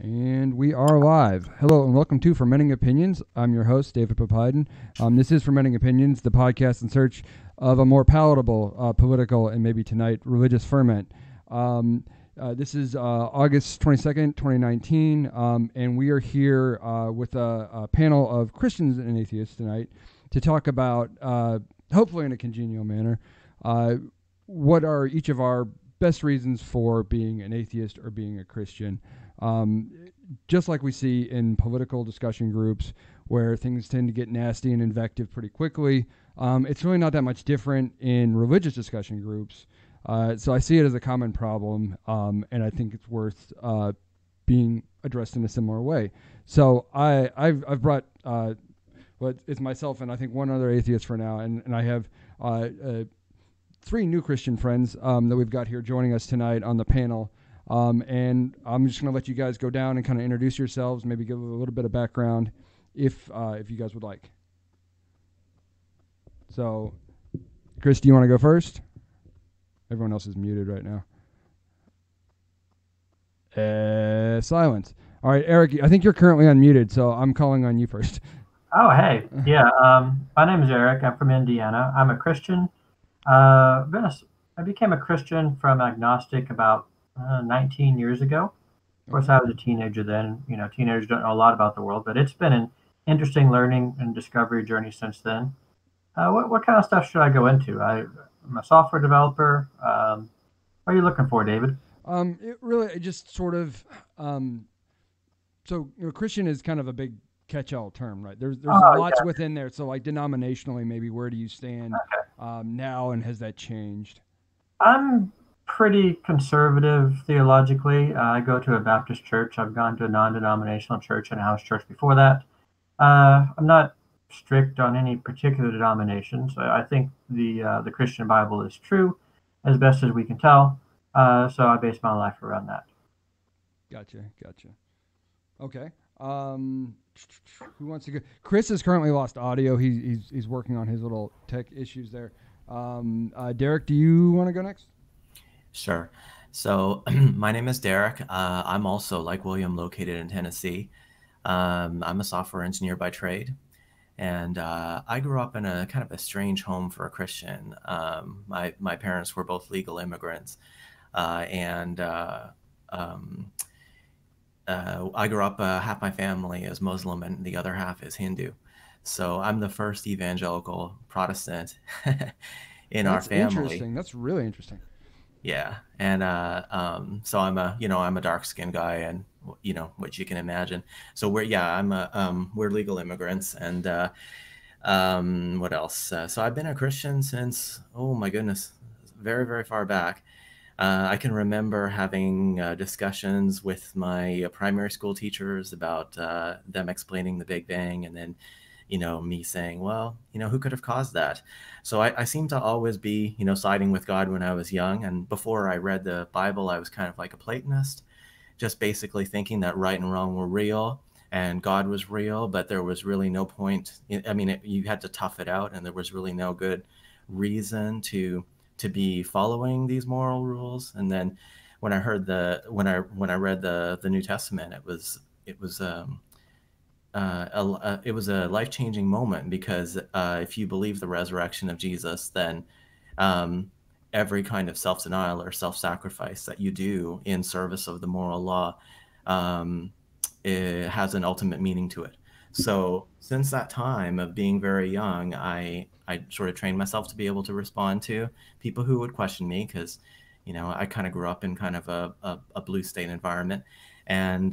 And we are live. Hello and welcome to Fermenting Opinions. I'm your host, David Popiden. This is Fermenting Opinions, the podcast in search of a more palatable political and maybe tonight religious ferment. This is August 22nd, 2019, and we are here with a panel of Christians and atheists tonight to talk about, hopefully in a congenial manner, what are each of our best reasons for being an atheist or being a Christian. Just like we see in political discussion groups where things tend to get nasty and invective pretty quickly, it's really not that much different in religious discussion groups. So I see it as a common problem, and I think it's worth being addressed in a similar way. So I've brought it's myself and I think one other atheist for now, and I have three new Christian friends that we've got here joining us tonight on the panel. And I'm just going to let you guys go down and kind of introduce yourselves, maybe give a little bit of background if you guys would like. So, Chris, do you want to go first? Everyone else is muted right now. Silence. All right, Eric, I think you're currently unmuted, so I'm calling on you first. Oh, hey. Yeah, my name is Eric. I'm from Indiana. I'm a Christian. I became a Christian from agnostic about 19 years ago. Of course, I was a teenager then. You know, teenagers don't know a lot about the world, but it's been an interesting learning and discovery journey since then. What kind of stuff should I go into? I'm a software developer. What are you looking for, David? It just sort of, so, you know, Christian is kind of a big catch-all term, right? There's lots within there. So like denominationally, maybe where do you stand now, and has that changed? I'm pretty conservative theologically. I go to a Baptist church. I've gone to a non-denominational church and a house church before that. I'm not strict on any particular denomination. So I think the Christian Bible is true as best as we can tell. So I base my life around that. Gotcha. Okay. Who wants to go? Chris has currently lost audio. He's working on his little tech issues there. Derek, do you want to go next? Sure. So my name is Derek. I'm also, like William, located in Tennessee. I'm a software engineer by trade. And I grew up in a kind of a strange home for a Christian. My parents were both legal immigrants. I grew up, half my family is Muslim and the other half is Hindu. So I'm the first evangelical Protestant in our family. That's interesting. That's really interesting. Yeah. And so I'm a dark-skinned guy, and which you can imagine. So we're legal immigrants. And what else? So I've been a Christian since, oh my goodness, very, very far back. I can remember having discussions with my primary school teachers about them explaining the Big Bang, and then, me saying, well, who could have caused that? So I seem to always be, siding with God when I was young. And before I read the Bible, I was kind of like a Platonist, just basically thinking that right and wrong were real and God was real, but there was really no point. You had to tough it out, and there was really no good reason to be following these moral rules. And then when I heard when I read the New Testament, it was a life-changing moment, because if you believe the resurrection of Jesus, then every kind of self-denial or self-sacrifice that you do in service of the moral law, it has an ultimate meaning to it. So since that time of being very young, I sort of trained myself to be able to respond to people who would question me, because, I kind of grew up in kind of a blue state environment, and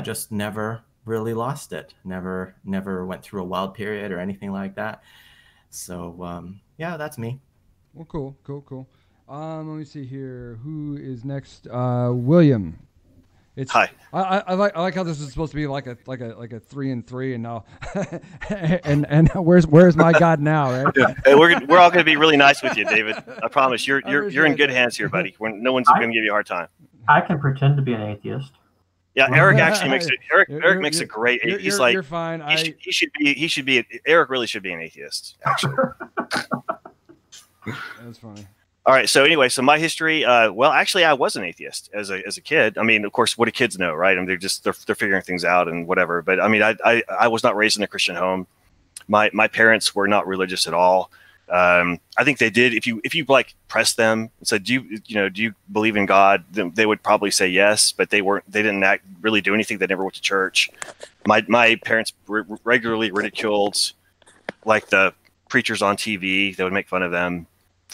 just never really lost it. Never went through a wild period or anything like that. So that's me. Well, cool. Let me see here. Who is next? William. Hi. I like how this is supposed to be like a 3-and-3, and now and where's my God now, right? Yeah. Hey, we're all going to be really nice with you, David. I promise. You're in good hands here, buddy. No one's going to give you a hard time. I can pretend to be an atheist. Yeah, Eric actually makes it. Eric makes a great. He's like, you're fine. He should be. Eric really should be an atheist, actually. That's funny. All right. So anyway, so my history. Well, actually, I was an atheist as a kid. I mean, of course, what do kids know, right? I mean, they're figuring things out and whatever. But I mean, I was not raised in a Christian home. My parents were not religious at all. I think they did. If you like pressed them and said, do you believe in God? Then they would probably say yes, but they didn't really do anything. They never went to church. My parents regularly ridiculed like the preachers on TV. They would make fun of them.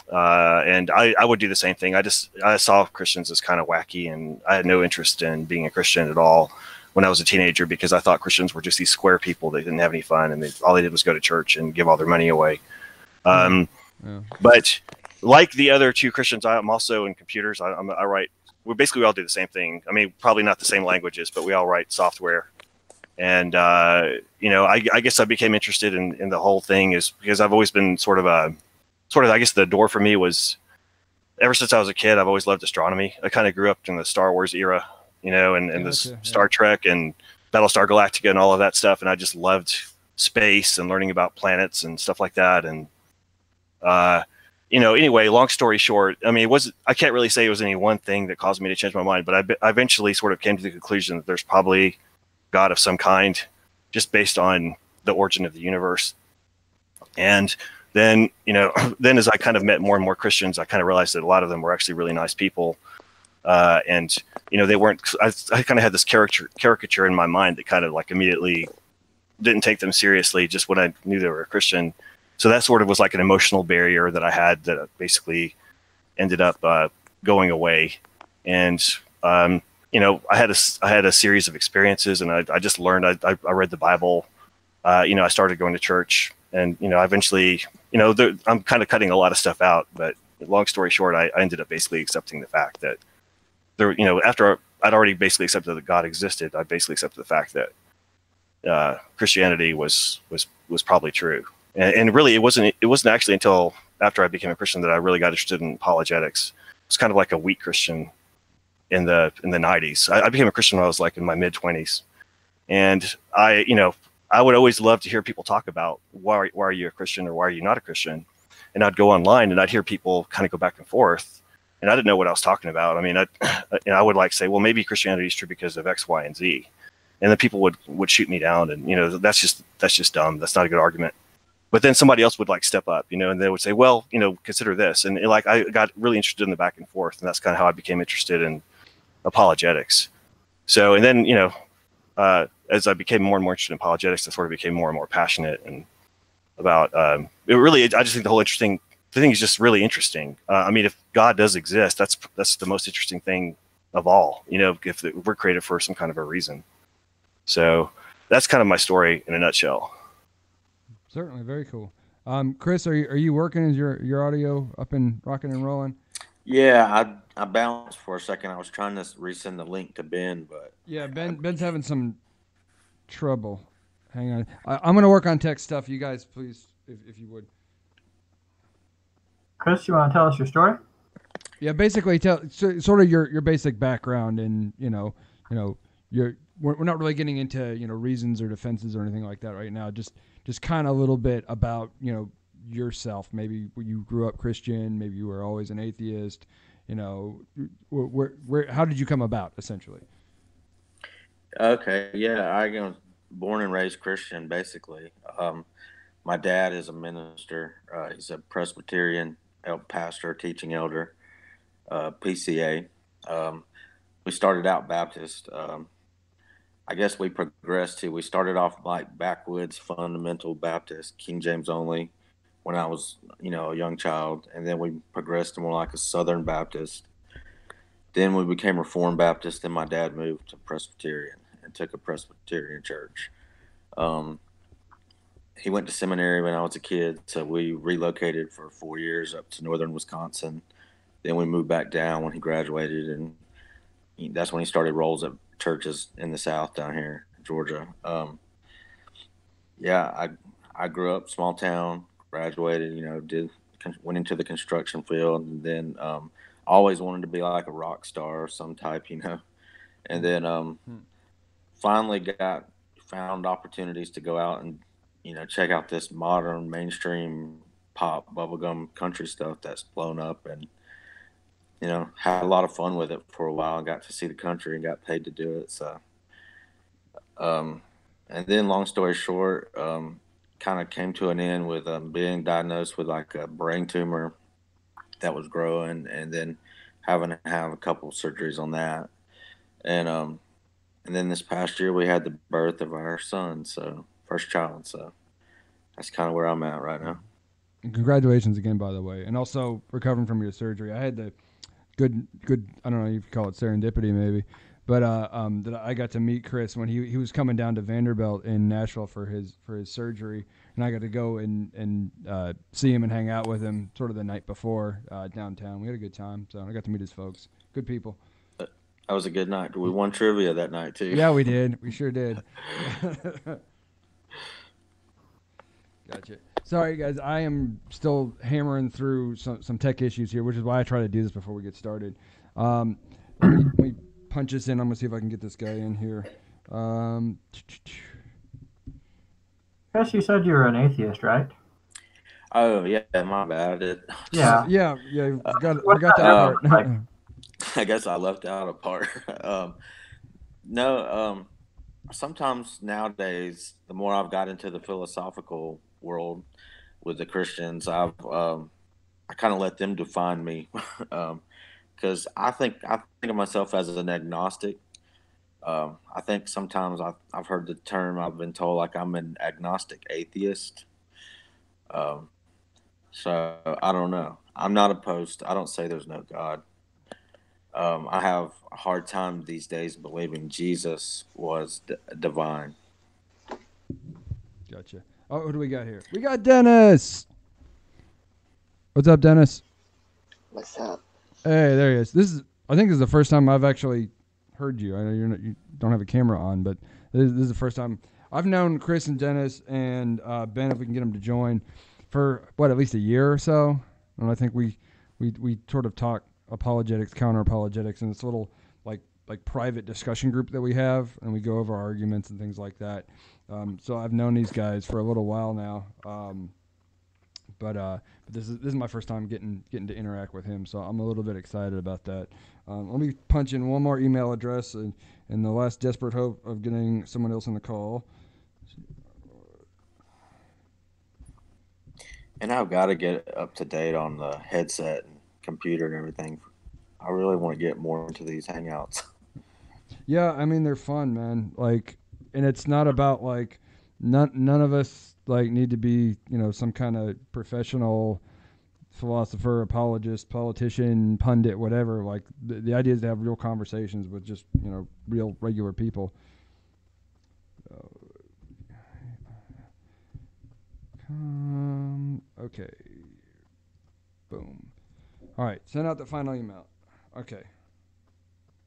And I would do the same thing. I saw Christians as kind of wacky, and I had no interest in being a Christian at all when I was a teenager, because I thought Christians were just these square people that didn't have any fun, and all they did was go to church and give all their money away. But like the other two Christians, I'm also in computers. I write. We all do the same thing. I mean, probably not the same languages, but we all write software. And I guess I became interested in the whole thing is because I've always been sort of I guess the door for me was, ever since I was a kid, I've always loved astronomy. I kind of grew up in the Star Wars era, and this Star Trek and Battlestar Galactica and all of that stuff. And I just loved space and learning about planets and stuff like that. And, anyway, long story short, I mean, I can't really say it was any one thing that caused me to change my mind, but I eventually sort of came to the conclusion that there's probably God of some kind, just based on the origin of the universe. And then as I kind of met more and more Christians, I kind of realized that a lot of them were actually really nice people. And they weren't, I kind of had this caricature in my mind that kind of like immediately didn't take them seriously just when I knew they were a Christian. So that sort of was like an emotional barrier that I had that basically ended up going away. And, I had a series of experiences, and I just learned, I read the Bible. I started going to church, and, eventually, I'm kind of cutting a lot of stuff out, but long story short, I ended up basically accepting the fact that there, after I'd already basically accepted that God existed, I basically accepted the fact that Christianity was probably true. And really, it wasn't actually until after I became a Christian that I really got interested in apologetics. It was kind of like a weak Christian in the 90s. I became a Christian when I was like in my mid 20s, and I would always love to hear people talk about why are you a Christian or why are you not a Christian, and I'd go online and I'd hear people kind of go back and forth, and I didn't know what I was talking about. I mean, I would like say, well, maybe Christianity is true because of X, Y, and Z, and then people would shoot me down, and that's just dumb. That's not a good argument. But then somebody else would like step up, and they would say, well, consider this, and like I got really interested in the back and forth, and that's kind of how I became interested in apologetics. So, and then as I became more and more interested in apologetics, I sort of became more and more passionate and about it. Really, I just think the thing is just really interesting. I mean, if God does exist, that's the most interesting thing of all. If we're created for some kind of a reason. So that's kind of my story in a nutshell. Certainly, very cool. Chris, are you working? Is your audio up and rocking and rolling? Yeah, I bounced for a second. I was trying to resend the link to Ben, but yeah, Ben's having some trouble. Hang on, I'm going to work on tech stuff. You guys, please, if you would. Chris, you want to tell us your story? Yeah, basically sort of your basic background, and we're not really getting into reasons or defenses or anything like that right now. Just kind of a little bit about yourself. Maybe you grew up Christian. Maybe you were always an atheist. Where how did you come about, essentially? Okay, yeah, I was born and raised Christian, basically. My dad is a minister. He's a Presbyterian pastor, teaching elder, PCA. We started out Baptist. I guess we progressed we started off like backwoods fundamental Baptist, King James only, when I was, a young child. And then we progressed to more like a Southern Baptist. Then we became Reformed Baptist. Then my dad moved to Presbyterian and took a Presbyterian church. He went to seminary when I was a kid, so we relocated for 4 years up to northern Wisconsin. Then we moved back down when he graduated, and that's when he started roles at churches in the South down here in Georgia. I grew up small town, graduated, went into the construction field, and then always wanted to be like a rock star of some type, and then finally found opportunities to go out and check out this modern mainstream pop bubblegum country stuff that's blown up, and had a lot of fun with it for a while. Got to see the country and got paid to do it. So, and then long story short, kind of came to an end with being diagnosed with like a brain tumor that was growing, and then having to have a couple surgeries on that. And then this past year we had the birth of our son, so first child. So that's kind of where I'm at right now. Congratulations again, by the way, and also recovering from your surgery. I had the good. I don't know if you call it serendipity, maybe, but that I got to meet Chris when he was coming down to Vanderbilt in Nashville for his surgery, and I got to go and see him and hang out with him sort of the night before downtown. We had a good time, so I got to meet his folks. Good people. That was a good night. We won trivia that night too. Yeah, we did. We sure did. Gotcha. Sorry, guys. I am still hammering through some tech issues here, which is why I try to do this before we get started. Let me punch this in. I'm going to see if I can get this guy in here. Chris, you said you were an atheist, right? Oh, yeah, my bad. I did. Yeah. Yeah. Forgot that part. Like, I guess I left out a part. No, sometimes nowadays, the more I've got into the philosophical world with the Christians, I kind of let them define me, because I think of myself as an agnostic. I think sometimes I've heard the term, I've been told like I'm an agnostic atheist. So I don't know. I'm not opposed. I don't say there's no God. I have a hard time these days believing Jesus was divine. Gotcha. Oh, who do we got here? We got Dennis. What's up, Dennis? What's up? Hey, there he is. I think this is the first time I've actually heard you. I know you don't have a camera on, but this is the first time. I've known Chris and Dennis and Ben, if we can get them to join, for at least a year or so. And I think we sort of talk apologetics, counter apologetics, and this little like private discussion group that we have, and we go over arguments and things like that. So I've known these guys for a little while now, but this is my first time getting to interact with him, so I'm a little bit excited about that. Let me punch in one more email address in the last desperate hope of getting someone else on the call. And I've got to get up to date on the headset and computer and everything. I really want to get more into these Hangouts. Yeah, I mean, they're fun, man. Like, and it's not about like none of us like need to be, some kind of professional philosopher, apologist, politician, pundit, whatever. Like the idea is to have real conversations with just, real regular people. Okay. Boom. All right. Send out the final email. Okay.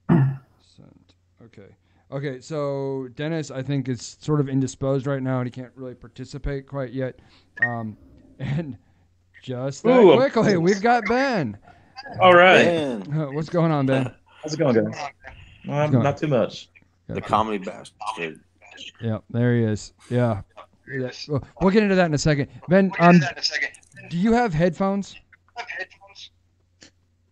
Sent. Okay. Okay. So Dennis, I think, is sort of indisposed right now, and he can't really participate quite yet. And just that quickly, we've got Ben. All right. Ben, What's going on, Ben? How's it going, guys? Not too much. the comedy bastard. Yeah, there he is. Yeah. We'll get into that in a second. Ben, do you have headphones?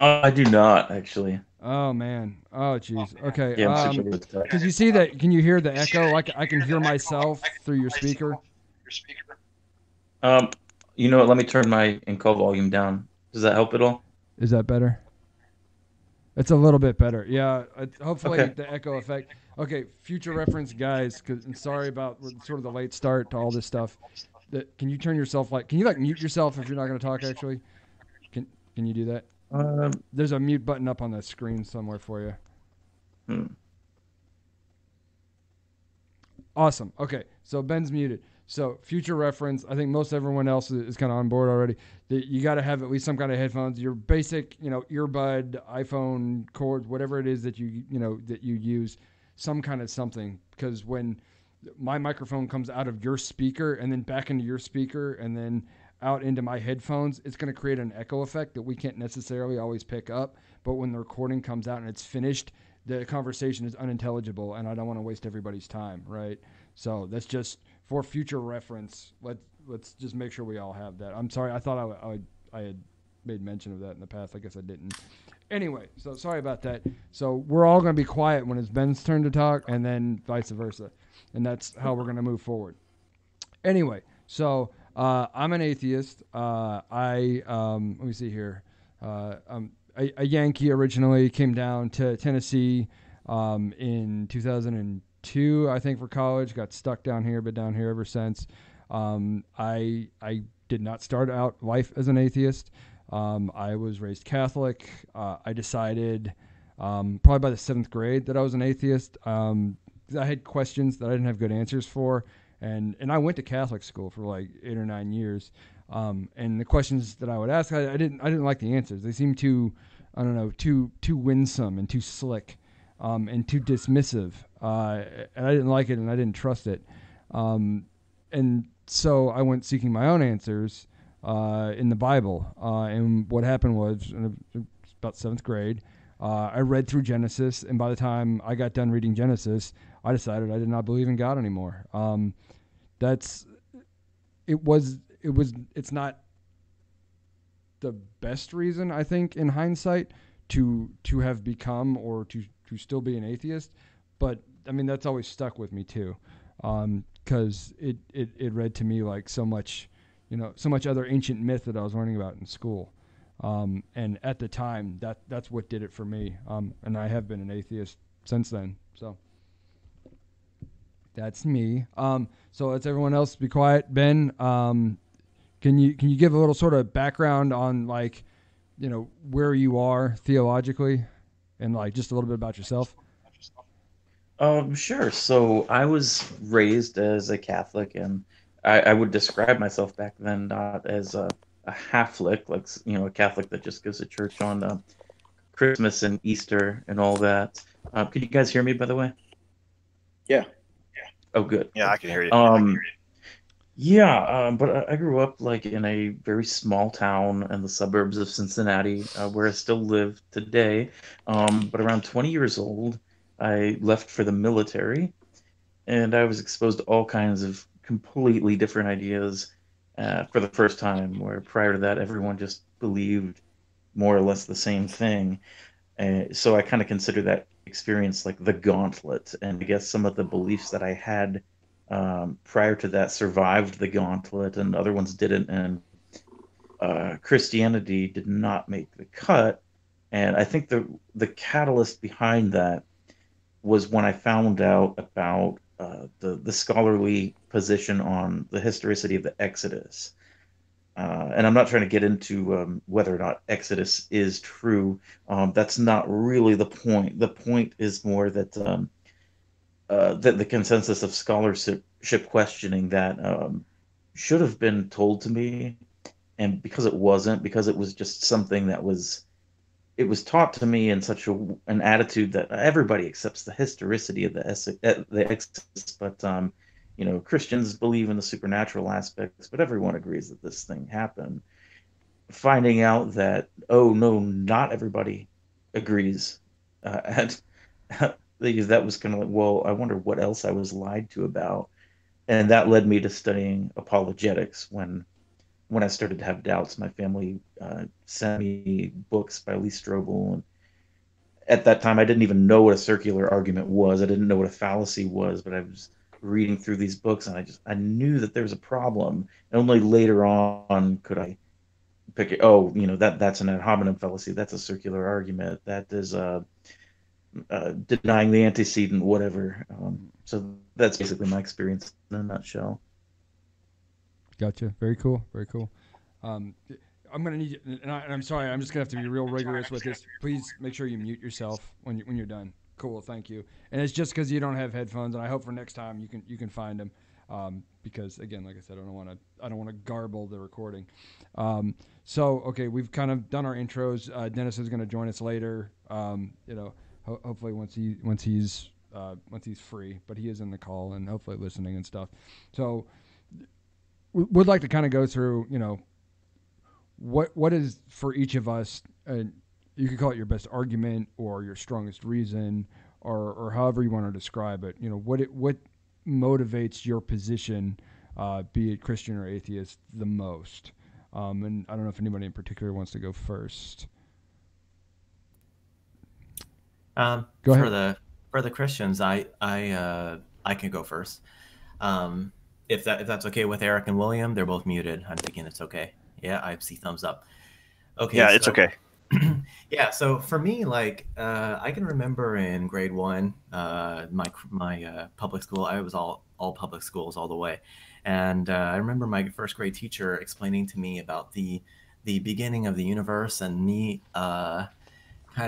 I do not, actually. Oh, man. Oh, jeez. Okay. Yeah, I'm switching over to that. Because you see that, can you hear the echo? I can hear myself through your speaker. You know what? Let me turn my encode volume down. Does that help at all? Is that better? It's a little bit better. Yeah. Hopefully the echo effect. Okay. Future reference, guys, I'm sorry about sort of the late start to all this stuff. Can you turn yourself can you mute yourself if you're not going to talk, actually? Can you do that? There's a mute button up on the screen somewhere for you. Awesome. Okay, so Ben's muted. So future reference, I think most everyone else is kind of on board already. You got to have at least some kind of headphones. Your basic, earbud, iPhone cord, whatever it is that you use, some kind of something. Because when my microphone comes out of your speaker and then back into your speaker and then out into my headphones, it's going to create an echo effect that we can't necessarily always pick up. But when the recording comes out and it's finished, the conversation is unintelligible, and I don't want to waste everybody's time, right? So that's just for future reference. Let's just make sure we all have that. I'm sorry, I thought I had made mention of that in the past. I guess I didn't. Anyway, so sorry about that. So we're all going to be quiet when it's Ben's turn to talk, and then vice versa. And that's how we're going to move forward. Anyway, so I'm an atheist. Let me see here. I'm a Yankee originally, came down to Tennessee in 2002, I think, for college. Got stuck down here, been down here ever since. I did not start out life as an atheist. I was raised Catholic. I decided probably by the 7th grade that I was an atheist. I had questions that I didn't have good answers for, and I went to Catholic school for like 8 or 9 years. And the questions that I would ask, I didn't like the answers. They seemed too winsome and too slick, and too dismissive. And I didn't like it, and I didn't trust it. And so I went seeking my own answers in the Bible. And what happened was, about 7th grade, I read through Genesis, and by the time I got done reading Genesis, I decided I did not believe in God anymore. It's not the best reason, I think, in hindsight, to have become or to still be an atheist, but I mean that's always stuck with me too, because it read to me like so much other ancient myth that I was learning about in school, and at the time that's what did it for me, and I have been an atheist since then. So that's me. So let's everyone else be quiet. Ben, can you give a little sort of background on like, where you are theologically, and like just a little bit about yourself? Sure. So I was raised as a Catholic, and I would describe myself back then not as a Catholic, like a Catholic that just goes to church on Christmas and Easter and all that. Could you guys hear me, by the way? Yeah. Oh, good. Yeah, I can hear you. But I grew up like in a very small town in the suburbs of Cincinnati, where I still live today. But around 20 years old, I left for the military, and I was exposed to all kinds of completely different ideas for the first time, where prior to that, everyone just believed more or less the same thing. So I kind of consider that experience like the gauntlet, and I guess some of the beliefs that I had prior to that survived the gauntlet, and other ones didn't. And Christianity did not make the cut. And I think the catalyst behind that was when I found out about the scholarly position on the historicity of the Exodus. And I'm not trying to get into whether or not Exodus is true. That's not really the point. The point is more that the consensus of scholarship questioning that should have been told to me, and because it wasn't, because it was just something that was taught to me in such an attitude that everybody accepts the historicity of the Exodus, but Christians believe in the supernatural aspects, but everyone agrees that this thing happened. Finding out that, oh no, not everybody agrees, and that was kind of like, well, I wonder what else I was lied to about. And that led me to studying apologetics. When I started to have doubts, my family sent me books by Lee Strobel. And at that time, I didn't even know what a circular argument was. I didn't know what a fallacy was, but I was reading through these books, and I knew that there was a problem. And only later on could I pick it. Oh, that's an ad hominem fallacy. That's a circular argument. That is denying the antecedent, whatever. So that's basically my experience in a nutshell. Gotcha. Very cool. Very cool. I'm gonna need you, and I'm sorry, I'm just gonna have to be real rigorous with this. Please make sure you mute yourself when you're done. Cool. Thank you. And it's just because you don't have headphones, and I hope for next time you can find them, because again, like I said, I don't want to garble the recording. So okay, we've kind of done our intros. Dennis is gonna join us later. Hopefully once he's free, but he is in the call and hopefully listening and stuff. So would like to kind of go through, what is for each of us, you could call it your best argument or your strongest reason, or however you want to describe it. What motivates your position, be it Christian or atheist, the most. And I don't know if anybody in particular wants to go first. Go ahead. For the Christians, I can go first. If that's okay with Eric and William, they're both muted. I'm thinking it's okay. Yeah, I see thumbs up. Okay. Yeah, it's okay. Yeah, so for me, like I can remember in grade 1, my public school. I was all public schools all the way, and I remember my first grade teacher explaining to me about the beginning of the universe, and me kind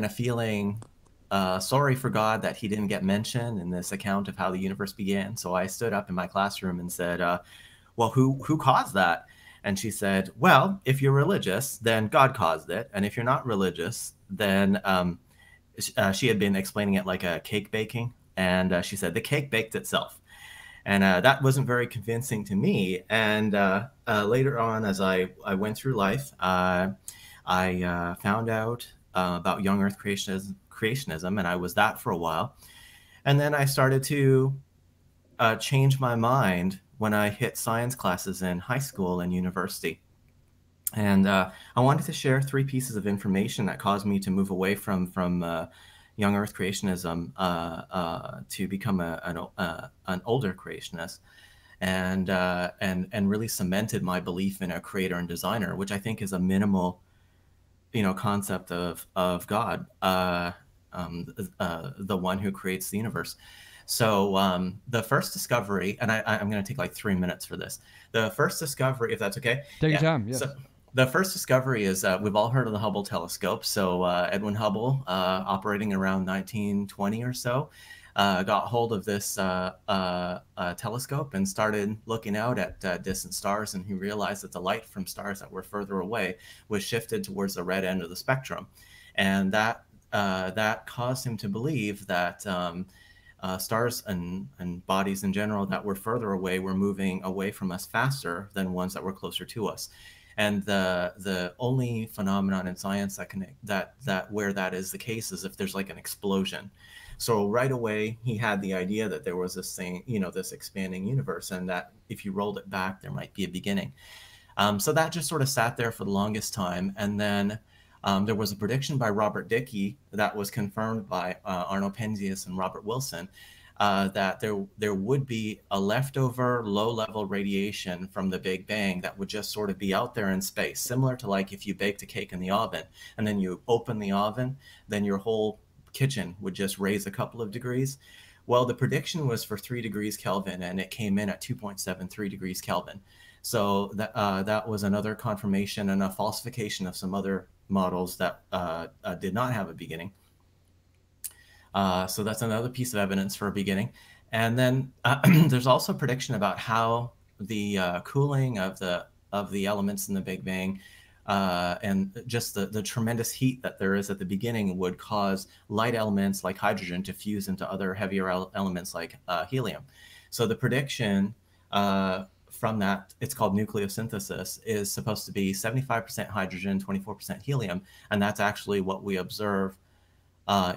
of feeling sorry for God that he didn't get mentioned in this account of how the universe began. So I stood up in my classroom and said, "Well, who caused that?" And she said, "Well, if you're religious, then God caused it. And if you're not religious, then she had been explaining it like a cake baking. And she said, the cake baked itself. And that wasn't very convincing to me. And later on, as I went through life, I found out about young earth creationism, and I was that for a while. And then I started to change my mind when I hit science classes in high school and university. And I wanted to share 3 pieces of information that caused me to move away from young earth creationism to become an older creationist, and really cemented my belief in a creator and designer, which I think is a minimal, concept of God, the one who creates the universe. So the first discovery, and I'm going to take like 3 minutes for this. The first discovery, if that's okay. Take your time, yes. So the first discovery is we've all heard of the Hubble telescope. So Edwin Hubble, operating around 1920 or so, got hold of this telescope and started looking out at distant stars, and he realized that the light from stars that were further away was shifted towards the red end of the spectrum. And that caused him to believe that stars and bodies in general that were further away were moving away from us faster than ones that were closer to us. And the only phenomenon in science that where that is the case is if there's like an explosion. So right away he had the idea that there was this thing, this expanding universe, and that if you rolled it back, there might be a beginning. So that just sort of sat there for the longest time, and then there was a prediction by Robert Dicke that was confirmed by Arno Penzias and Robert Wilson that there would be a leftover low-level radiation from the Big Bang that would just sort of be out there in space, similar to like if you baked a cake in the oven and then you open the oven, then your whole kitchen would just raise a couple of degrees. Well, the prediction was for 3 degrees Kelvin, and it came in at 2.73 degrees Kelvin. So that was another confirmation and a falsification of some other models that did not have a beginning. So that's another piece of evidence for a beginning. And then there's also prediction about how the cooling of the elements in the Big Bang and just the tremendous heat that there is at the beginning would cause light elements like hydrogen to fuse into other heavier elements like helium. So the prediction from that, it's called nucleosynthesis, is supposed to be 75% hydrogen, 24% helium, and that's actually what we observe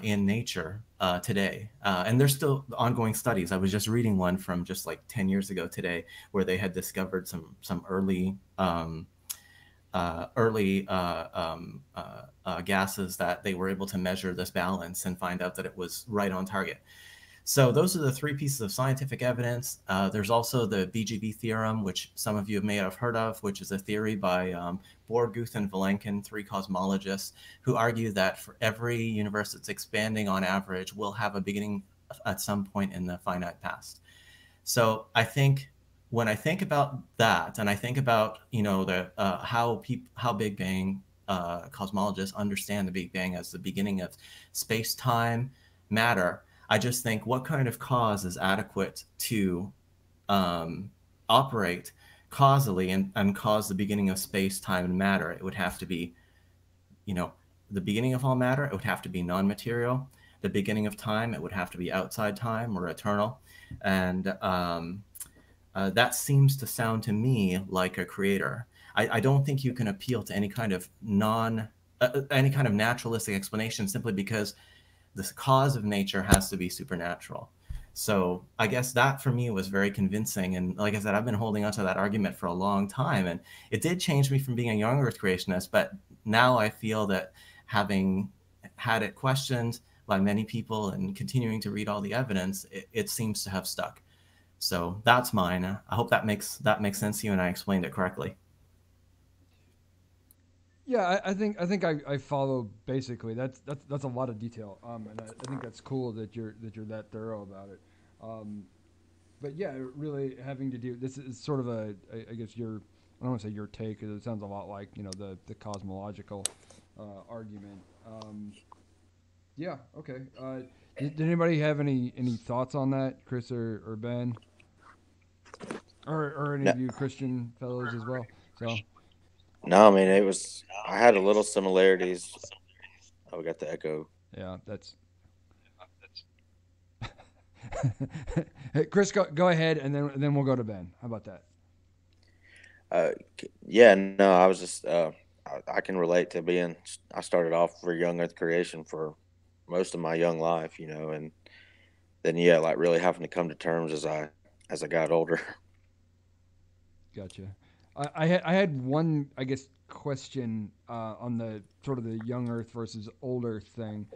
in nature today. And there's still ongoing studies. I was just reading one from just like 10 years ago today, where they had discovered some early gases that they were able to measure this balance and find out that it was right on target. So those are the 3 pieces of scientific evidence. There's also the BGB theorem, which some of you may have heard of, which is a theory by Bohr, Guth, and Vilenkin, 3 cosmologists, who argue that for every universe that's expanding on average will have a beginning at some point in the finite past. So I think when I think about that, and I think about how Big Bang cosmologists understand the Big Bang as the beginning of space, time, matter, I just think, what kind of cause is adequate to operate causally and cause the beginning of space, time, and matter? It would have to be, the beginning of all matter. It would have to be non-material. The beginning of time, it would have to be outside time or eternal. And that seems to sound to me like a creator. I don't think you can appeal to any kind of naturalistic explanation simply because the cause of nature has to be supernatural. So I guess that for me was very convincing. And like I said, I've been holding onto that argument for a long time. And it did change me from being a young Earth creationist. But now I feel that having had it questioned by many people and continuing to read all the evidence, it seems to have stuck. So that's mine. I hope that makes sense to you and I explained it correctly. Yeah, I think I follow basically. That's a lot of detail, and I think that's cool that you're that thorough about it. But yeah, really having to do this is sort of I guess your, I don't want to say your take, because it sounds a lot like, you know, the cosmological argument. Yeah, okay. Did anybody have any thoughts on that, Chris or Ben, or any of you Christian fellows as well? So. No, I mean, I had a little similarities. Oh, we got the echo. Yeah, that's. Hey, Chris, go ahead, and then we'll go to Ben. How about that? Yeah, no, I was just, I can relate to I started off for young Earth creation for most of my young life, you know, and then, yeah, like really having to come to terms as I got older. Gotcha. I had one, I guess, question on the sort of the young Earth versus old Earth thing,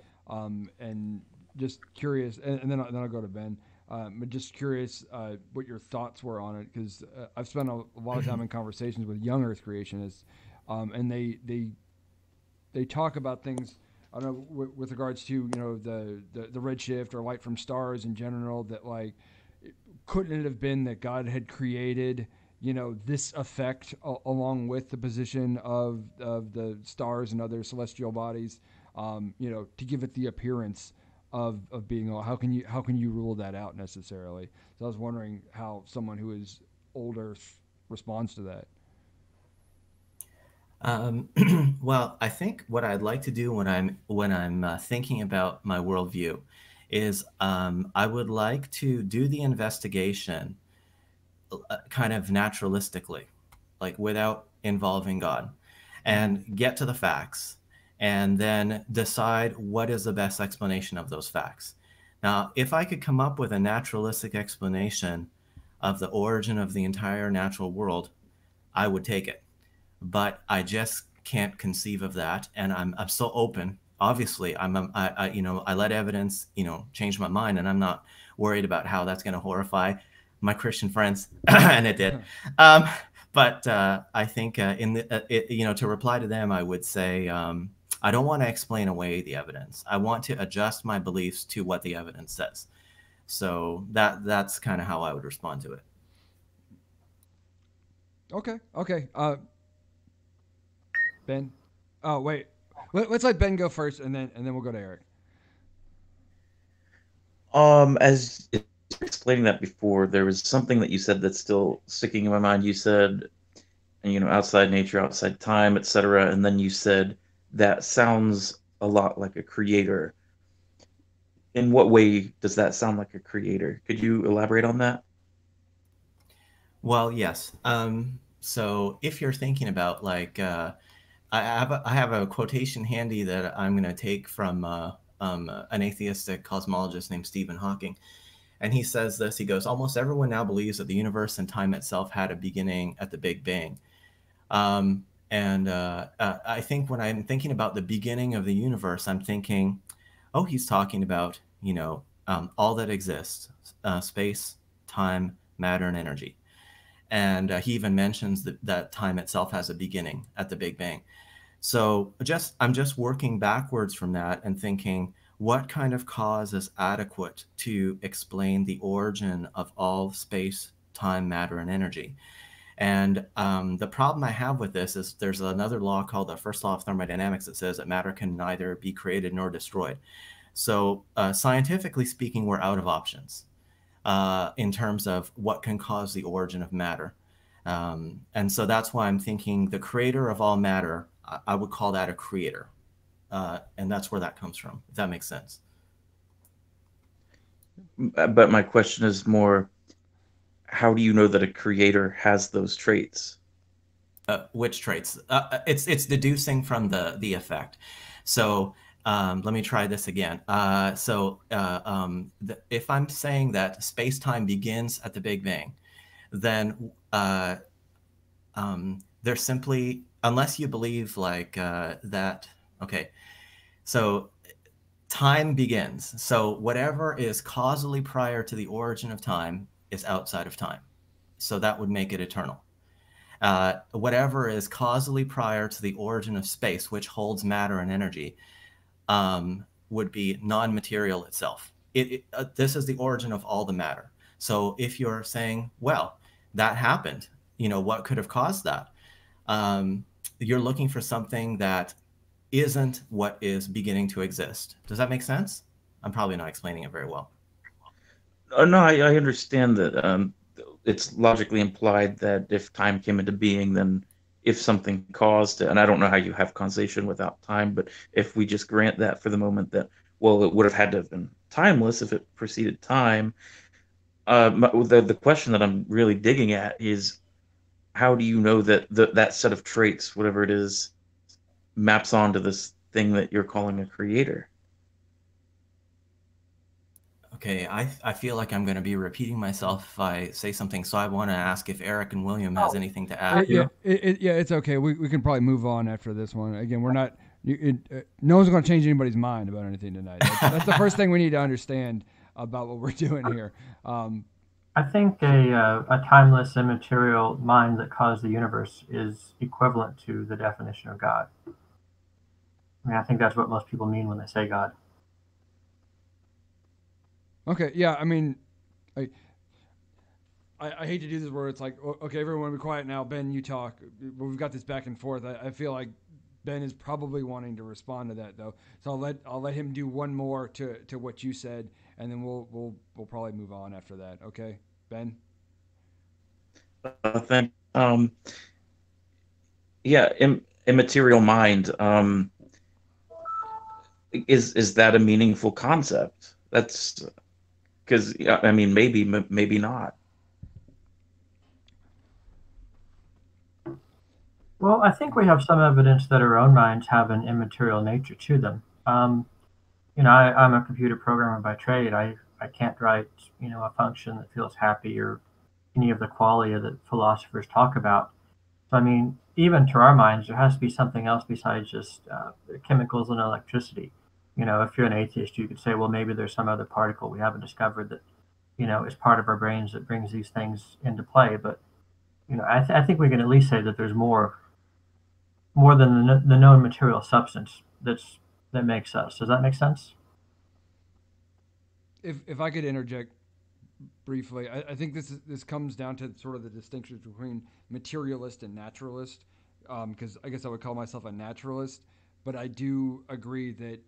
and just curious, and then I'll go to Ben. But just curious what your thoughts were on it, because I've spent a lot of time in conversations with young Earth creationists, and they talk about things. I don't know with regards to, you know, the redshift or light from stars in general, that like couldn't it have been that God had created, you know, this effect along with the position of the stars and other celestial bodies, you know, to give it the appearance of being. How can you rule that out necessarily? So I was wondering how someone who is older responds to that. Well, I think what I'd like to do when I'm thinking about my worldview is I would like to do the investigation kind of naturalistically, like without involving God, and get to the facts, and then decide what is the best explanation of those facts. Now, if I could come up with a naturalistic explanation of the origin of the entire natural world, I would take it. But I just can't conceive of that, and I'm so open. Obviously, I you know, I let evidence, you know, change my mind, and I'm not worried about how that's going to horrify my Christian friends, and it did. But I think you know, to reply to them, I would say I don't want to explain away the evidence. I want to adjust my beliefs to what the evidence says. So that's kind of how I would respond to it. Okay. Ben. Oh wait, let's let Ben go first, and then we'll go to Eric. As explaining that before, there was something that you said that's still sticking in my mind. You said, you know, outside nature, outside time, etc., and then you said that sounds a lot like a creator. In what way does that sound like a creator? Could you elaborate on that? Well, yes. So if you're thinking about like, I have a quotation handy that I'm going to take from an atheistic cosmologist named Stephen Hawking. And he says this, he goes, almost everyone now believes that the universe and time itself had a beginning at the Big Bang. I think when I'm thinking about the beginning of the universe, I'm thinking, oh, he's talking about, you know, all that exists, space, time, matter, and energy. And he even mentions that time itself has a beginning at the Big Bang. So I'm just working backwards from that and thinking, what kind of cause is adequate to explain the origin of all space, time, matter, and energy? And the problem I have with this is there's another law called the first law of thermodynamics that says that matter can neither be created nor destroyed. So scientifically speaking, we're out of options in terms of what can cause the origin of matter. And so that's why I'm thinking the creator of all matter, I would call that a creator. And that's where that comes from, if that makes sense. But my question is more, how do you know that a creator has those traits? Which traits? It's deducing from the effect. So Let me try this again. If I'm saying that space-time begins at the Big Bang, then there's simply, unless you believe like that, okay, so time begins. So whatever is causally prior to the origin of time is outside of time. So that would make it eternal. Whatever is causally prior to the origin of space, which holds matter and energy, would be non-material itself. This is the origin of all the matter. So if you're saying, well, that happened, what could have caused that? You're looking for something that isn't what is beginning to exist. Does that make sense? I'm probably not explaining it very well. No, I understand that. It's logically implied that if time came into being, then if something caused it, and I don't know how you have causation without time, but if we just grant that for the moment that, well, it would have had to have been timeless if it preceded time. The question that I'm really digging at is, how do you know that that set of traits, whatever it is, maps onto this thing that you're calling a creator? Okay, I feel like I'm going to be repeating myself if I say something, so I want to ask if Eric and William has anything to add. It's okay. We can probably move on after this one. Again, we're not. No one's going to change anybody's mind about anything tonight. That's the first thing we need to understand about what we're doing here. I think a timeless, immaterial mind that caused the universe is equivalent to the definition of God. I mean, I think that's what most people mean when they say God. Okay, yeah, I mean, I hate to do this where it's like, okay, everyone be quiet now. Ben, you talk. We've got this back and forth. I feel like Ben is probably wanting to respond to that though. So I'll let him do one more to what you said, and then we'll probably move on after that. Okay, Ben. Yeah, immaterial mind. Is that a meaningful concept? That's because I mean, maybe not. Well, I think we have some evidence that our own minds have an immaterial nature to them. I'm a computer programmer by trade. I can't write, a function that feels happy or any of the qualia that philosophers talk about. So, I mean, even to our minds, there has to be something else besides just chemicals and electricity. If you're an atheist, you could say, well, maybe there's some other particle we haven't discovered that, is part of our brains that brings these things into play. But, I think we can at least say that there's more than the known material substance that makes us. Does that make sense? If I could interject briefly, I think this comes down to sort of the distinctions between materialist and naturalist, because I guess I would call myself a naturalist, but I do agree that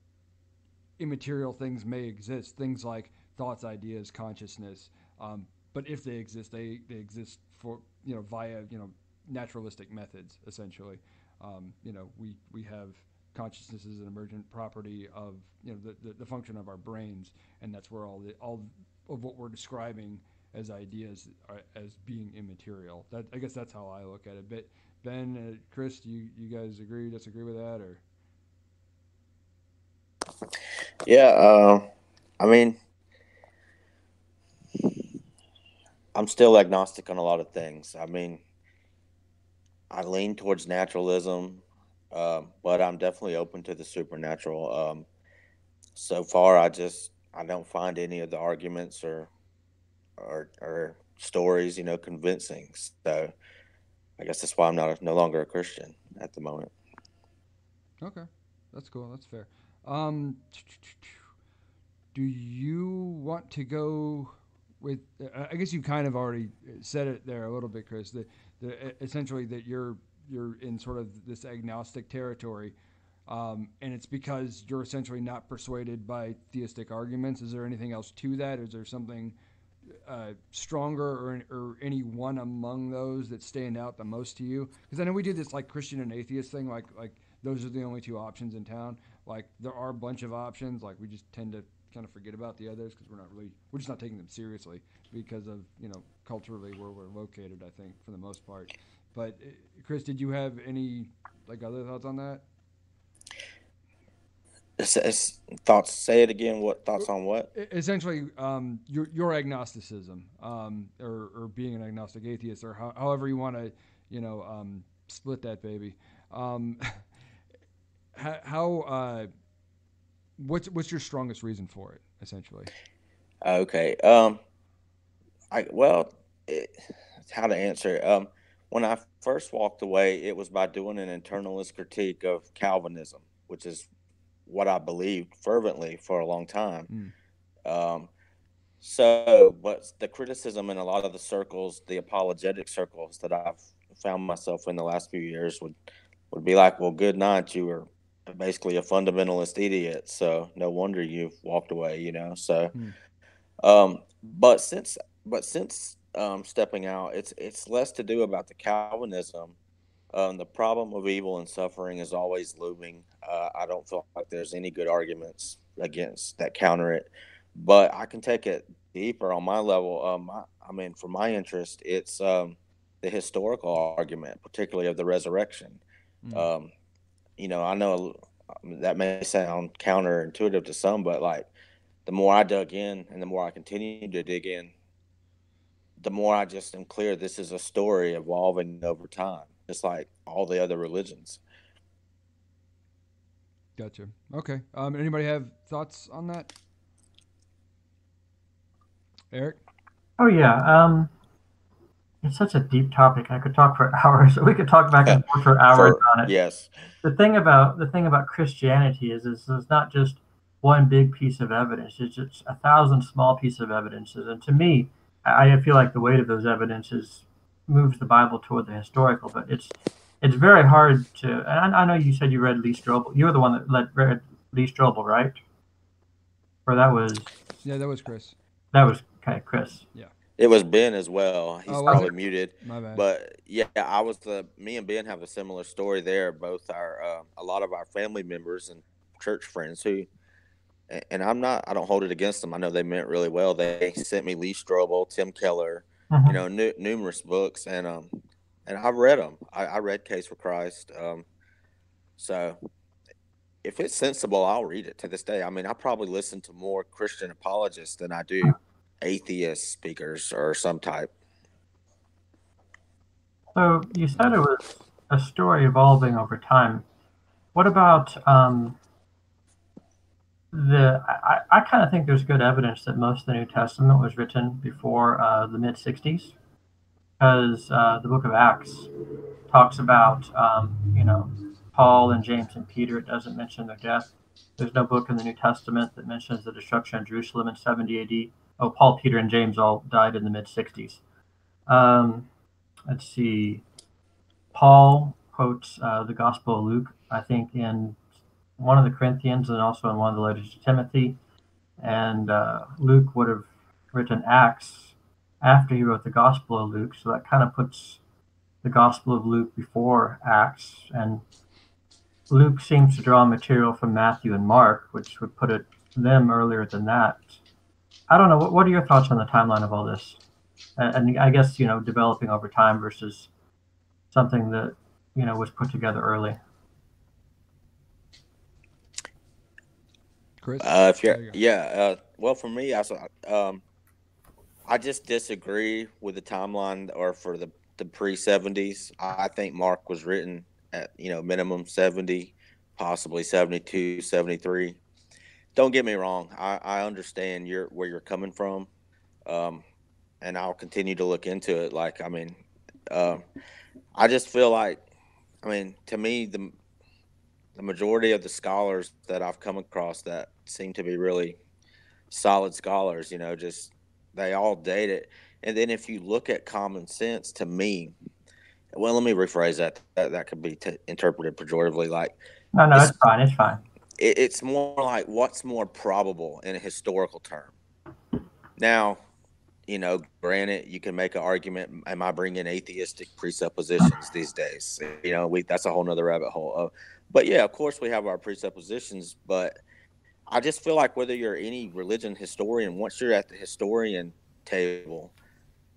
immaterial things may exist, things like thoughts, ideas, consciousness, but if they exist, they exist for via naturalistic methods essentially. We have consciousness is an emergent property of the function of our brains, and that's where all of what we're describing as ideas are, as being immaterial. That, I guess that's how I look at it. But Ben, Chris, do you guys agree, disagree with that, or? Yeah, I mean, I'm still agnostic on a lot of things. I mean, I lean towards naturalism, but I'm definitely open to the supernatural. So far, I don't find any of the arguments or stories, convincing. So I guess that's why I'm no longer a Christian at the moment. Okay, that's cool. That's fair. Do you want to go with? I guess you kind of already said it there a little bit, Chris. Essentially that you're in sort of this agnostic territory, and it's because you're essentially not persuaded by theistic arguments. Is there anything else to that? Is there something stronger or any one among those that stand out the most to you? Because I know we do this like Christian and atheist thing, like those are the only two options in town. Like there are a bunch of options. Like we just tend to kind of forget about the others because we're just not taking them seriously because of culturally where we're located. I think for the most part. But Chris, did you have any other thoughts on that? Thoughts. Say it again. What thoughts on what? Essentially, your agnosticism, or being an agnostic atheist, or however you want to, split that baby. What's your strongest reason for it, essentially? Okay. It's how to answer it. When I first walked away, it was by doing an internalist critique of Calvinism, which is what I believed fervently for a long time. Um, but the criticism in a lot of the circles, the apologetic circles that I've found myself in the last few years would be like, well, good night. You were basically a fundamentalist idiot. So no wonder you've walked away, So, but since stepping out, it's less to do about the Calvinism. The problem of evil and suffering is always looming. I don't feel like there's any good arguments against that counter it, but I can take it deeper on my level. For my interest, it's the historical argument, particularly of the resurrection. I know that may sound counterintuitive to some, but like the more I dug in and the more I continue to dig in, the more I just am clear this is a story evolving over time, just like all the other religions. Gotcha. Okay. Anybody have thoughts on that? Eric? Oh yeah. It's such a deep topic. I could talk for hours. We could talk back and forth for hours on it. Yes. The thing about Christianity is it's not just one big piece of evidence. It's just 1,000 small pieces of evidences. And to me, I feel like the weight of those evidences moves the Bible toward the historical. But it's very hard to. And I know you said you read Lee Strobel. You were the one that read Lee Strobel, right? Or that was. Yeah, that was Chris. That was Chris. Yeah. It was Ben as well. He's probably muted. My bad. But yeah, me and Ben have a similar story there. Both a lot of our family members and church friends who, and I don't hold it against them. I know they meant really well. They sent me Lee Strobel, Tim Keller, numerous books, and I've read them. I read Case for Christ. So if it's sensible, I'll read it to this day. I mean, I probably listen to more Christian apologists than I do atheist speakers or some type. So you said it was a story evolving over time. What about I kind of think there's good evidence that most of the New Testament was written before the mid-60s, because the book of Acts talks about Paul and James and Peter. It doesn't mention their death. There's no book in the New Testament that mentions the destruction of Jerusalem in 70 AD. Oh, Paul, Peter, and James all died in the mid-60s. Let's see. Paul quotes the Gospel of Luke, I think, in one of the Corinthians and also in one of the letters to Timothy. And Luke would have written Acts after he wrote the Gospel of Luke, so that kind of puts the Gospel of Luke before Acts. And Luke seems to draw material from Matthew and Mark, which would put them earlier than that. I don't know. What are your thoughts on the timeline of all this? And I guess, developing over time versus something that, was put together early. Chris? Well, for me, I just disagree with the timeline or for the pre-70s. I think Mark was written at, minimum 70, possibly 72, 73. Don't get me wrong. I understand where you're coming from, and I'll continue to look into it. I just feel like, to me, the majority of the scholars that I've come across that seem to be really solid scholars, they all date it. And then if you look at common sense, to me, well, let me rephrase that. That could be interpreted pejoratively. No, it's fine. It's fine. It's more like what's more probable in a historical term. Now, granted, you can make an argument. Am I bringing atheistic presuppositions these days? That's a whole nother rabbit hole. But yeah, of course we have our presuppositions. But I just feel like whether you're any religion historian, once you're at the historian table,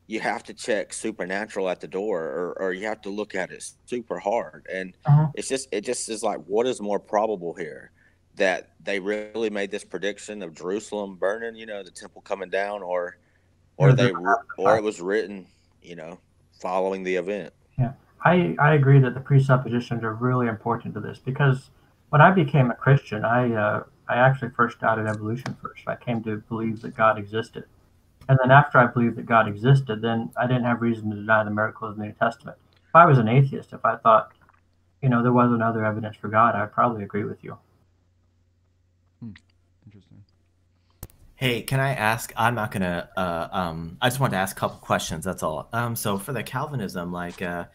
you have to check supernatural at the door, or you have to look at it super hard. And it just is like, what is more probable here? that they really made this prediction of Jerusalem burning, the temple coming down, or it was written, following the event. Yeah, I agree that the presuppositions are really important to this, because when I became a Christian, I actually first doubted evolution first. I came to believe that God existed. And then after I believed that God existed, then I didn't have reason to deny the miracles of the New Testament. If I was an atheist, if I thought, there wasn't other evidence for God, I'd probably agree with you. Interesting. Hey, can I ask? I'm not gonna. I just wanted to ask a couple questions. That's all. So for the Calvinism, I'm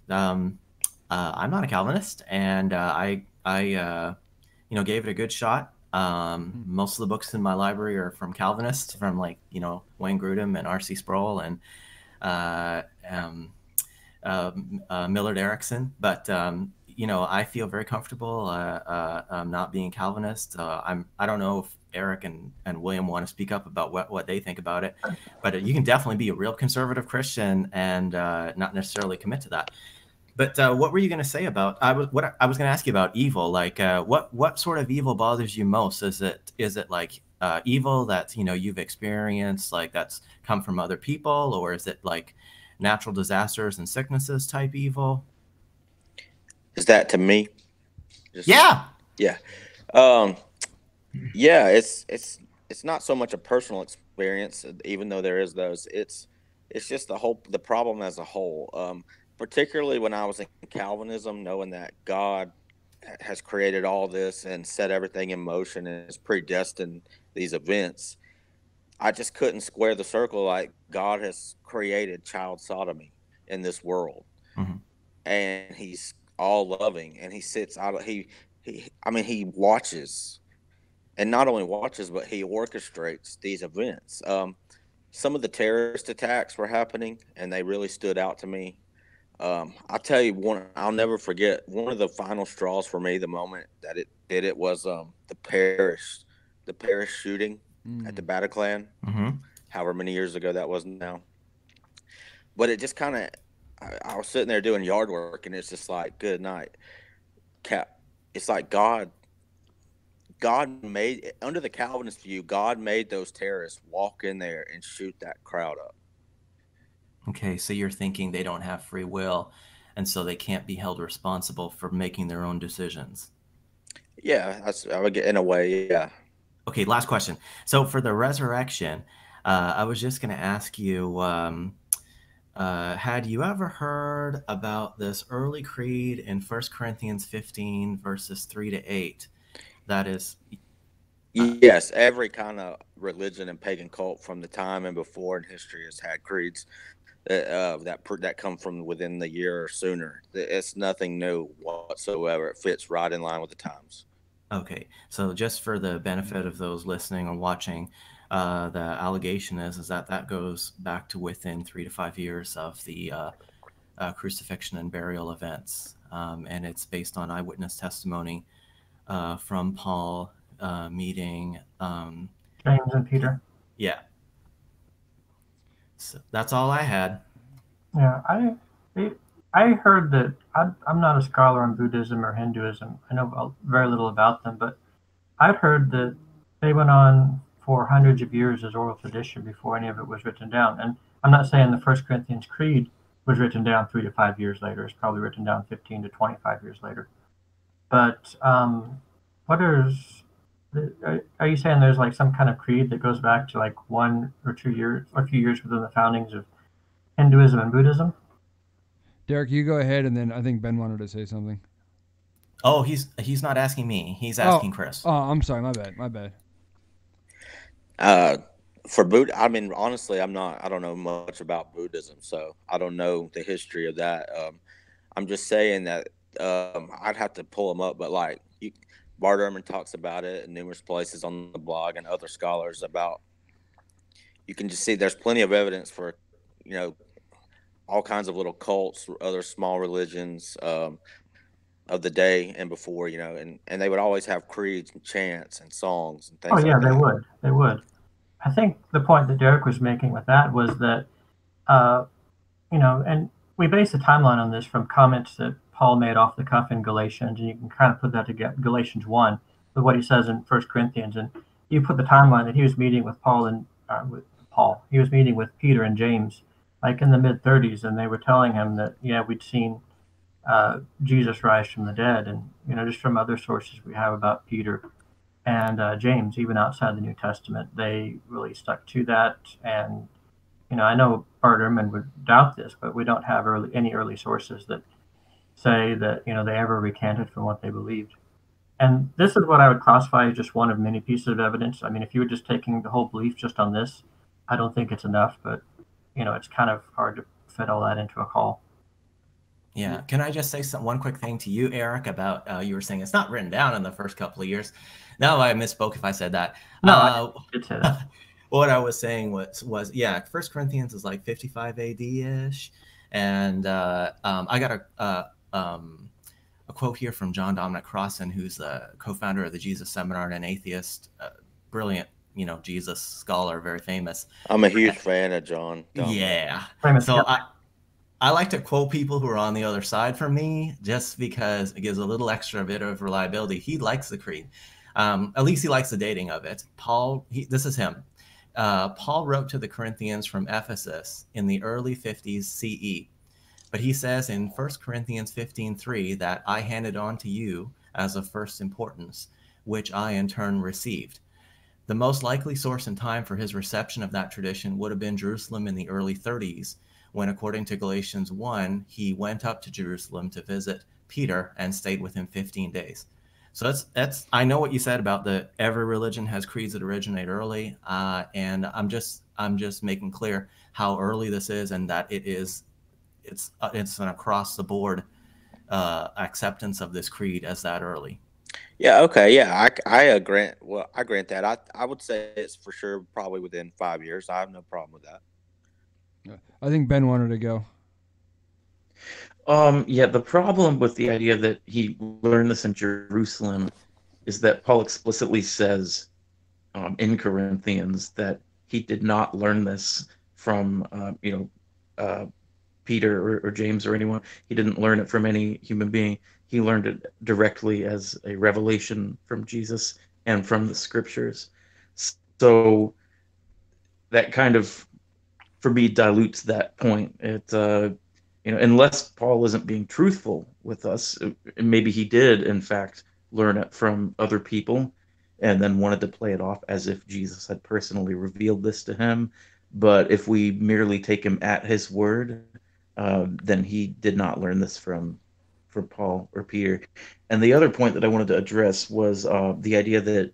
not a Calvinist, and I gave it a good shot. Most of the books in my library are from Calvinists, from Wayne Grudem and R.C. Sproul and Millard Erickson. But I feel very comfortable not being Calvinist. I don't know if Eric and William want to speak up about what they think about it, but you can definitely be a real conservative Christian and not necessarily commit to that. But what were you going to say about? I was going to ask you about evil. What sort of evil bothers you most? Is it evil that you've experienced, that's come from other people, or is it like natural disasters and sicknesses type evil? Is that to me? Yeah. Yeah, it's not so much a personal experience, even though there is those. It's just the problem as a whole. Particularly when I was in Calvinism, knowing that God has created all this and set everything in motion and has predestined these events, I just couldn't square the circle. Like, God has created child sodomy in this world, and He's all loving, and He sits out. He watches. And not only watches, but He orchestrates these events. Some of the terrorist attacks were happening, and they really stood out to me. I'll tell you one. I'll never forget one of the final straws for me. The moment that it did it was the Paris shooting at the Bataclan. However many years ago that was now. But it just kind of, I was sitting there doing yard work, and it's just like, good night, Cap. It's like God made, under the Calvinist view, God made those terrorists walk in there and shoot that crowd up. Okay, so you're thinking they don't have free will, and so they can't be held responsible for making their own decisions. Yeah, I would get, in a way, yeah. Okay, last question. So for the resurrection, I was just going to ask you, had you ever heard about this early creed in 1 Corinthians 15, verses 3-8? That is... yes, every kind of religion and pagan cult from the time and before in history has had creeds that come from within the year or sooner. It's nothing new whatsoever. It fits right in line with the times. Okay, so just for the benefit of those listening or watching, the allegation is that goes back to within 3 to 5 years of the crucifixion and burial events, and it's based on eyewitness testimony from Paul meeting James and Peter. Yeah. So that's all I had. Yeah, I heard that. I'm not a scholar on Buddhism or Hinduism. I know very little about them, but I'd heard that they went on for hundreds of years as oral tradition before any of it was written down. And I'm not saying the 1 Corinthians Creed was written down 3 to 5 years later. It's probably written down 15 to 25 years later. But are you saying there's like some kind of creed that goes back to like 1 or 2 years, or a few years within the foundings of Hinduism and Buddhism? Derek, you go ahead, and then I think Ben wanted to say something. Oh, he's not asking me. He's asking Chris. Oh, I'm sorry. My bad. For Buddha, I mean, honestly, I don't know much about Buddhism, so I don't know the history of that. I'm just saying that I'd have to pull them up, but like Bart Ehrman talks about it in numerous places on the blog, and other scholars about. You can just see there's plenty of evidence for, all kinds of little cults, other small religions of the day and before, and they would always have creeds and chants and songs and things. Oh yeah, like that. They would. I think the point that Derek was making with that was that, and we base the timeline on this from comments that Paul made off the cuff in Galatians, and you can kind of put that together. Galatians 1, with what he says in 1 Corinthians. And you put the timeline that he was meeting with Paul and he was meeting with Peter and James, like in the mid-30s, and they were telling him that, yeah, we'd seen Jesus rise from the dead, and just from other sources we have about Peter and James, even outside the New Testament, they really stuck to that. And I know Bart Ehrman would doubt this, but we don't have any early sources that say that they ever recanted from what they believed. And this is what I would classify as just one of many pieces of evidence. I mean, if you were just taking the whole belief just on this, I don't think it's enough, but it's kind of hard to fit all that into a call. Yeah. Can I just say one quick thing to you, Eric, about you were saying it's not written down in the first couple of years. No, I misspoke if I said that. No, I did say that. What I was saying was yeah, 1 Corinthians is like 55 AD-ish. And I got a quote here from John Dominic Crossan, who's the co-founder of the Jesus Seminar and an atheist, brilliant, Jesus scholar, very famous. I'm a huge fan of John Dominic. Yeah. So I like to quote people who are on the other side from me, just because it gives a little extra bit of reliability. He likes the creed. At least he likes the dating of it. This is him. Paul wrote to the Corinthians from Ephesus in the early 50s CE. But he says in 1 Corinthians 15:3 that I handed on to you as of first importance, which I in turn received. The most likely source and time for his reception of that tradition would have been Jerusalem in the early 30s, when, according to Galatians 1, he went up to Jerusalem to visit Peter and stayed with him 15 days. So that's I know what you said about every religion has creeds that originate early, and I'm just making clear how early this is, and that it's an across the board acceptance of this creed as that early. Yeah. Okay. Yeah. I grant. Well, I grant that. I would say it's for sure probably within 5 years. I have no problem with that. I think Ben wanted to go. Yeah, the problem with the idea that he learned this in Jerusalem is that Paul explicitly says in Corinthians that he did not learn this from Peter or James or anyone. He didn't learn it from any human being. He learned it directly as a revelation from Jesus and from the scriptures. So that kind of, for me, dilutes that point. It unless Paul isn't being truthful with us, maybe he did in fact learn it from other people and then wanted to play it off as if Jesus had personally revealed this to him. But if we merely take him at his word, then he did not learn this from Paul or Peter. And the other point that I wanted to address was the idea that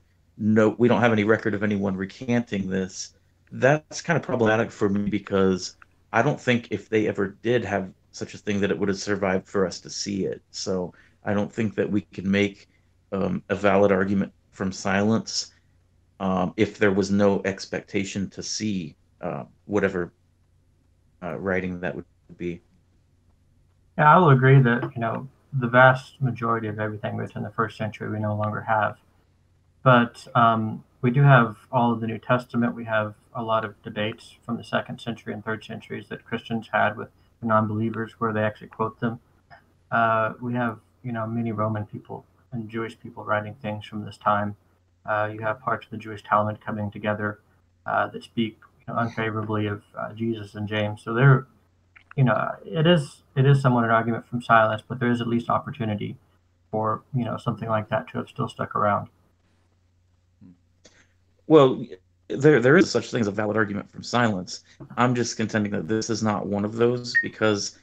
we don't have any record of anyone recanting this. That's kind of problematic for me, because I don't think if they ever did have such a thing that it would have survived for us to see it. So I don't think that we can make a valid argument from silence if there was no expectation to see whatever writing that would be. Yeah, I will agree that the vast majority of everything written in the first century we no longer have, but we do have all of the New Testament. We have a lot of debates from the 2nd century and 3rd centuries that Christians had with non-believers, where they actually quote them. We have many Roman people and Jewish people writing things from this time. You have parts of the Jewish Talmud coming together that speak unfavorably of Jesus and James. So there, it is somewhat an argument from silence, but there is at least opportunity for something like that to have still stuck around. Well, there is such thing as a valid argument from silence. I'm just contending that this is not one of those, because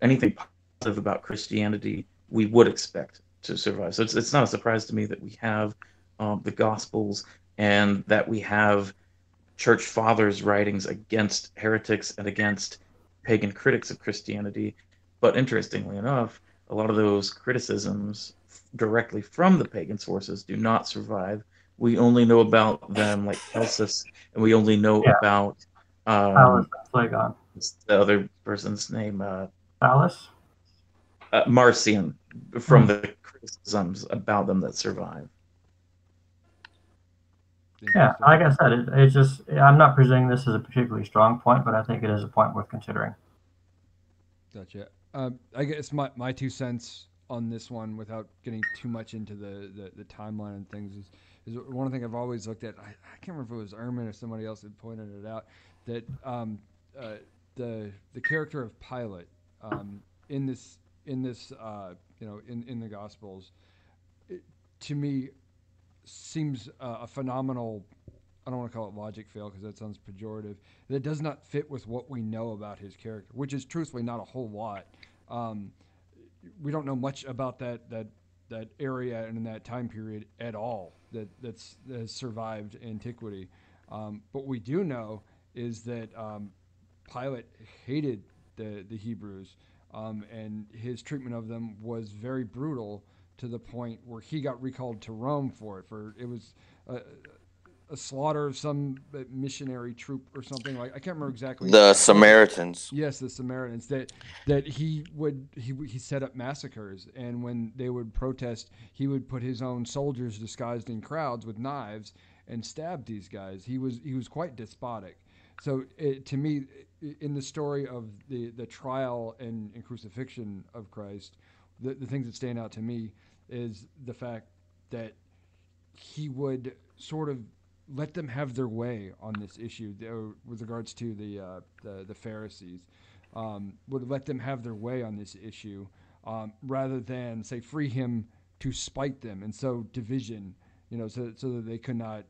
anything positive about Christianity we would expect to survive. So it's not a surprise to me that we have the Gospels and that we have church fathers' writings against heretics and against pagan critics of Christianity. But interestingly enough, a lot of those criticisms directly from the pagan sources do not survive. We only know about them like Celsus, and we only know about Phlegon. The other person's name, Thales? Marcion, from the criticisms about them that survive. Yeah, like I said, it's just, I'm not presuming this is a particularly strong point, but I think it is a point worth considering. Gotcha. I guess my 2 cents on this one without getting too much into the timeline and things is one thing I've always looked at. I can't remember if it was Ehrman or somebody else that pointed it out, that the character of Pilate in this in the Gospels, to me seems a phenomenal. I don't want to call it logic fail because that sounds pejorative. That does not fit with what we know about his character, which is truthfully not a whole lot. We don't know much about that area and in that time period at all that has survived antiquity. But we do know is that Pilate hated the Hebrews, and his treatment of them was very brutal to the point where he got recalled to Rome for it. It was a slaughter of some missionary troop or something like. I can't remember exactly. The Samaritans. Yes, the Samaritans. That he set up massacres, and when they would protest, he would put his own soldiers disguised in crowds with knives and stab these guys. He was quite despotic. So to me, in the story of the trial and crucifixion of Christ, the things that stand out to me is the fact that he would sort of let them have their way on this issue with regards to the Pharisees. Would let them have their way on this issue rather than say free him to spite them and sow division, so that they could not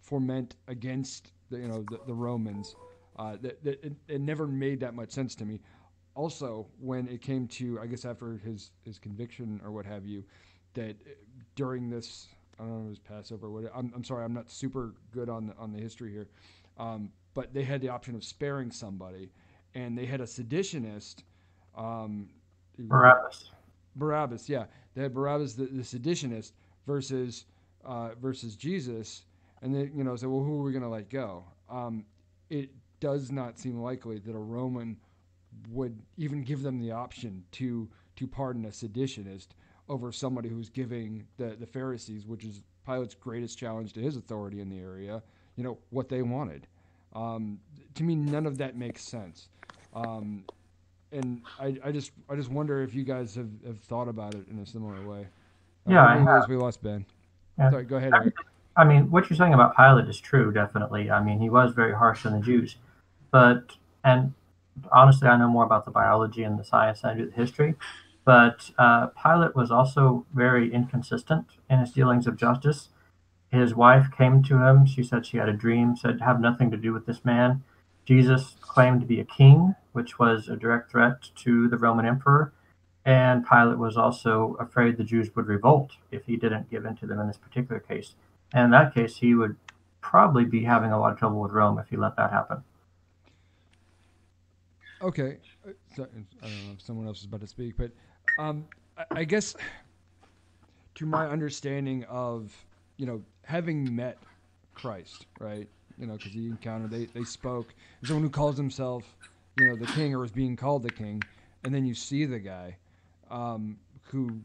foment against the Romans. It never made that much sense to me. Also, when it came to, I guess after his conviction or what have you, that during this, I don't know if it was Passover. I'm sorry, I'm not super good on the history here, but they had the option of sparing somebody, and they had a seditionist. Barabbas, yeah, they had Barabbas, the seditionist, versus Jesus, and they said, well, who are we going to let go? It does not seem likely that a Roman would even give them the option to pardon a seditionist over somebody who's giving the Pharisees, which is Pilate's greatest challenge to his authority in the area, what they wanted. To me, none of that makes sense. And I just wonder if you guys have thought about it in a similar way. Yeah, I have. We lost Ben. Yeah. Sorry, go ahead, Eric. I mean, what you're saying about Pilate is true, definitely. I mean, he was very harsh on the Jews. And honestly, I know more about the biology and the science than I do the history. But Pilate was also very inconsistent in his dealings of justice. His wife came to him. She said she had a dream, said have nothing to do with this man. Jesus claimed to be a king, which was a direct threat to the Roman emperor. And Pilate was also afraid the Jews would revolt if he didn't give in to them in this particular case. And in that case, he would probably be having a lot of trouble with Rome if he let that happen. Okay. So, I don't know if someone else is about to speak, but I guess to my understanding of, having met Christ, right? Because he encountered, they spoke. Someone who calls himself, the king or is being called the king, and then you see the guy who,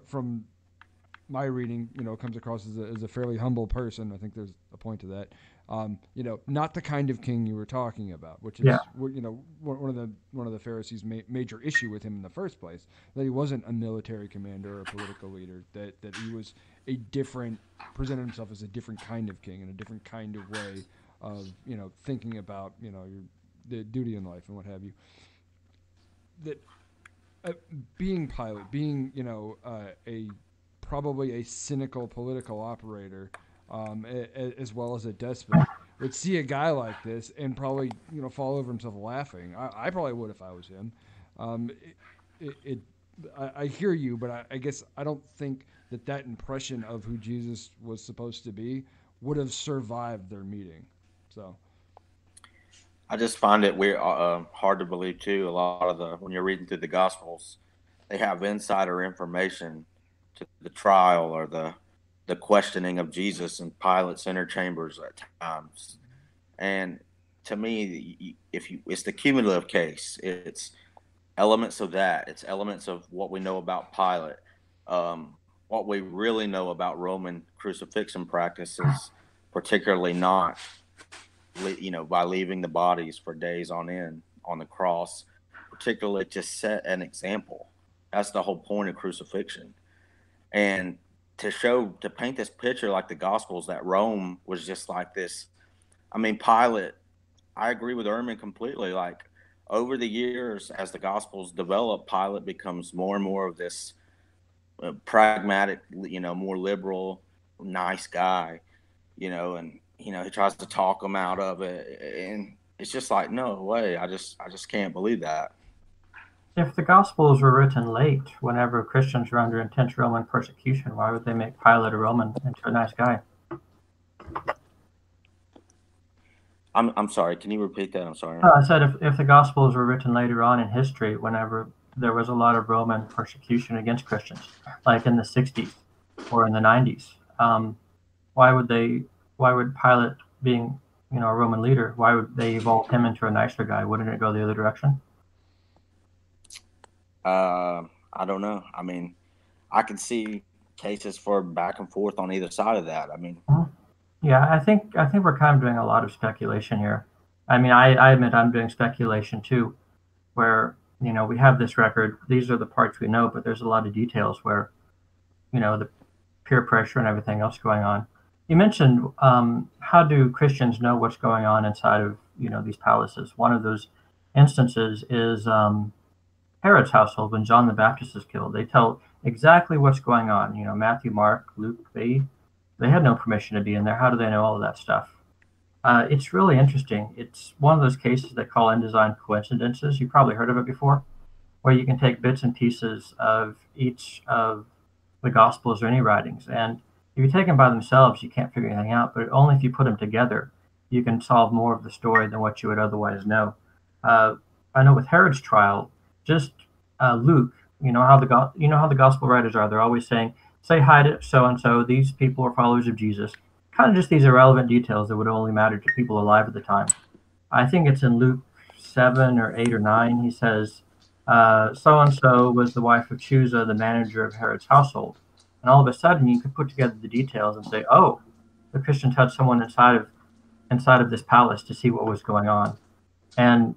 from my reading, comes across as a fairly humble person. I think there's a point to that. Not the kind of king you were talking about, which is, one of the Pharisees' major issue with him in the first place, that he wasn't a military commander or a political leader, that he was presented himself as a different kind of king and a different kind of way of, thinking about, the duty in life and what have you. That being Pilate, being, probably a cynical political operator, as well as a despot, would see a guy like this and probably fall over himself laughing. I probably would if I was him. I hear you, but I guess I don't think that impression of who Jesus was supposed to be would have survived their meeting. So I just find it weird, hard to believe too. A lot of when you're reading through the Gospels, they have insider information to the trial or the questioning of Jesus in Pilate's inner chambers at times. And to me, it's the cumulative case. It's elements of that. It's elements of what we know about Pilate, what we really know about Roman crucifixion practices, particularly not, by leaving the bodies for days on end on the cross, particularly to set an example That's the whole point of crucifixion. And to paint this picture like the Gospels, that Rome was just like this. I mean, Pilate, I agree with Ehrman completely. Like, over the years, as the Gospels develop, Pilate becomes more and more of this pragmatic, more liberal, nice guy, and, he tries to talk them out of it. And it's just like, no way. I just can't believe that. If the Gospels were written late, whenever Christians were under intense Roman persecution, why would they make Pilate a Roman into a nice guy? I'm sorry. Can you repeat that? I'm sorry. I said if the Gospels were written later on in history, whenever there was a lot of Roman persecution against Christians, like in the 60s or in the 90s, why would Pilate, being a Roman leader, why would they evolve him into a nicer guy? Wouldn't it go the other direction? I don't know. I mean, I can see cases for back and forth on either side of that. I mean, yeah, I think we're kind of doing a lot of speculation here. I mean, I admit I'm doing speculation too, where we have this record. These are the parts we know, but there's a lot of details where, the peer pressure and everything else going on. You mentioned how do Christians know what's going on inside of these palaces? One of those instances is Herod's household when John the Baptist is killed. They tell exactly what's going on. Matthew, Mark, Luke, they had no permission to be in there. How do they know all of that stuff? It's really interesting. It's one of those cases they call in-design coincidences. You probably heard of it before, where you can take bits and pieces of each of the Gospels or any writings. And if you take them by themselves, you can't figure anything out. But only if you put them together, you can solve more of the story than what you would otherwise know. I know with Herod's trial, just Luke, how the gospel writers are. They're always saying, say hi to so-and-so. These people are followers of Jesus. Kind of just these irrelevant details that would only matter to people alive at the time. I think it's in Luke 7 or 8 or 9. He says, so-and-so was the wife of Chusa, the manager of Herod's household. And all of a sudden, you could put together the details and say, oh, the Christians had someone inside of this palace to see what was going on. And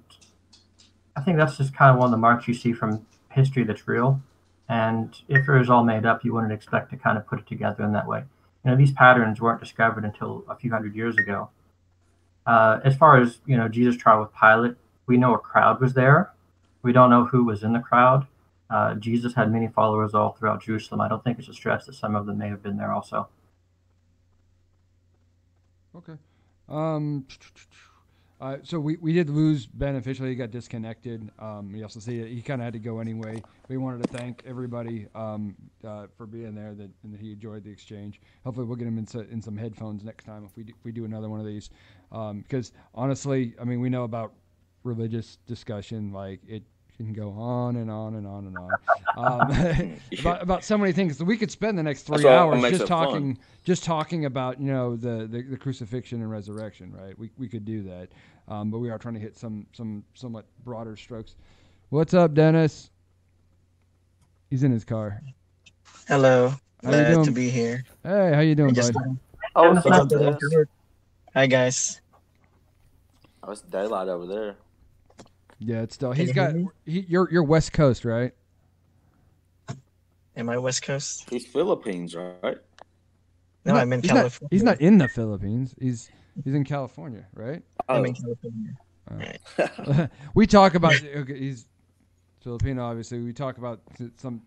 I think that's just kind of one of the marks you see from history that's real. And if it was all made up, you wouldn't expect to kind of put it together in that way. These patterns weren't discovered until a few hundred years ago. As far as, Jesus' trial with Pilate, we know a crowd was there. We don't know who was in the crowd. Jesus had many followers all throughout Jerusalem. I don't think it's a stretch that some of them may have been there also. Okay. So we did lose Ben officially. He got disconnected. You also see he kind of had to go anyway. We wanted to thank everybody for being there and that he enjoyed the exchange. Hopefully we'll get him in some headphones next time if we do another one of these. Because honestly, I mean, we know about religious discussion, like it can go on and on and on and on about so many things. So we could spend the next 3 hours just talking about the crucifixion and resurrection, right? We could do that, but we are trying to hit some somewhat broader strokes. What's up, Dennis? He's in his car. Hello, glad doing? to be here. Hey, how you doing, bud? Hi guys. Oh, it's daylight over there. Yeah, it's still. You're West Coast, right? Am I West Coast? He's Philippines, right? No, I'm in California. He's not in the Philippines. He's in California, right? I'm in California. Right. We talk about. Okay, he's Filipino, obviously. We talk about some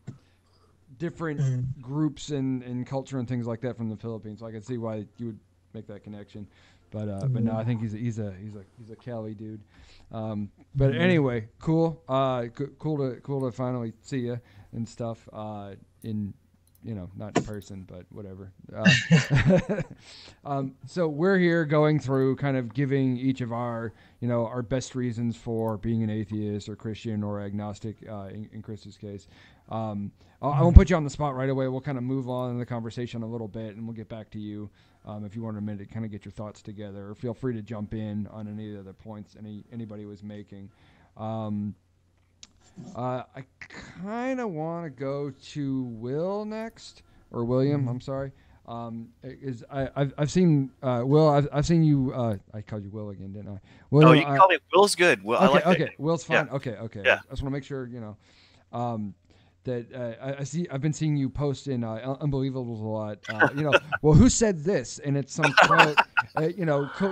different groups and culture and things like that from the Philippines. So I can see why you would make that connection. But no, I think he's a Cali dude. But anyway, cool. Cool to finally see you and stuff. Not in person, but whatever. So we're here going through kind of giving each of our best reasons for being an atheist or Christian or agnostic in Chris's case. I won't put you on the spot right away. We'll kind of move on in the conversation a little bit, and we'll get back to you if you want a minute to kind of get your thoughts together. Or feel free to jump in on any of the other points anybody was making. I kind of want to go to Will next, or William. I'm sorry. I've seen Will. I've seen you. I called you Will again, didn't I? Will, no, you can call me Will's good. Will, okay, I like okay. that. Will's fine. Yeah. Okay. Yeah. I just want to make sure I've been seeing you post in Unbelievables a lot. Well, who said this? And it's some quote,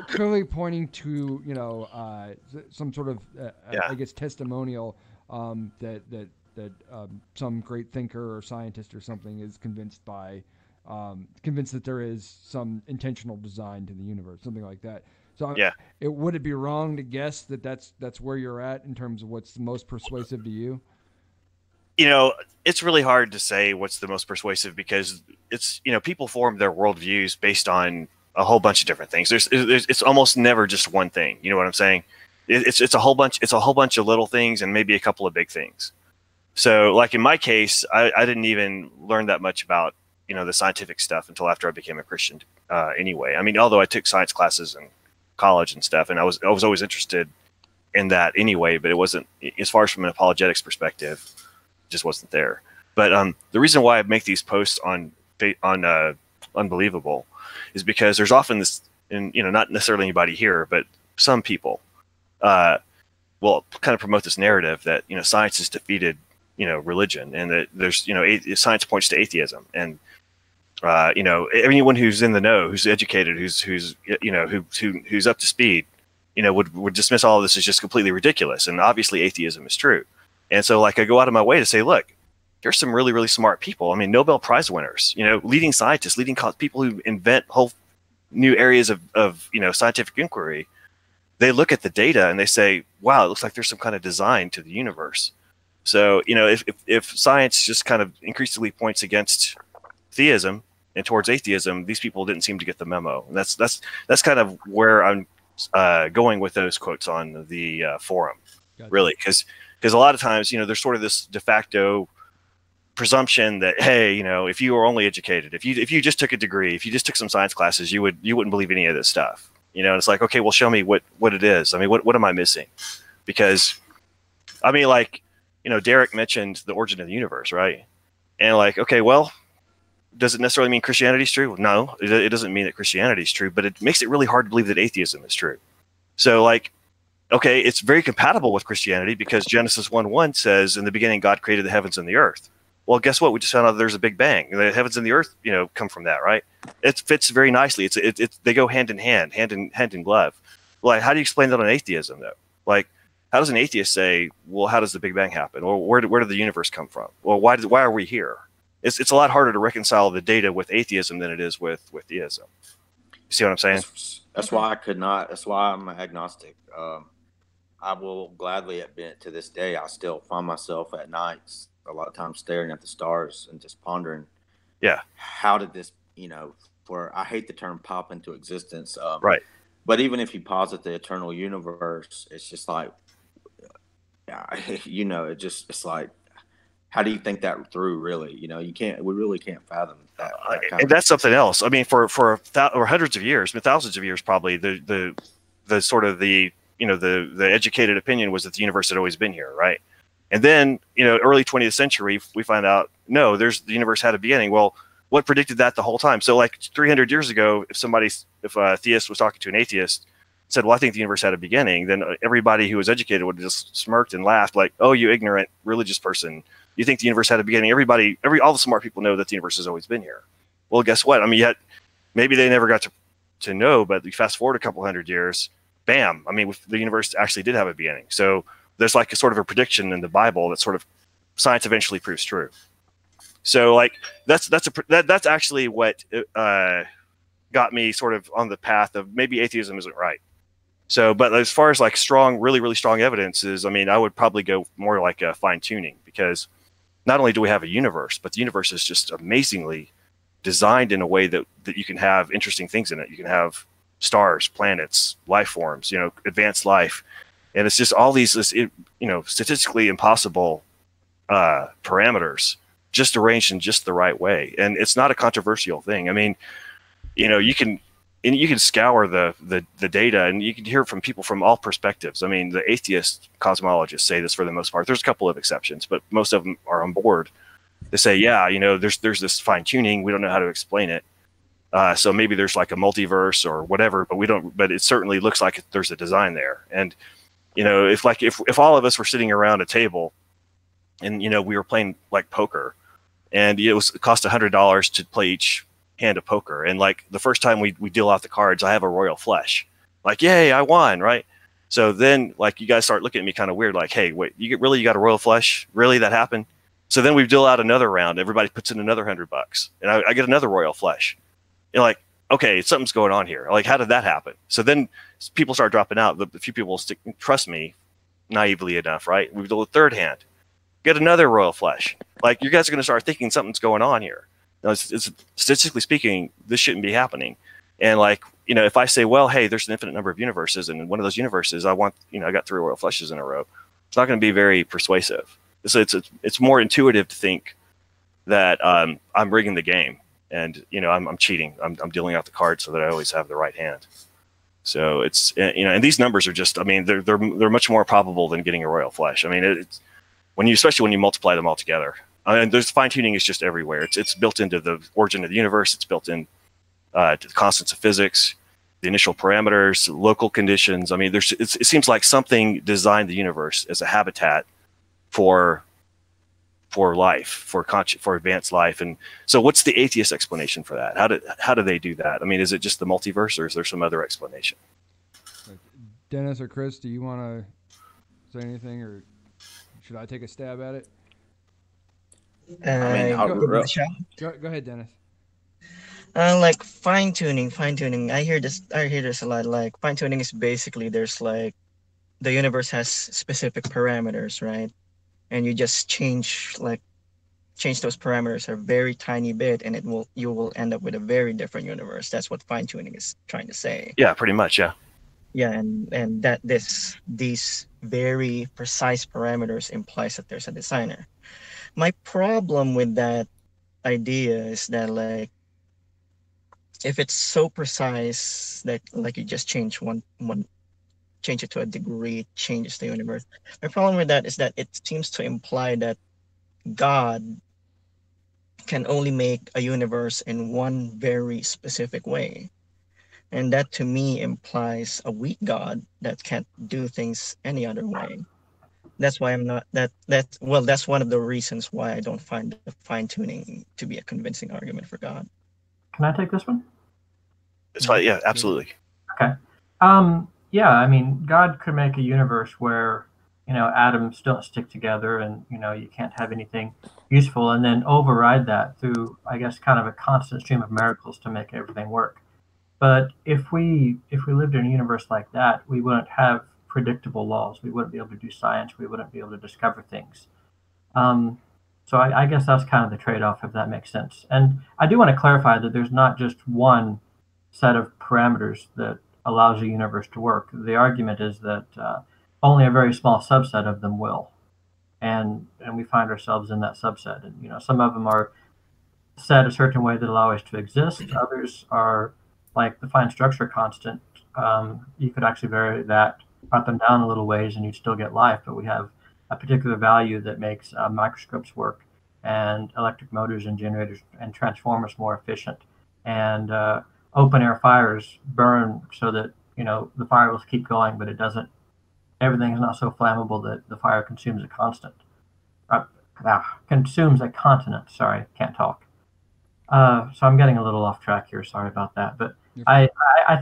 clearly pointing to some sort of I guess testimonial that some great thinker or scientist or something is convinced that there is some intentional design to the universe, something like that. So would it be wrong to guess that that's where you're at in terms of what's the most persuasive to you? It's really hard to say what's the most persuasive because it's, people form their worldviews based on a whole bunch of different things. It's almost never just one thing. You know what I'm saying? It's a whole bunch of little things and maybe a couple of big things. So like in my case, I didn't even learn that much about, the scientific stuff until after I became a Christian anyway. I mean, although I took science classes in college and stuff, and I was always interested in that anyway, but it wasn't, as far as from an apologetics perspective, just wasn't there. But the reason why I make these posts on Unbelievable is because there's often this, and not necessarily anybody here, but some people will kind of promote this narrative that science has defeated religion, and that there's science points to atheism, and anyone who's in the know, who's educated, who's up to speed, would dismiss all of this as just completely ridiculous, and obviously atheism is true. And so, like, I go out of my way to say, look, there's some really, really smart people. I mean, Nobel Prize winners, leading scientists, people who invent whole new areas of scientific inquiry. They look at the data and they say, wow, it looks like there's some kind of design to the universe. So, if science just kind of increasingly points against theism and towards atheism, these people didn't seem to get the memo. And that's kind of where I'm going with those quotes on the forum, gotcha. Really, because a lot of times, there's sort of this de facto presumption that, hey, if you were only educated, if you just took a degree, if you just took some science classes, you wouldn't believe any of this stuff. And it's like, okay, well, show me what it is. I mean, what am I missing? Because, I mean, like, Derek mentioned the origin of the universe, right? And like, okay, well, does it necessarily mean Christianity is true? No, it doesn't mean that Christianity is true, but it makes it really hard to believe that atheism is true. So, like, okay, it's very compatible with Christianity because Genesis 1:1 says, in the beginning, God created the heavens and the earth. Well, guess what? We just found out there's a big bang. The heavens and the earth, come from that, right? It fits very nicely. They go hand in hand in glove. Like, how do you explain that on atheism, though? Like, how does an atheist say, well, how does the big bang happen? Or where did the universe come from? Well, why are we here? It's a lot harder to reconcile the data with atheism than it is with theism. You see what I'm saying? That's why I could not. That's why I'm agnostic. I will gladly admit to this day, I still find myself at nights a lot of times staring at the stars and just pondering, how did this, I hate the term pop into existence. Right. But even if you posit the eternal universe, it's just like, it's like, how do you think that through? Really, we really can't fathom that. And that's something else. I mean, for hundreds of years, thousands of years, probably the sort of the educated opinion was that the universe had always been here, right? And then, early 20th century, we find out, no, the universe had a beginning. Well, what predicted that the whole time? So like 300 years ago, if a theist was talking to an atheist, said, well, I think the universe had a beginning, then everybody who was educated would have just smirked and laughed like, oh, you ignorant religious person. You think the universe had a beginning? All the smart people know that the universe has always been here. Well, guess what? I mean, yet maybe they never got to know, but you fast forward a couple hundred years, bam. I mean, the universe actually did have a beginning. So there's like a sort of a prediction in the Bible that sort of science eventually proves true. So like that's actually what got me sort of on the path of maybe atheism isn't right. So, but as far as like strong, really, really strong evidence is, I mean, I would probably go more like a fine tuning, because not only do we have a universe, but the universe is just amazingly designed in a way that you can have interesting things in it. You can have stars, planets, life forms, advanced life. And it's just all these, statistically impossible parameters just arranged in just the right way. And it's not a controversial thing. I mean, you can scour the data and you can hear from people from all perspectives. I mean, the atheist cosmologists say this for the most part. There's a couple of exceptions, but most of them are on board. They say, there's this fine tuning. We don't know how to explain it. So maybe there's like a multiverse or whatever, but it certainly looks like there's a design there. And, if all of us were sitting around a table and we were playing like poker, and it cost $100 to play each hand of poker. And like the first time we deal out the cards, I have a royal flush. Like, yay, I won, right? So then like you guys start looking at me kind of weird, like, hey, wait, you got a royal flush? Really, that happened? So then we deal out another round. Everybody puts in another $100, and I get another royal flush. You're like, okay, something's going on here. Like, how did that happen? So then people start dropping out. The few people trust me, naively enough, right? We do a third hand, get another royal flush. Like, you guys are going to start thinking something's going on here. Now, it's statistically speaking, this shouldn't be happening. And like, if I say, well, hey, there's an infinite number of universes, and in one of those universes, I got 3 royal flushes in a row. It's not going to be very persuasive. So it's more intuitive to think that I'm rigging the game, and I'm cheating. I'm dealing out the cards so that I always have the right hand. So it's and these numbers are just, I mean, they're much more probable than getting a royal flush. I mean, it's especially when you multiply them all together. I mean, there's fine tuning is just everywhere. It's built into the origin of the universe. It's built in to the constants of physics, the initial parameters, local conditions. I mean, it seems like something designed the universe as a habitat for life, for advanced life. And so what's the atheist explanation for that? How do they do that? I mean, is it just the multiverse, or is there some other explanation? Dennis or Chris, do you want to say anything, or should I take a stab at it? Go ahead, Dennis. Like fine tuning. I hear this a lot. Like fine tuning is basically there's like the universe has specific parameters, right? And you just change those parameters a very tiny bit, and you will end up with a very different universe. That's what fine tuning is trying to say. Yeah, pretty much. Yeah. Yeah, and that these very precise parameters implies that there's a designer. My problem with that idea is that like if it's so precise that like you just change change it to a degree, it changes the universe. My problem with that is that it seems to imply that God can only make a universe in one very specific way. And that to me implies a weak God that can't do things any other way. That's why I'm not that's one of the reasons why I don't find the fine tuning to be a convincing argument for God. Can I take this one? It's fine. Yeah, absolutely. Okay. Yeah, I mean, God could make a universe where, atoms don't stick together and, you can't have anything useful, and then override that through, I guess, kind of a constant stream of miracles to make everything work. But if we lived in a universe like that, we wouldn't have predictable laws. We wouldn't be able to do science. We wouldn't be able to discover things. So I guess that's kind of the trade-off, if that makes sense. And I do want to clarify that there's not just one set of parameters that allows a universe to work. The argument is that only a very small subset of them will, and we find ourselves in that subset. And some of them are set a certain way that allow us to exist. Others are like the fine structure constant. You could actually vary that up and down a little ways, and you'd still get life. But we have a particular value that makes microscopes work, and electric motors and generators and transformers more efficient, and open air fires burn so that the fire will keep going, but it doesn't. Everything is not so flammable that the fire consumes a continent. Sorry, can't talk. So I'm getting a little off track here. Sorry about that. But I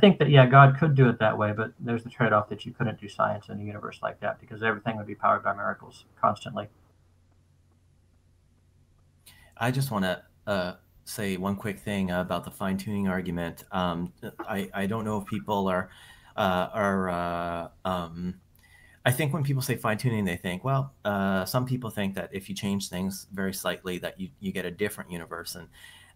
think that God could do it that way, but there's the trade-off that you couldn't do science in a universe like that because everything would be powered by miracles constantly. I just want to say one quick thing about the fine-tuning argument. I don't know if people are I think when people say fine-tuning, they think, well, some people think that if you change things very slightly that you get a different universe. And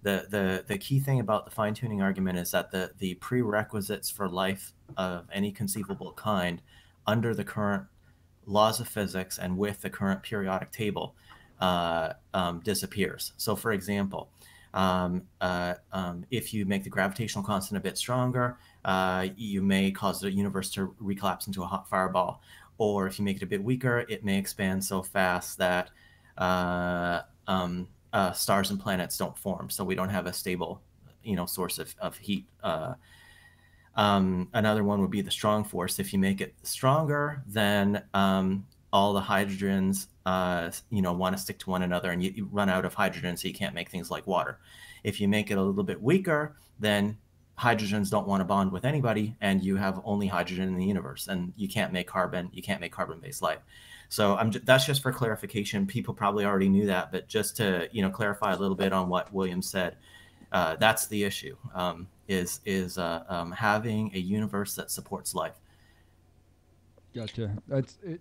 the key thing about the fine-tuning argument is that the prerequisites for life of any conceivable kind under the current laws of physics and with the current periodic table disappears. So for example, if you make the gravitational constant a bit stronger, you may cause the universe to recollapse into a hot fireball. Or if you make it a bit weaker, it may expand so fast that stars and planets don't form. So we don't have a stable, source of heat. Another one would be the strong force. If you make it stronger, then all the hydrogens, want to stick to one another, and you run out of hydrogen, so you can't make things like water. If you make it a little bit weaker, then hydrogens don't want to bond with anybody, and you have only hydrogen in the universe, and you can't make carbon. You can't make carbon-based life. So that's just for clarification. People probably already knew that, but just to clarify a little bit on what William said, that's the issue. Is having a universe that supports life. Gotcha. That's it.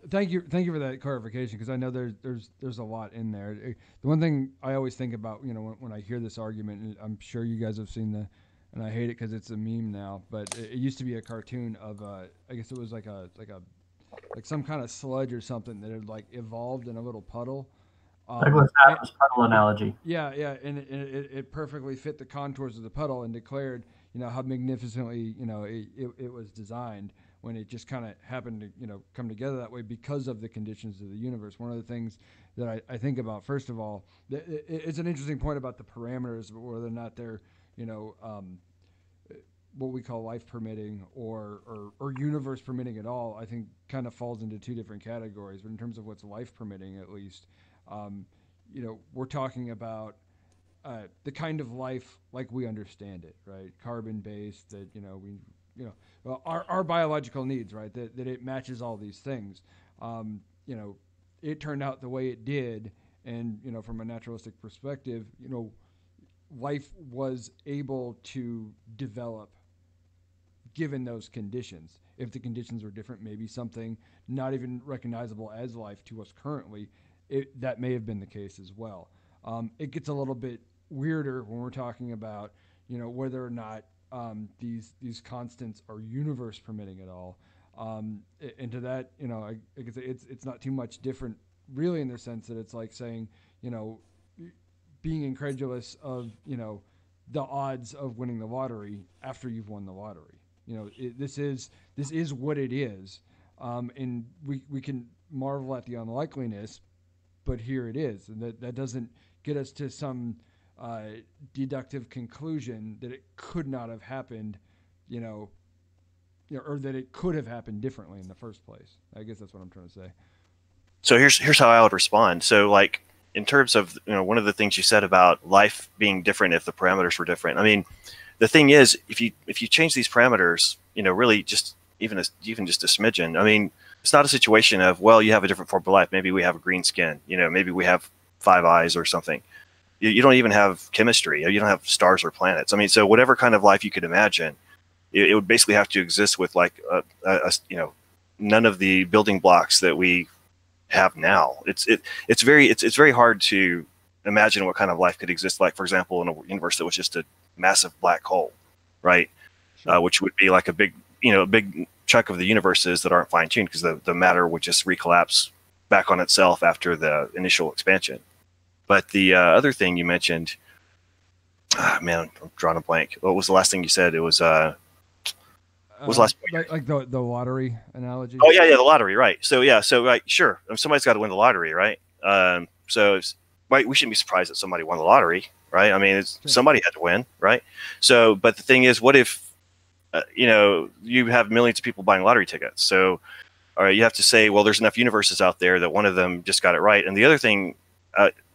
Thank you for that clarification, because I know there's a lot in there. The one thing I always think about, when I hear this argument, and I'm sure you guys have seen and I hate it because it's a meme now, but it used to be a cartoon of I guess it was like some kind of sludge or something that had like evolved in a little puddle. Douglas Adams puddle analogy. Yeah, and it perfectly fit the contours of the puddle and declared, how magnificently, it was designed, when it just kind of happened to, come together that way because of the conditions of the universe. One of the things that I think about, first of all, it's an interesting point about the parameters, but whether or not they're, what we call life permitting or universe permitting at all, I think kind of falls into two different categories. But in terms of what's life permitting, at least, we're talking about the kind of life like we understand it, right? Carbon-based, that, our biological needs, right? That it matches all these things. It turned out the way it did, and, from a naturalistic perspective, life was able to develop given those conditions. If the conditions were different, maybe something not even recognizable as life to us currently, that may have been the case as well. It gets a little bit weirder when we're talking about, whether or not these constants are universe permitting at all. And to that, I guess it's not too much different, really, in the sense that it's like saying, being incredulous of, the odds of winning the lottery after you've won the lottery. This is what it is, and we can marvel at the unlikeliness, but here it is, and that doesn't get us to some deductive conclusion that it could not have happened, or that it could have happened differently in the first place. I guess that's what I'm trying to say. So here's how I would respond. So, like, in terms of, one of the things you said about life being different if the parameters were different. I mean, the thing is, if you change these parameters, really just even just a smidgen. I mean, it's not a situation of, well, you have a different form of life. Maybe we have a green skin. Maybe we have 5 eyes or something. You don't even have chemistry. You don't have stars or planets. I mean, so whatever kind of life you could imagine, it would basically have to exist with like none of the building blocks that we have now. It's very hard to imagine what kind of life could exist, like, for example, in a universe that was just a massive black hole, right? Sure. Which would be like a big chunk of the universes that aren't fine-tuned, because the matter would just recollapse back on itself after the initial expansion. But the other thing you mentioned, man, I'm drawing a blank. What was the last thing you said? It was what was the last point? Like the lottery analogy. Oh yeah, the lottery, right? So like, sure, somebody's got to win the lottery, right? So we shouldn't be surprised that somebody won the lottery, right? I mean, somebody had to win, right? So, but the thing is, what if you have millions of people buying lottery tickets? So, all right, you have to say, well, there's enough universes out there that one of them just got it right. And the other thing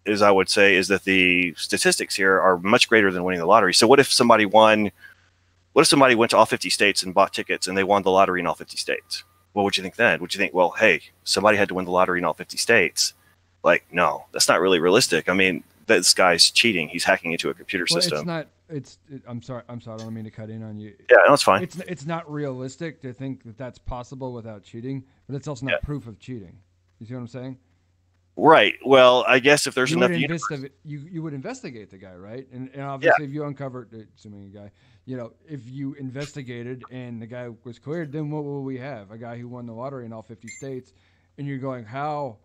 is, I would say, is that the statistics here are much greater than winning the lottery. So what if somebody went to all 50 states and bought tickets and they won the lottery in all 50 states? What would you think then? Would you think, well, hey, somebody had to win the lottery in all 50 states? Like, no, that's not really realistic. I mean, this guy's cheating. He's hacking into a computer system. I'm sorry. I don't mean to cut in on you. Yeah, no, it's fine. It's not realistic to think that that's possible without cheating, but it's also not proof of cheating. You see what I'm saying? Right. Well, I guess if there's enough you would investigate the guy, right? And obviously, if you uncovered, assuming a guy, if you investigated and the guy was cleared, then what will we have? A guy who won the lottery in all 50 states, and you're going, how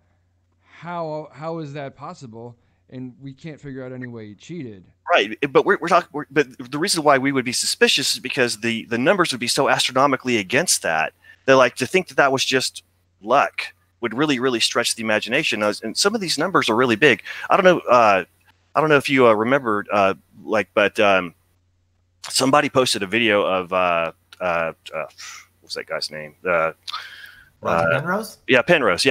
is that possible? And we can't figure out any way he cheated. Right, but we're talking. But the reason why we would be suspicious is because the numbers would be so astronomically against that. That, like, to think that was just luck would really, really stretch the imagination. And some of these numbers are really big. I don't know if you remember, but somebody posted a video of what was that guy's name? Penrose? Penrose.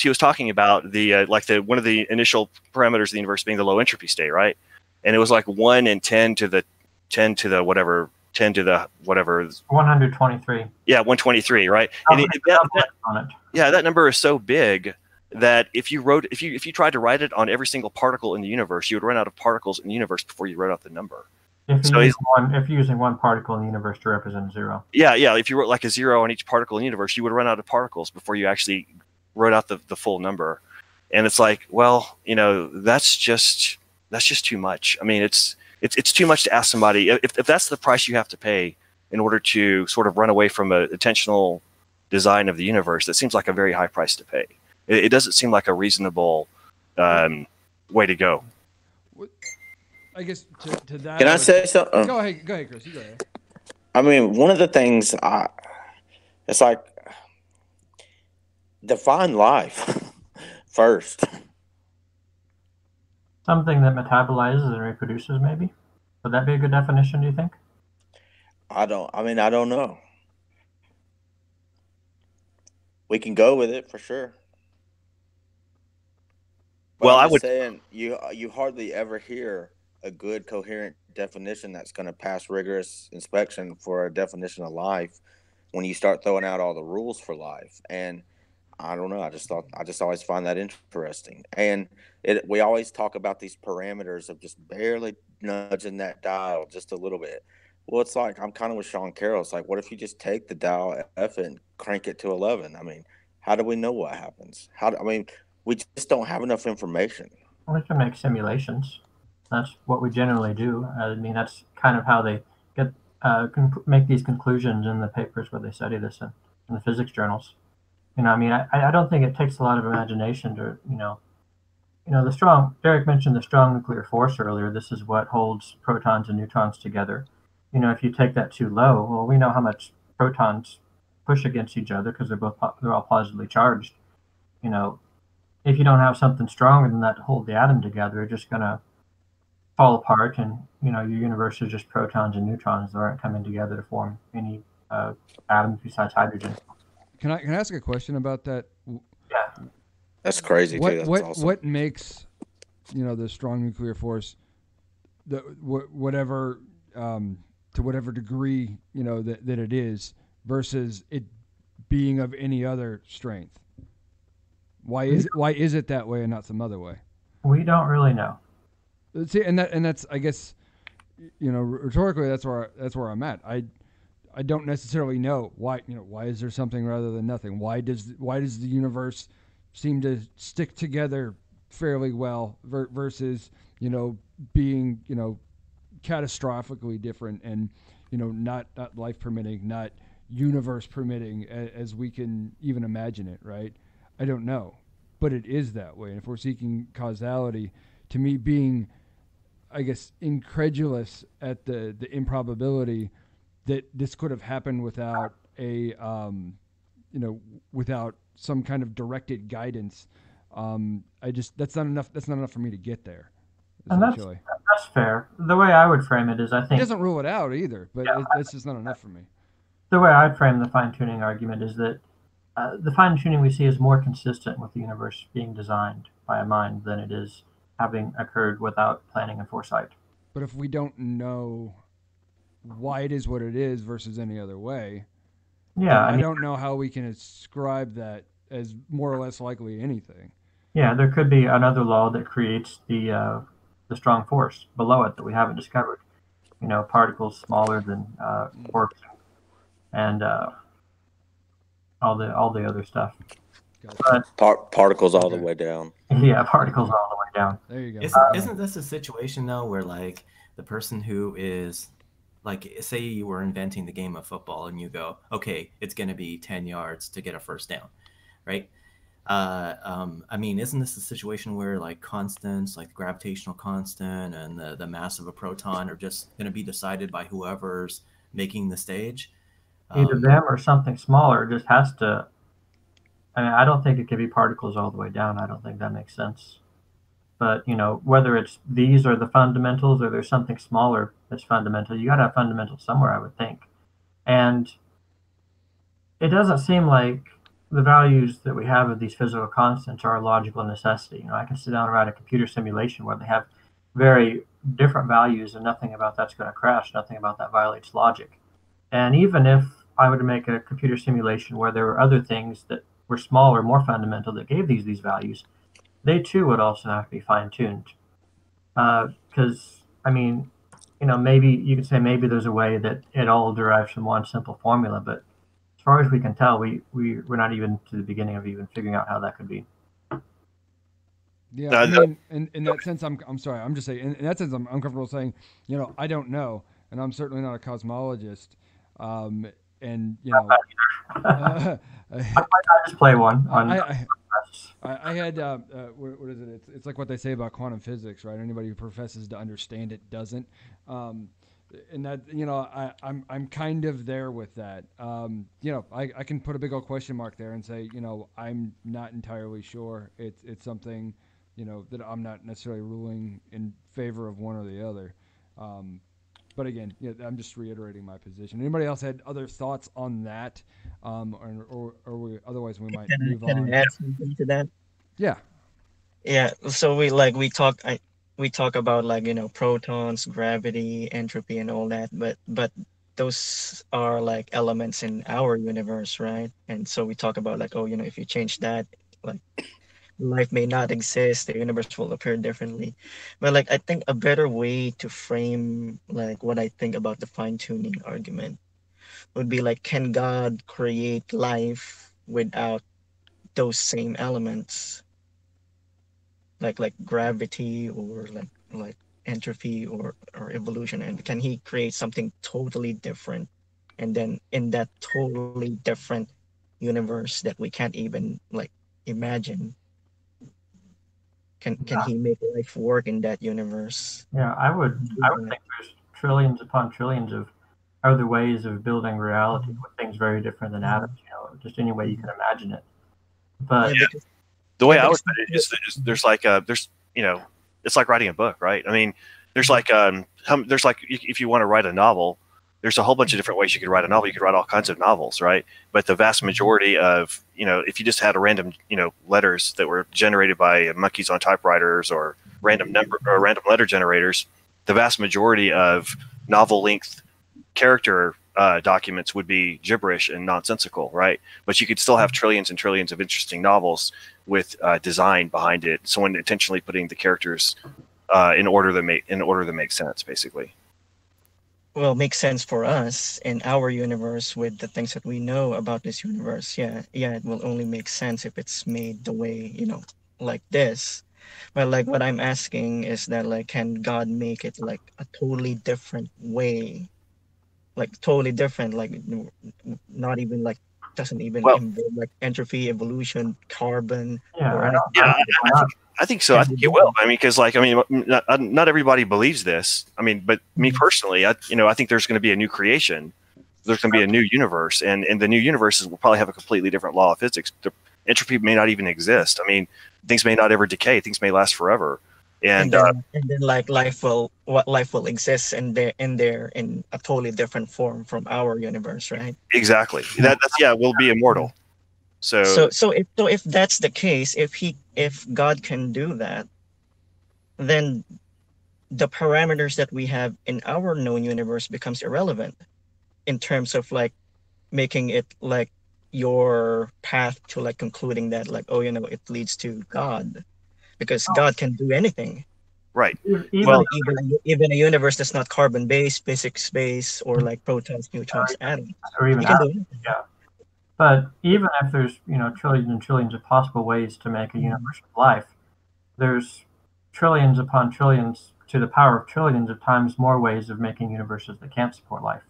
He was talking about the one of the initial parameters of the universe being the low entropy state, right? And it was like 1 and 10 to the 123. Yeah, 123, right? And that number is so big that if you tried to write it on every single particle in the universe, you would run out of particles in the universe before you wrote out the number. If you're using one particle in the universe to represent 0. Yeah. If you wrote like a 0 on each particle in the universe, you would run out of particles before you actually wrote out the full number. And it's like, well, that's just too much. I mean, it's too much to ask somebody if that's the price you have to pay in order to sort of run away from an intentional design of the universe. That seems like a very high price to pay. It doesn't seem like a reasonable way to go. I guess to that. Can I say something? Go ahead, Chris. You go ahead. I mean, one of the things it's like define life first. Something that metabolizes and reproduces, maybe. Would that be a good definition? Do you think? I don't know. We can go with it for sure. But Well, I'm I would saying you hardly ever hear a good coherent definition that's going to pass rigorous inspection for a definition of life when you start throwing out all the rules for life. And I don't know. I just always find that interesting. And we always talk about these parameters of just barely nudging that dial just a little bit. Well, it's like I'm kind of with Sean Carroll. It's like, what if you just take the dial F and crank it to 11? I mean, how do we know what happens? We just don't have enough information. We can make simulations. That's what we generally do. I mean, that's kind of how they get make these conclusions in the papers where they study this in the physics journals. I don't think it takes a lot of imagination to, Derek mentioned the strong nuclear force earlier. This is what holds protons and neutrons together. If you take that too low, well, we know how much protons push against each other because they're all positively charged. If you don't have something stronger than that to hold the atom together, you're just going to fall apart, and your universe is just protons and neutrons that aren't coming together to form any atoms besides hydrogen. Can I ask a question about that? Yeah, that's crazy. That's awesome. What makes the strong nuclear force, whatever to whatever degree that it is, versus it being of any other strength? Why is it that way and not some other way? We don't really know. See, and that's, I guess, rhetorically, that's where I'm at. I don't necessarily know why. Why is there something rather than nothing? Why does the universe seem to stick together fairly well versus being catastrophically different and not life permitting, not universe permitting as we can even imagine it, right? I don't know, but it is that way. And if we're seeking causality, to me, being, I guess, incredulous at the improbability that this could have happened without without some kind of directed guidance, that's not enough. That's not enough for me to get there. And that's fair. The way I would frame it is, I think it doesn't rule it out either, but it's just not enough for me. The way I'd frame the fine-tuning argument is that the fine-tuning we see is more consistent with the universe being designed by a mind than it is having occurred without planning and foresight. But if we don't know why it is what it is versus any other way, I don't know how we can ascribe that as more or less likely anything. Yeah, there could be another law that creates the strong force below it that we haven't discovered. Particles smaller than quarks, and all the other stuff. Particles all the way down. Yeah, particles all the way down. There you go. Isn't this a situation though where like the person who is like, say you were inventing the game of football and you go, okay, it's going to be 10 yards to get a first down, right? Isn't this a situation where like constants, like the gravitational constant and the mass of a proton are just going to be decided by whoever's making the stage? Either them or something smaller. It just has to. I don't think it could be particles all the way down. I don't think that makes sense. But whether it's these are the fundamentals or there's something smaller that's fundamental, you got to have fundamentals somewhere, I would think. And it doesn't seem like the values that we have of these physical constants are a logical necessity. I can sit down and write a computer simulation where they have very different values, and nothing about that's going to crash. Nothing about that violates logic. And even if I were to make a computer simulation where there were other things that were smaller, more fundamental, that gave these values, they too would also have to be fine-tuned. Because maybe you could say maybe there's a way that it all derives from one simple formula, but as far as we can tell, we're not even to the beginning of even figuring out how that could be. Yeah, I mean, in that sense, I'm sorry. I'm just saying, in that sense, I'm comfortable saying, I don't know, and I'm certainly not a cosmologist. And I just play one. I had what is it? It's like what they say about quantum physics, right? Anybody who professes to understand it doesn't. And that I'm kind of there with that. I can put a big old question mark there and say, I'm not entirely sure. It's something, that I'm not necessarily ruling in favor of one or the other. But again, I'm just reiterating my position. Anybody else had other thoughts on that? Or otherwise we might move on. Can I add something to that? Yeah. Yeah. So we talk about protons, gravity, entropy, and all that, but those are like elements in our universe, right? And so we talk about if you change that, like life may not exist, the universe will appear differently. But I think a better way to frame what I think about the fine-tuning argument would be can God create life without those same elements, like gravity or like entropy or evolution, and can he create something totally different, and then in that totally different universe that we can't even imagine, can he make life work in that universe? Yeah, I would think there's trillions upon trillions of other ways of building reality with things very different than atoms, just any way you can imagine it. But the way I would put it is there's it's like writing a book, right? I mean, there's if you want to write a novel, there's a whole bunch of different ways you could write a novel. You could write all kinds of novels, right? But the vast majority of, if you just had a random, letters that were generated by monkeys on typewriters or random letter generators, the vast majority of novel length character documents would be gibberish and nonsensical, right? But you could still have trillions and trillions of interesting novels with design behind it, someone intentionally putting the characters in order that make sense, basically. Well, makes sense for us in our universe with the things that we know about this universe. Yeah, it will only make sense if it's made the way, like this. But what I'm asking is that can God make it a totally different way? Totally different, not even doesn't even involve entropy, evolution, carbon, or anything. I think so. I think you will. I mean, because not everybody believes this. I mean, but me personally, I think there's going to be a new creation. There's going to be a new universe, and the new universes will probably have a completely different law of physics. The entropy may not even exist. I mean, things may not ever decay. Things may last forever. And then life will exist in a totally different form from our universe, right? Exactly. We'll be immortal. So if that's the case, if God can do that, then the parameters that we have in our known universe becomes irrelevant in terms of making it your path to concluding that it leads to God, because God can do anything. Right. Even a universe that's not carbon based, physics based, or protons, neutrons, atoms, or even can do anything. Yeah. But even if there's trillions and trillions of possible ways to make a universe of life, there's trillions upon trillions to the power of trillions of times more ways of making universes that can't support life.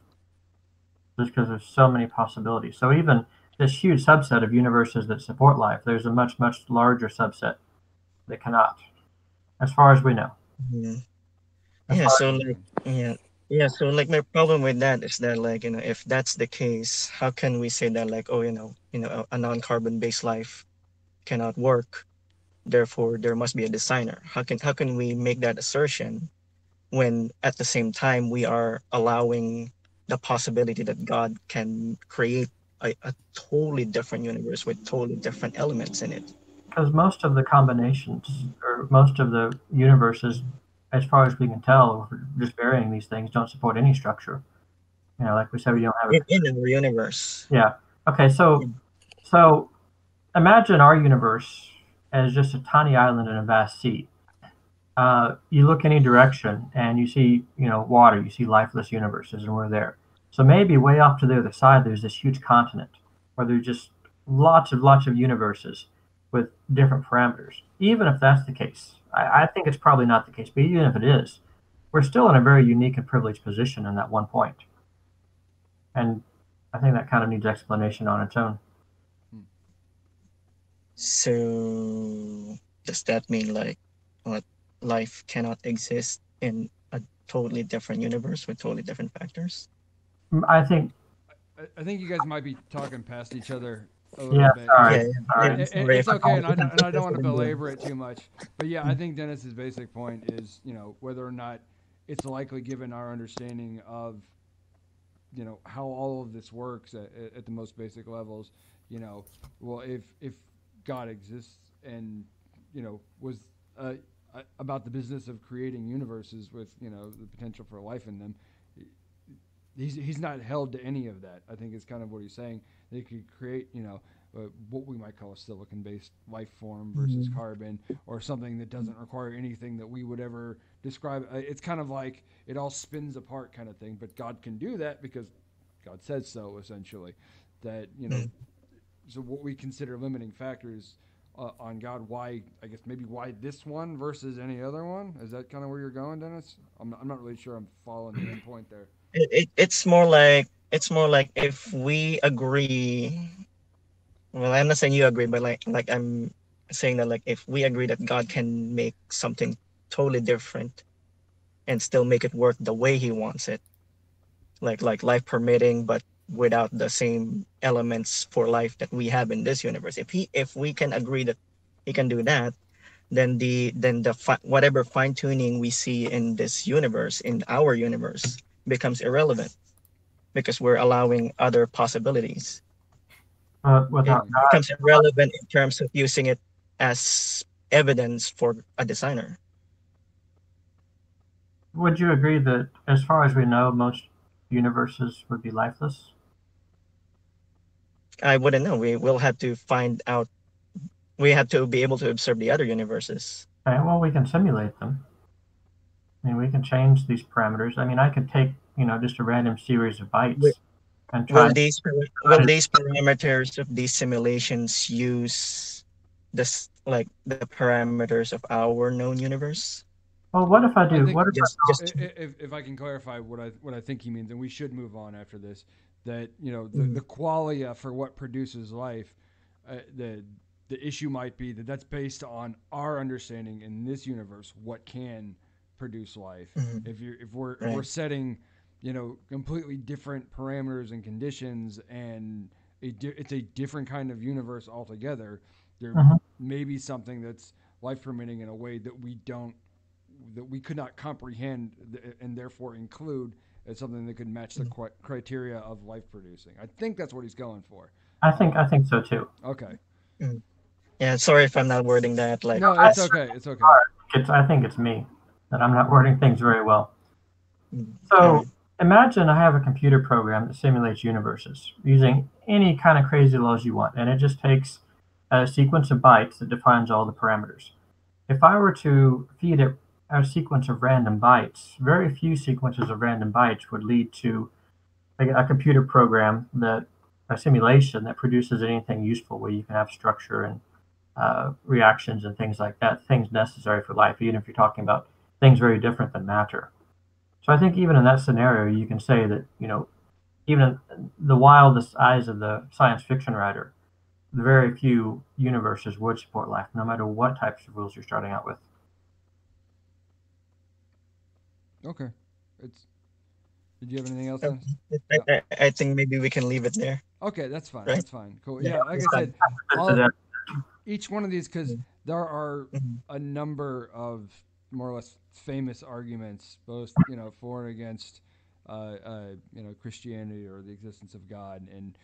Just because there's so many possibilities. So even this huge subset of universes that support life, there's a much, much larger subset that cannot, as far as we know. So my problem with that is that if that's the case, how can we say that a non-carbon based life cannot work, therefore there must be a designer? How can we make that assertion when at the same time we are allowing the possibility that God can create a totally different universe with totally different elements in it. Because most of the combinations, or most of the universes, as far as we can tell, just varying these things, don't support any structure. Like we said, we don't have in our universe. Yeah. Okay. So imagine our universe as just a tiny island in a vast sea. You look any direction and you see, water. You see lifeless universes, and we're there. So maybe way off to the other side, there's this huge continent where there's just lots of universes with different parameters. Even if that's the case, I think it's probably not the case. But even if it is, we're still in a very unique and privileged position in that one point. And I think that kind of needs explanation on its own. So does that mean what life cannot exist in a totally different universe with totally different factors? I think you guys might be talking past each other a little Yeah, bit. sorry. It's okay, and I don't want to belabor it too much. But yeah, I think Dennis's basic point is, whether or not it's likely, given our understanding of, how all of this works at the most basic levels, well, if God exists and, was about the business of creating universes with, the potential for life in them, he's not held to any of that. I think is kind of what he's saying. They could create, what we might call a silicon-based life form versus carbon, or something that doesn't require anything that we would ever describe. It's kind of like it all spins apart kind of thing, but God can do that because God says so, essentially. That, so what we consider limiting factors on God, why this one versus any other one? Is that kind of where you're going, Dennis? I'm not really sure I'm following the end point there. It's more like if we agree. Well, I'm not saying you agree, but like I'm saying that if we agree that God can make something totally different and still make it work the way He wants it, like life permitting, but without the same elements for life that we have in this universe. If we can agree that He can do that, then whatever fine tuning we see in this universe, in our universe, becomes irrelevant because we're allowing other possibilities. Without It becomes irrelevant in terms of using it as evidence for a designer. Would you agree that, as far as we know, most universes would be lifeless? I wouldn't know. We will have to find out. We have to be able to observe the other universes. Okay, well, we can simulate them. I mean, we can change these parameters. I mean, I could take, just a random series of bytes and try. Will these parameters of these simulations use the parameters of our known universe? Well, what if I do? What if I can clarify what I think he means, and we should move on after this. That the qualia for what produces life, the issue might be that's based on our understanding in this universe what can produce life. If we're setting completely different parameters and conditions, and it's a different kind of universe altogether, there may be something that's life permitting in a way that we could not comprehend and therefore include as something that could match the criteria of life producing. I think that's what he's going for. I think so too. Okay. Yeah, sorry if I'm not wording that No, it's okay. It's okay. I think it's me that I'm not wording things very well. So imagine I have a computer program that simulates universes using any kind of crazy laws you want, and it just takes a sequence of bytes that defines all the parameters. If I were to feed it a sequence of random bytes, very few sequences of random bytes would lead to a computer program, a simulation that produces anything useful, where you can have structure and reactions and things like that, things necessary for life, even if you're talking about things very different than matter. So I think even in that scenario, you can say that, even in the wildest eyes of the science fiction writer, very few universes would support life, no matter what types of rules you're starting out with. Okay. Did you have anything else? I think maybe we can leave it there. Okay, that's fine. Right? That's fine. Cool. Yeah, like I said, each one of these, because there are a number of more or less famous arguments, both for and against, Christianity or the existence of God, and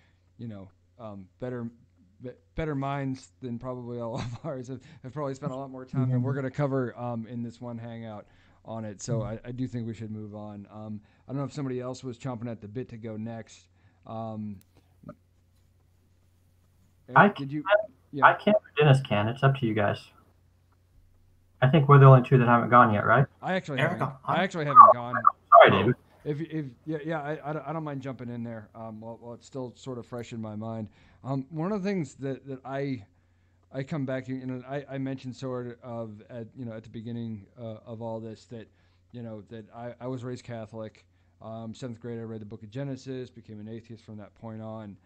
better minds than probably all of ours have probably spent a lot more time than we're going to cover in this one hangout on it. So I do think we should move on. I don't know if somebody else was chomping at the bit to go next. Eric, did you? Yeah. I can. Dennis can. It's up to you guys. I think we're the only two that haven't gone yet, right? I actually Eric, haven't gone. Sorry, David. I don't mind jumping in there. While it's still sort of fresh in my mind. One of the things that I come back to, and I mentioned sort of at the beginning of all this that that I was raised Catholic. 7th grade, I read the Book of Genesis, became an atheist from that point on.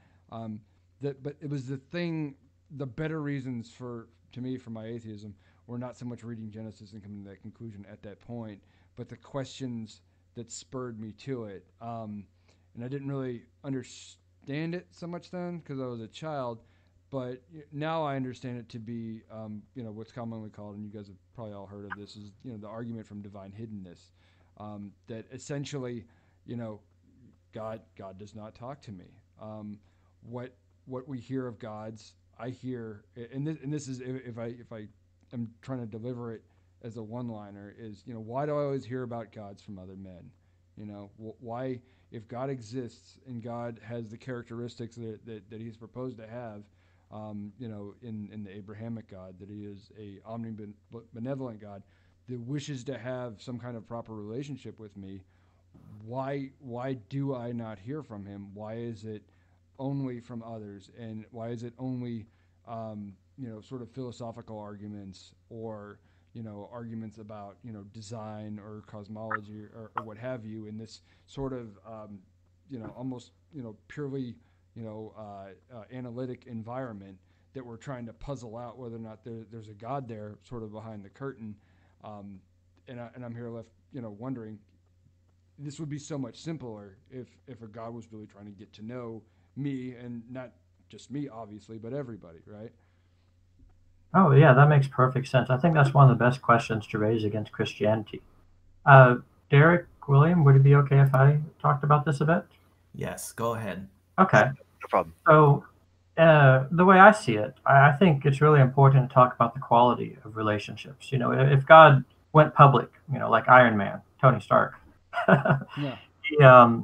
But it was the better reasons for my atheism were not so much reading Genesis and coming to that conclusion at that point, but the questions that spurred me to it. And I didn't really understand it so much then because I was a child, but now I understand it to be, what's commonly called, and you guys have probably all heard of this, is, the argument from divine hiddenness, that essentially, God does not talk to me. What we hear of gods, I hear, and this is if I am trying to deliver it as a one-liner, is why do I always hear about gods from other men? Why, if God exists and God has the characteristics that He's proposed to have, in the Abrahamic God, that He is a omnibenevolent God that wishes to have some kind of proper relationship with me, why do I not hear from Him? Why is it only from others, and why is it only sort of philosophical arguments or arguments about design or cosmology or what have you, in this sort of almost purely analytic environment that we're trying to puzzle out whether or not there's a God there sort of behind the curtain, and I'm here left wondering, this would be so much simpler if a God was really trying to get to know me, and not just me, obviously, but everybody, right? Oh, yeah, that makes perfect sense. I think that's one of the best questions to raise against Christianity. Derek, William, would it be okay if I talked about this a bit? Yes, go ahead. Okay. No problem. So, the way I see it, I think it's really important to talk about the quality of relationships. If God went public, like Iron Man, Tony Stark, Yeah.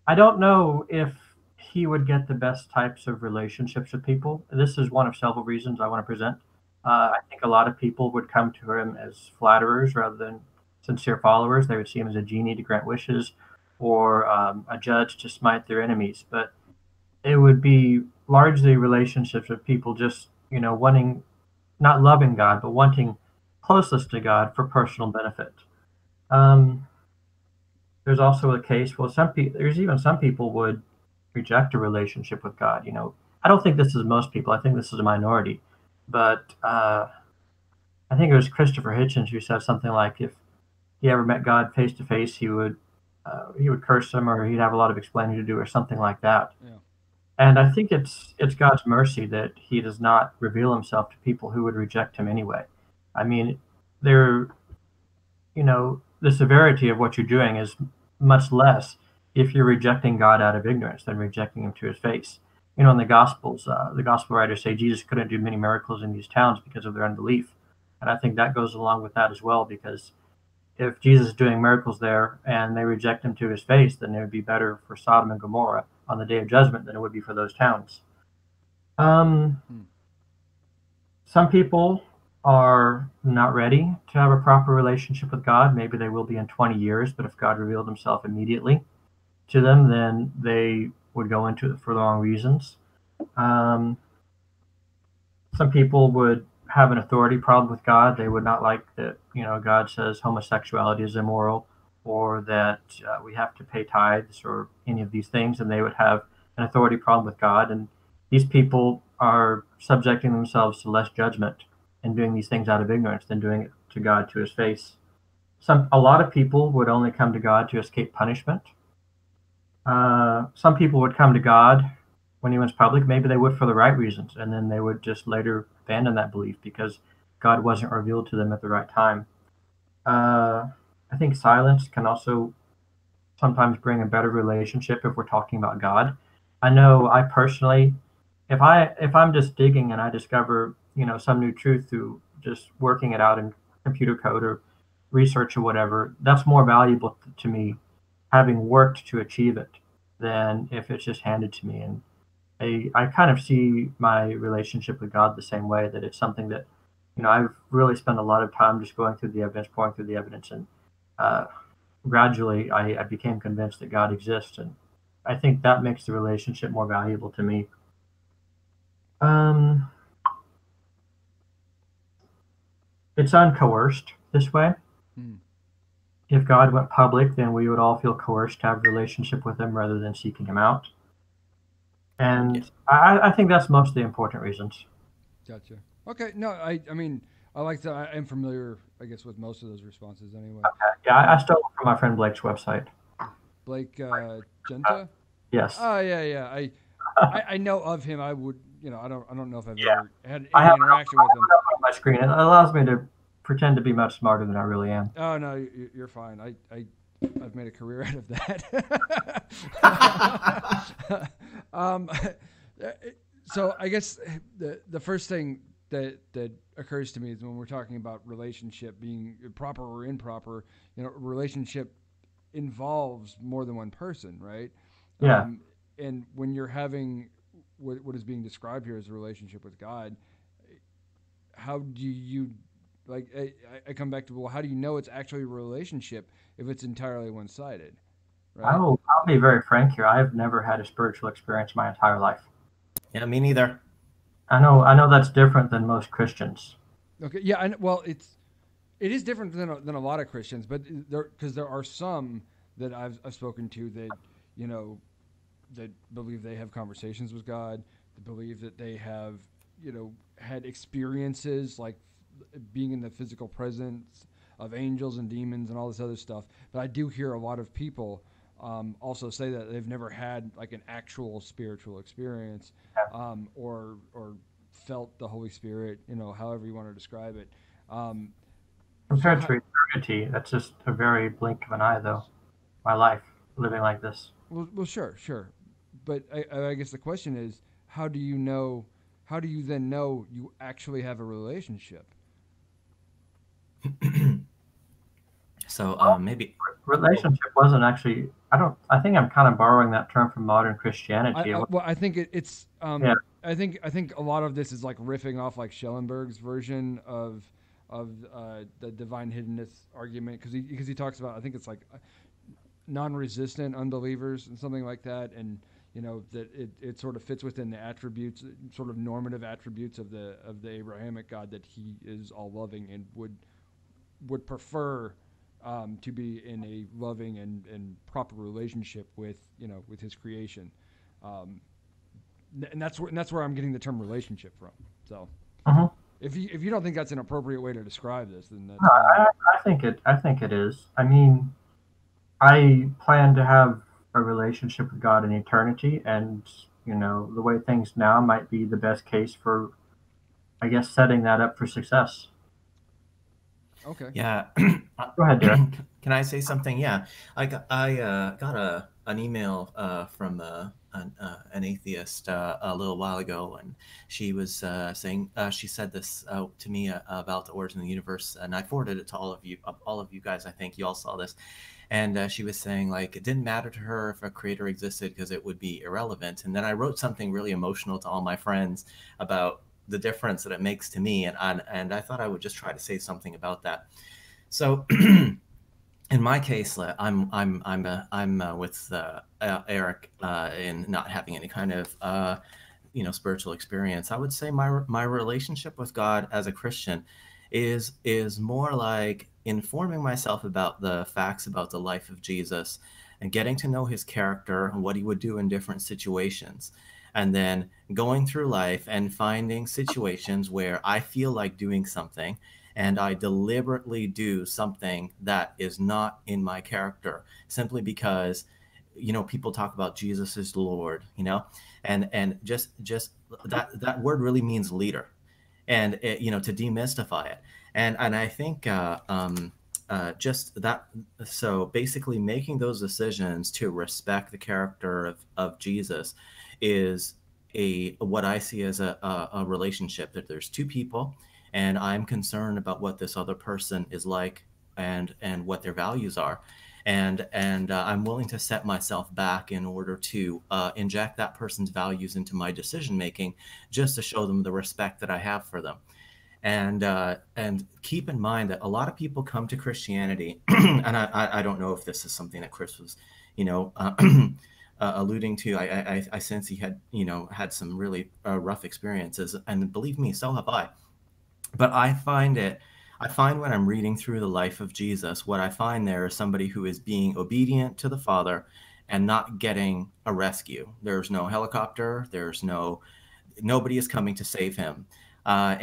I don't know if he would get the best types of relationships with people. This is one of several reasons I want to present. I think a lot of people would come to him as flatterers rather than sincere followers. They would see him as a genie to grant wishes, or a judge to smite their enemies. But it would be largely relationships with people just, wanting, not loving God, but wanting closeness to God for personal benefit. There's also a case, there's even some people would reject a relationship with God. I don't think this is most people. I think this is a minority. But I think it was Christopher Hitchens who said something like, if he ever met God face to face, he would curse him, or he'd have a lot of explaining to do, or something like that. Yeah. And I think it's God's mercy that He does not reveal Himself to people who would reject Him anyway. I mean, the severity of what you're doing is much less if you're rejecting God out of ignorance than rejecting Him to His face. In the Gospels, the Gospel writers say Jesus couldn't do many miracles in these towns because of their unbelief. And I think that goes along with that as well, because if Jesus is doing miracles there and they reject Him to His face, then it would be better for Sodom and Gomorrah on the day of judgment than it would be for those towns. Some people are not ready to have a proper relationship with God. Maybe they will be in 20 years, but if God revealed Himself immediately to them, then they would go into it for the wrong reasons. Some people would have an authority problem with God. They would not like that, God says homosexuality is immoral, or that we have to pay tithes, or any of these things, and they would have an authority problem with God. And these people are subjecting themselves to less judgment and doing these things out of ignorance than doing it to God to His face. A lot of people would only come to God to escape punishment. Some people would come to God when He was public. Maybe they would for the right reasons, and then they would just later abandon that belief because God wasn't revealed to them at the right time. I think silence can also sometimes bring a better relationship if we're talking about God. I know I personally, if I'm just digging and I discover, some new truth through just working it out in computer code or research or whatever, that's more valuable to me having worked to achieve it than if it's just handed to me. And I kind of see my relationship with God the same way, that it's something that, I've really spent a lot of time just going through the evidence, pouring through the evidence, and uh, gradually I became convinced that God exists. And I think that makes the relationship more valuable to me. Um, it's uncoerced this way. Hmm. If God went public, then we would all feel coerced to have a relationship with him rather than seeking him out. And Yes. I think that's most of the important reasons. Gotcha. Okay. No, I mean, I like that. I am familiar, I guess, with most of those responses anyway. Yeah, I stole it from my friend Blake's website. Blake Genta. Yes. Oh yeah. I know of him. I would, I don't know if I've Yeah. ever had I any have interaction with him. on my screen. It allows me to pretend to be much smarter than I really am. Oh no, you're fine. I've made a career out of that. So I guess the first thing that occurs to me is when we're talking about relationship being proper or improper, relationship involves more than one person, right? Yeah. And when you're having what is being described here as a relationship with God, how do you like? I come back to, well, how do you know it's actually a relationship if it's entirely one-sided, right? I'll be very frank here. I've never had a spiritual experience my entire life. Yeah, me neither. I know that's different than most Christians. Okay, yeah, well, it is different than a lot of Christians, but there are some that I've spoken to that that believe they have conversations with God, that believe that they have had experiences like being in the physical presence of angels and demons and all this other stuff. But I do hear a lot of people also say that they've never had like an actual spiritual experience or felt the Holy Spirit, however you want to describe it. Compared to eternity, that's just a very blink of an eye, though. My life living like this. Well, sure. But I guess the question is, how do you then know you actually have a relationship? So maybe Relationship wasn't actually. I think I'm kind of borrowing that term from modern Christianity. I think it's. Yeah. I think a lot of this is like riffing off like Schellenberg's version of the divine hiddenness argument, because he talks about, I think it's like non-resistant unbelievers and something like that, and that it sort of fits within the attributes, sort of normative attributes of the Abrahamic God, that he is all loving and would prefer to be in a loving and proper relationship with his creation, and that's where I'm getting the term relationship from. So if you don't think that's an appropriate way to describe this, then that's I think it is. I mean, I plan to have a relationship with God in eternity, and the way things now might be the best case for, I guess, setting that up for success. Okay. Yeah. Go ahead, Derek. Can I say something? Yeah, I got an email from an atheist a little while ago, and she was saying she said this to me about the origin of the universe, and I forwarded it to all of you guys. I think you all saw this, and she was saying like it didn't matter to her if a creator existed because it would be irrelevant. And then I wrote something really emotional to all my friends about the difference that it makes to me, and I thought I would just try to say something about that. So in my case, I'm with Eric in not having any kind of spiritual experience. I would say my relationship with God as a Christian is more like informing myself about the facts about the life of Jesus and getting to know his character and what he would do in different situations. And then going through life and finding situations where I feel like doing something and I deliberately do something that is not in my character simply because, people talk about Jesus is Lord, and just that word really means leader, and to demystify it. And I think just that. So basically making those decisions to respect the character of Jesus is what I see as a relationship, that there's two people, and I'm concerned about what this other person is like and what their values are. And I'm willing to set myself back in order to inject that person's values into my decision making, just to show them the respect that I have for them. And keep in mind that a lot of people come to Christianity, and I don't know if this is something that Chris was, alluding to. I sense he had had some really rough experiences, and believe me, so have I. But I find when I'm reading through the life of Jesus, what I find there is somebody who is being obedient to the Father and not getting a rescue. There's no helicopter. Nobody is coming to save him. The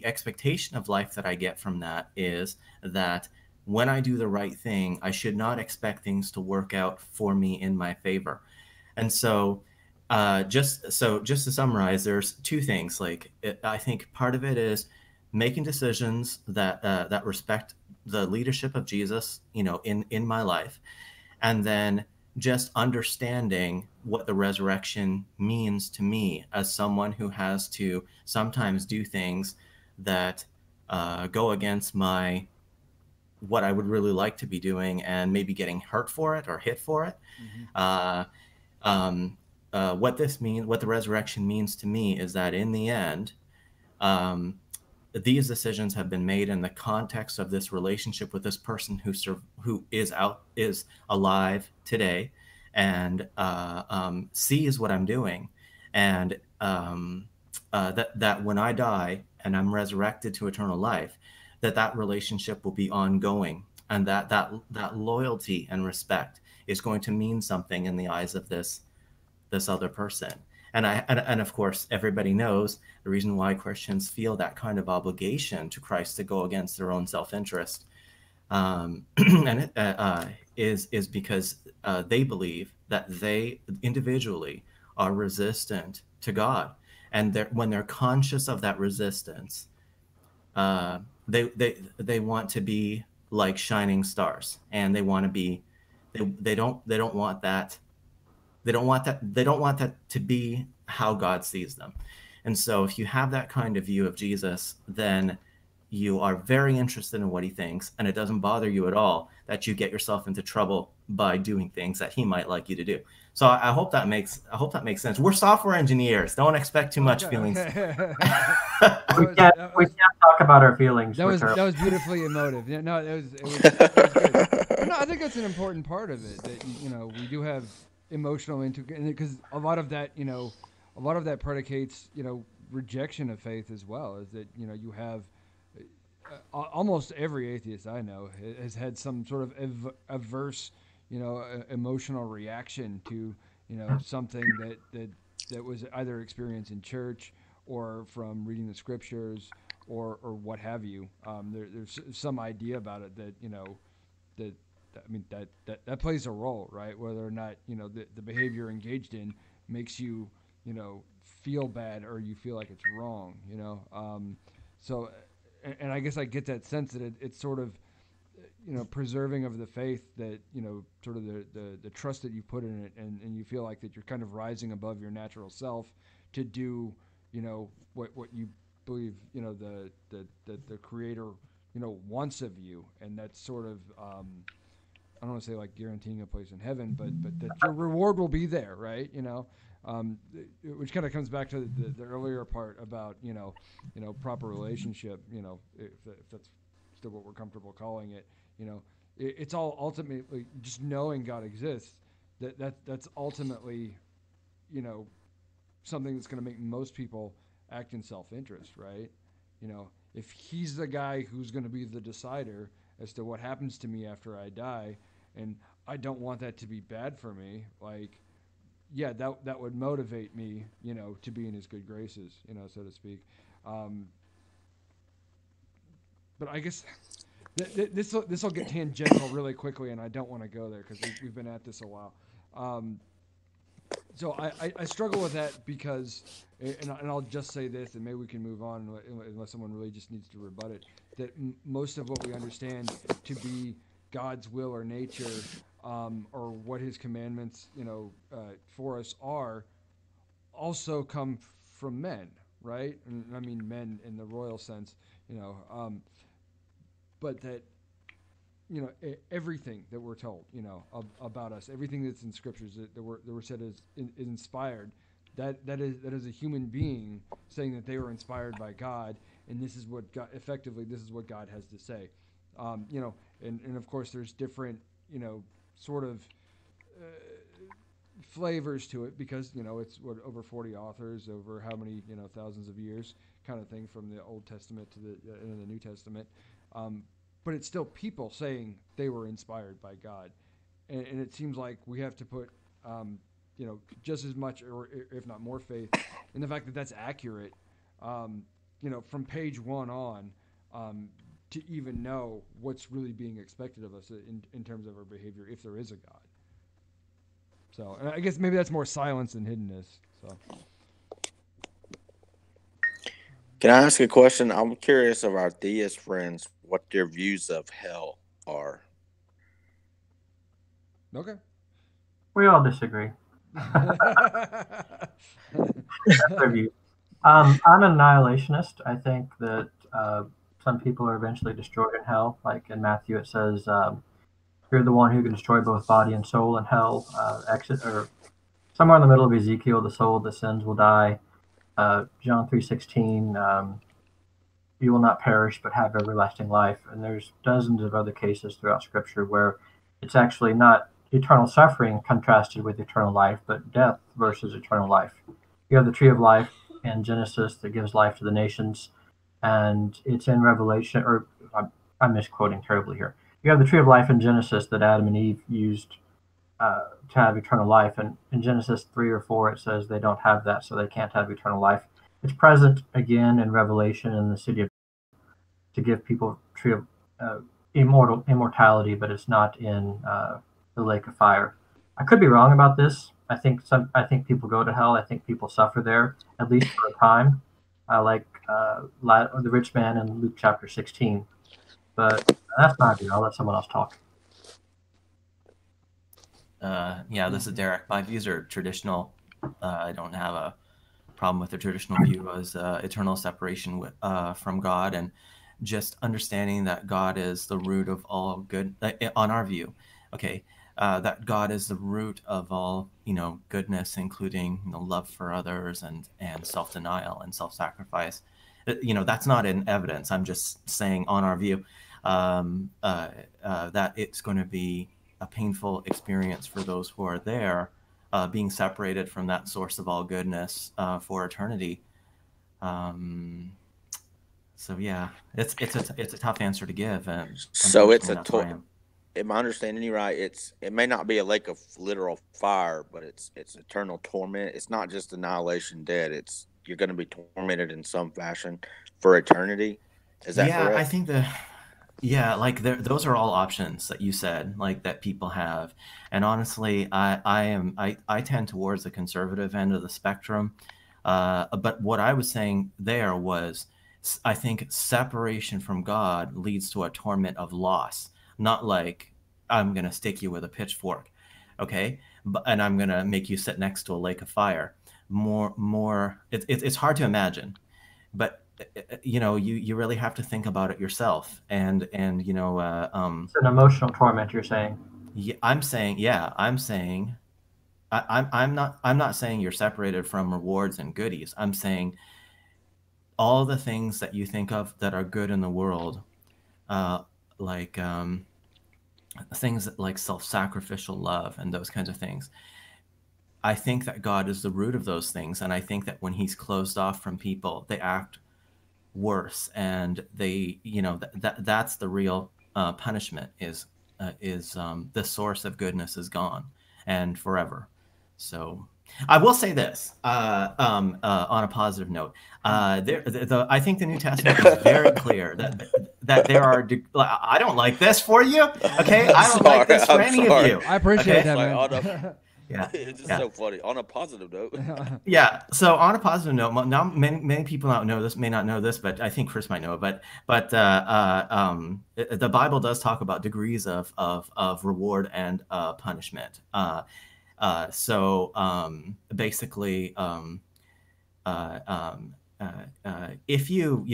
expectation of life that I get from that is that when I do the right thing, I should not expect things to work out for me in my favor. And so, just to summarize, there's two things. I think part of it is making decisions that respect the leadership of Jesus, in my life, and then just understanding what the resurrection means to me as someone who has to sometimes do things that go against what I would really like to be doing, and maybe getting hurt for it or hit for it. Mm-hmm. What the resurrection means to me is that in the end, these decisions have been made in the context of this relationship with this person who is alive today, and sees what I'm doing, and that when I die and I'm resurrected to eternal life, that relationship will be ongoing, and that loyalty and respect is going to mean something in the eyes of this other person. And of course, everybody knows the reason why Christians feel that kind of obligation to Christ to go against their own self-interest, is because they believe that they individually are resistant to God, and when they're conscious of that resistance, they want to be like shining stars, and they want to be. They don't want that. They don't want that to be how God sees them. And so if you have that kind of view of Jesus, then you are very interested in what he thinks, and it doesn't bother you at all that you get yourself into trouble by doing things that he might like you to do. So I hope that makes sense. We're software engineers. Don't expect too much feelings. We can't talk about our feelings. That was beautifully emotive. Yeah, no, it was good. No, I think that's an important part of it, that we do have emotional because a lot of that predicates rejection of faith as well. Is that you have almost every atheist I know has had some sort of adverse emotional reaction to something that was either experienced in church or from reading the scriptures or what have you. There's some idea about it that plays a role, right? Whether or not the behavior engaged in makes you feel bad or you feel like it's wrong. So, and I guess I get that sense that it's sort of preserving of the faith, that sort of the trust that you put in it, and you feel like that you're kind of rising above your natural self to do what you believe the Creator wants of you, and that's sort of I don't want to say like guaranteeing a place in heaven, but that your reward will be there, right? Which kind of comes back to the earlier part about proper relationship. If that's still what we're comfortable calling it. It's all ultimately just knowing God exists. That's ultimately something that's going to make most people act in self-interest, right? If he's the guy who's going to be the decider as to what happens to me after I die, and I don't want that to be bad for me, that would motivate me, to be in his good graces, so to speak. But I guess this will get tangential really quickly, and I don't want to go there because we've been at this a while. So I struggle with that because, and I'll just say this, and maybe we can move on unless someone really just needs to rebut it, that most of what we understand to be God's will or nature or what his commandments, for us are, also come from men, right? And I mean men in the royal sense, but that, everything that we're told, about us, everything that's in scriptures that were said is inspired. That is a human being saying that they were inspired by God, and this is what God, effectively, this is what God has to say. And of course there's different, sort of flavors to it, because it's over 40 authors over how many thousands of years, kind of thing, from the Old Testament to the New Testament. But it's still people saying they were inspired by God, and it seems like we have to put just as much, or if not more, faith in the fact that that's accurate, from page 1 on, to even know what's really being expected of us in terms of our behavior, if there is a God. So, and I guess maybe that's more silence than hiddenness. So, can I ask a question? I'm curious of our theist friends what their views of hell are. Okay. We all disagree. I'm an annihilationist. I think that some people are eventually destroyed in hell. Like in Matthew, it says, "You're the one who can destroy both body and soul in hell." Or somewhere in the middle of Ezekiel, the soul that sins will die. John 3:16, "You will not perish but have everlasting life." And there's dozens of other cases throughout Scripture where it's actually not eternal suffering contrasted with eternal life, but death versus eternal life. You have the tree of life in Genesis that gives life to the nations, and it's in Revelation, or I'm misquoting terribly here. You have the tree of life in Genesis that Adam and Eve used to have eternal life, and in Genesis 3 or 4 it says they don't have that, so they can't have eternal life. It's present again in Revelation in the city of to give people tree of immortality, but it's not in the lake of fire. I could be wrong about this. I think people go to hell. I think people suffer there, at least for a time, like the rich man in Luke chapter 16. But that's my view. I'll let someone else talk. Yeah, this is Derek. My views are traditional. I don't have a problem with the traditional view as eternal separation from God, and just understanding that God is the root of all good, on our view. Okay. That God is the root of all, goodness, including love for others and self-denial and self-sacrifice. That's not in evidence. I'm just saying on our view that it's going to be a painful experience for those who are there, being separated from that source of all goodness for eternity. So yeah, it's a tough answer to give. So it's am I understanding you right? It may not be a lake of literal fire, but it's eternal torment. It's not just annihilation, dead. You're going to be tormented in some fashion for eternity. Is that correct? I think those are all options that you said, like that people have. And honestly, I tend towards the conservative end of the spectrum. But what I was saying there was, I think separation from God leads to a torment of loss. Not like I'm going to stick you with a pitchfork, okay? And I'm going to make you sit next to a lake of fire. It's hard to imagine, but you really have to think about it yourself. And it's an emotional torment, you're saying? Yeah, I'm saying I'm not saying you're separated from rewards and goodies. I'm saying all the things that you think of that are good in the world, like things like self-sacrificial love and those kinds of things. I think that God is the root of those things, and I think that when He's closed off from people, they act worse, and they, that's the real punishment. Is the source of goodness is gone and forever. So I will say this on a positive note. I think the New Testament is very clear that there are. I don't like this for you. Okay, I don't like this for any of you. I appreciate that, man. Yeah. It's just Yeah. so funny. On a positive note. Yeah. So on a positive note, now many people may not know this, but I think Chris might know. But the Bible does talk about degrees of reward and punishment. Basically, if you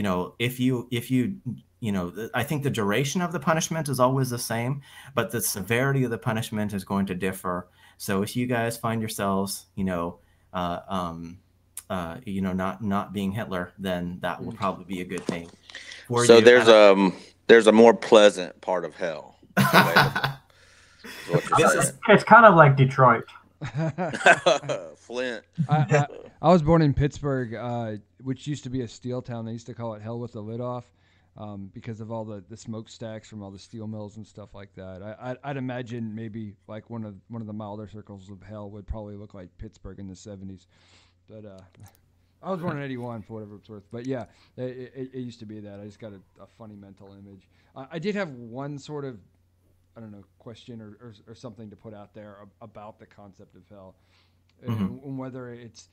I think the duration of the punishment is always the same, but the severity of the punishment is going to differ. So if you guys find yourselves, not being Hitler, then that will probably be a good thing for So you. there's a more pleasant part of hell. It's kind of like Detroit. Flint. I was born in Pittsburgh, which used to be a steel town. They used to call it hell with the lid off, because of all the smokestacks from all the steel mills and stuff like that. I'd imagine maybe like one of the milder circles of hell would probably look like Pittsburgh in the 70s. But I was born in 81 for whatever it's worth. But yeah, it used to be that. I just got a funny mental image. I did have one sort of, I don't know, question or something to put out there about the concept of hell, and whether it's,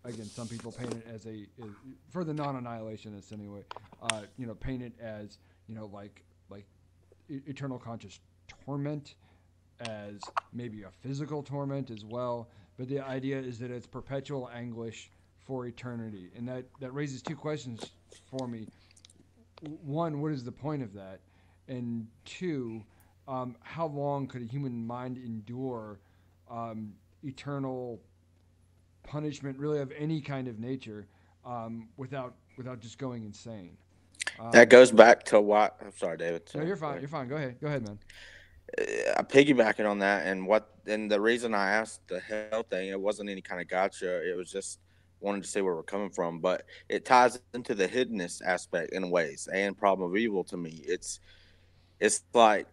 again, some people paint it as for the non-annihilationists anyway, paint it as, like eternal conscious torment, as maybe a physical torment as well. But the idea is that it's perpetual anguish for eternity. And that raises two questions for me. One, what is the point of that? And two, how long could a human mind endure eternal punishment, really of any kind of nature, without just going insane? That goes back to what. I'm sorry, David. No, you're fine. You're fine. Go ahead, man. Piggybacking on that, and the reason I asked the hell thing, it wasn't any kind of gotcha. It was just wanted to see where we're coming from, but it ties into the hiddenness aspect in ways and problem of evil to me. It's like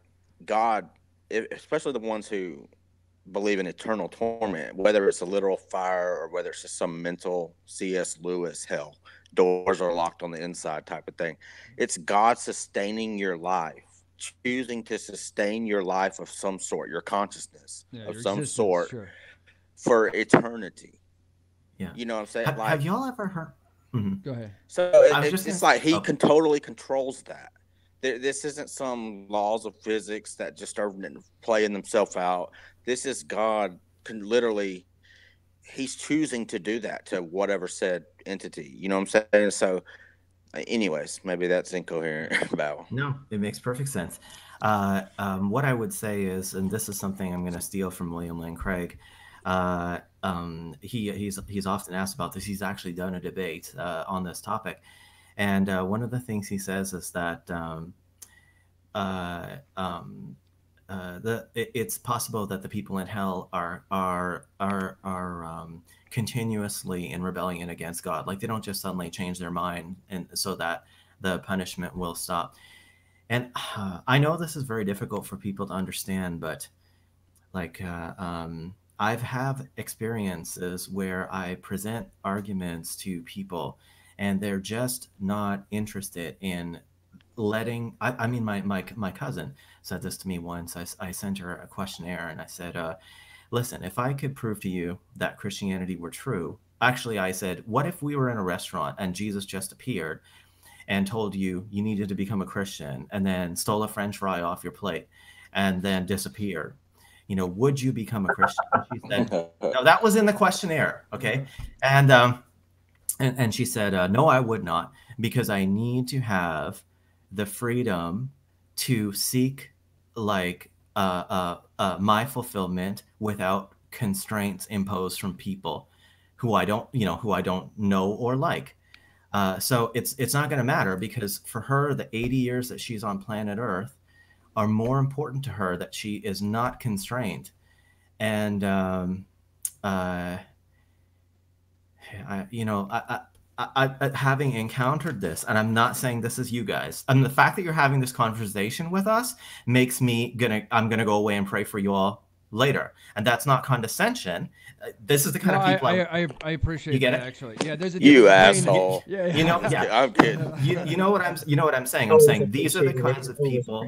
God, especially the ones who believe in eternal torment, whether it's a literal fire or whether it's just some mental C.S. Lewis hell, doors are locked on the inside type of thing. It's God sustaining your life, choosing to sustain your life of some sort, your consciousness of some sort, sure, for eternity. Yeah. You know what I'm saying? Have y'all ever heard? Mm-hmm. Go ahead. So it's like he totally controls that. This isn't some laws of physics that just are playing themselves out. This is God literally, he's choosing to do that to whatever said entity. You know what I'm saying? So anyways, maybe that's incoherent about. No, it makes perfect sense. What I would say is, and this is something I'm going to steal from William Lane Craig. He's often asked about this. He's actually done a debate on this topic, and one of the things he says is that it's possible that the people in hell are continuously in rebellion against God. Like they don't just suddenly change their mind, and so that the punishment will stop. And I know this is very difficult for people to understand, but like I've have experiences where I present arguments to people, and they're just not interested in letting. I mean, my cousin said this to me once. I sent her a questionnaire, and I said, listen, if I could prove to you that Christianity were true, actually, I said, what if we were in a restaurant and Jesus just appeared and told you needed to become a Christian, and then stole a French fry off your plate and then disappeared? Would you become a Christian? And she said, no, that was in the questionnaire. Okay. And she said, no, I would not, because I need to have the freedom to seek like my fulfillment without constraints imposed from people who I don't know or like. So it's not going to matter, because for her, the 80 years that she's on planet Earth are more important to her, that she is not constrained. And having encountered this, and I'm not saying this is you guys, and the fact that you're having this conversation with us makes me I'm gonna go away and pray for you all later, and that's not condescension. This is the kind of people I appreciate. You get that, it? actually. Yeah, there's a you asshole. Yeah. I'm kidding. You know what I'm saying. I'm saying these are the kinds of people.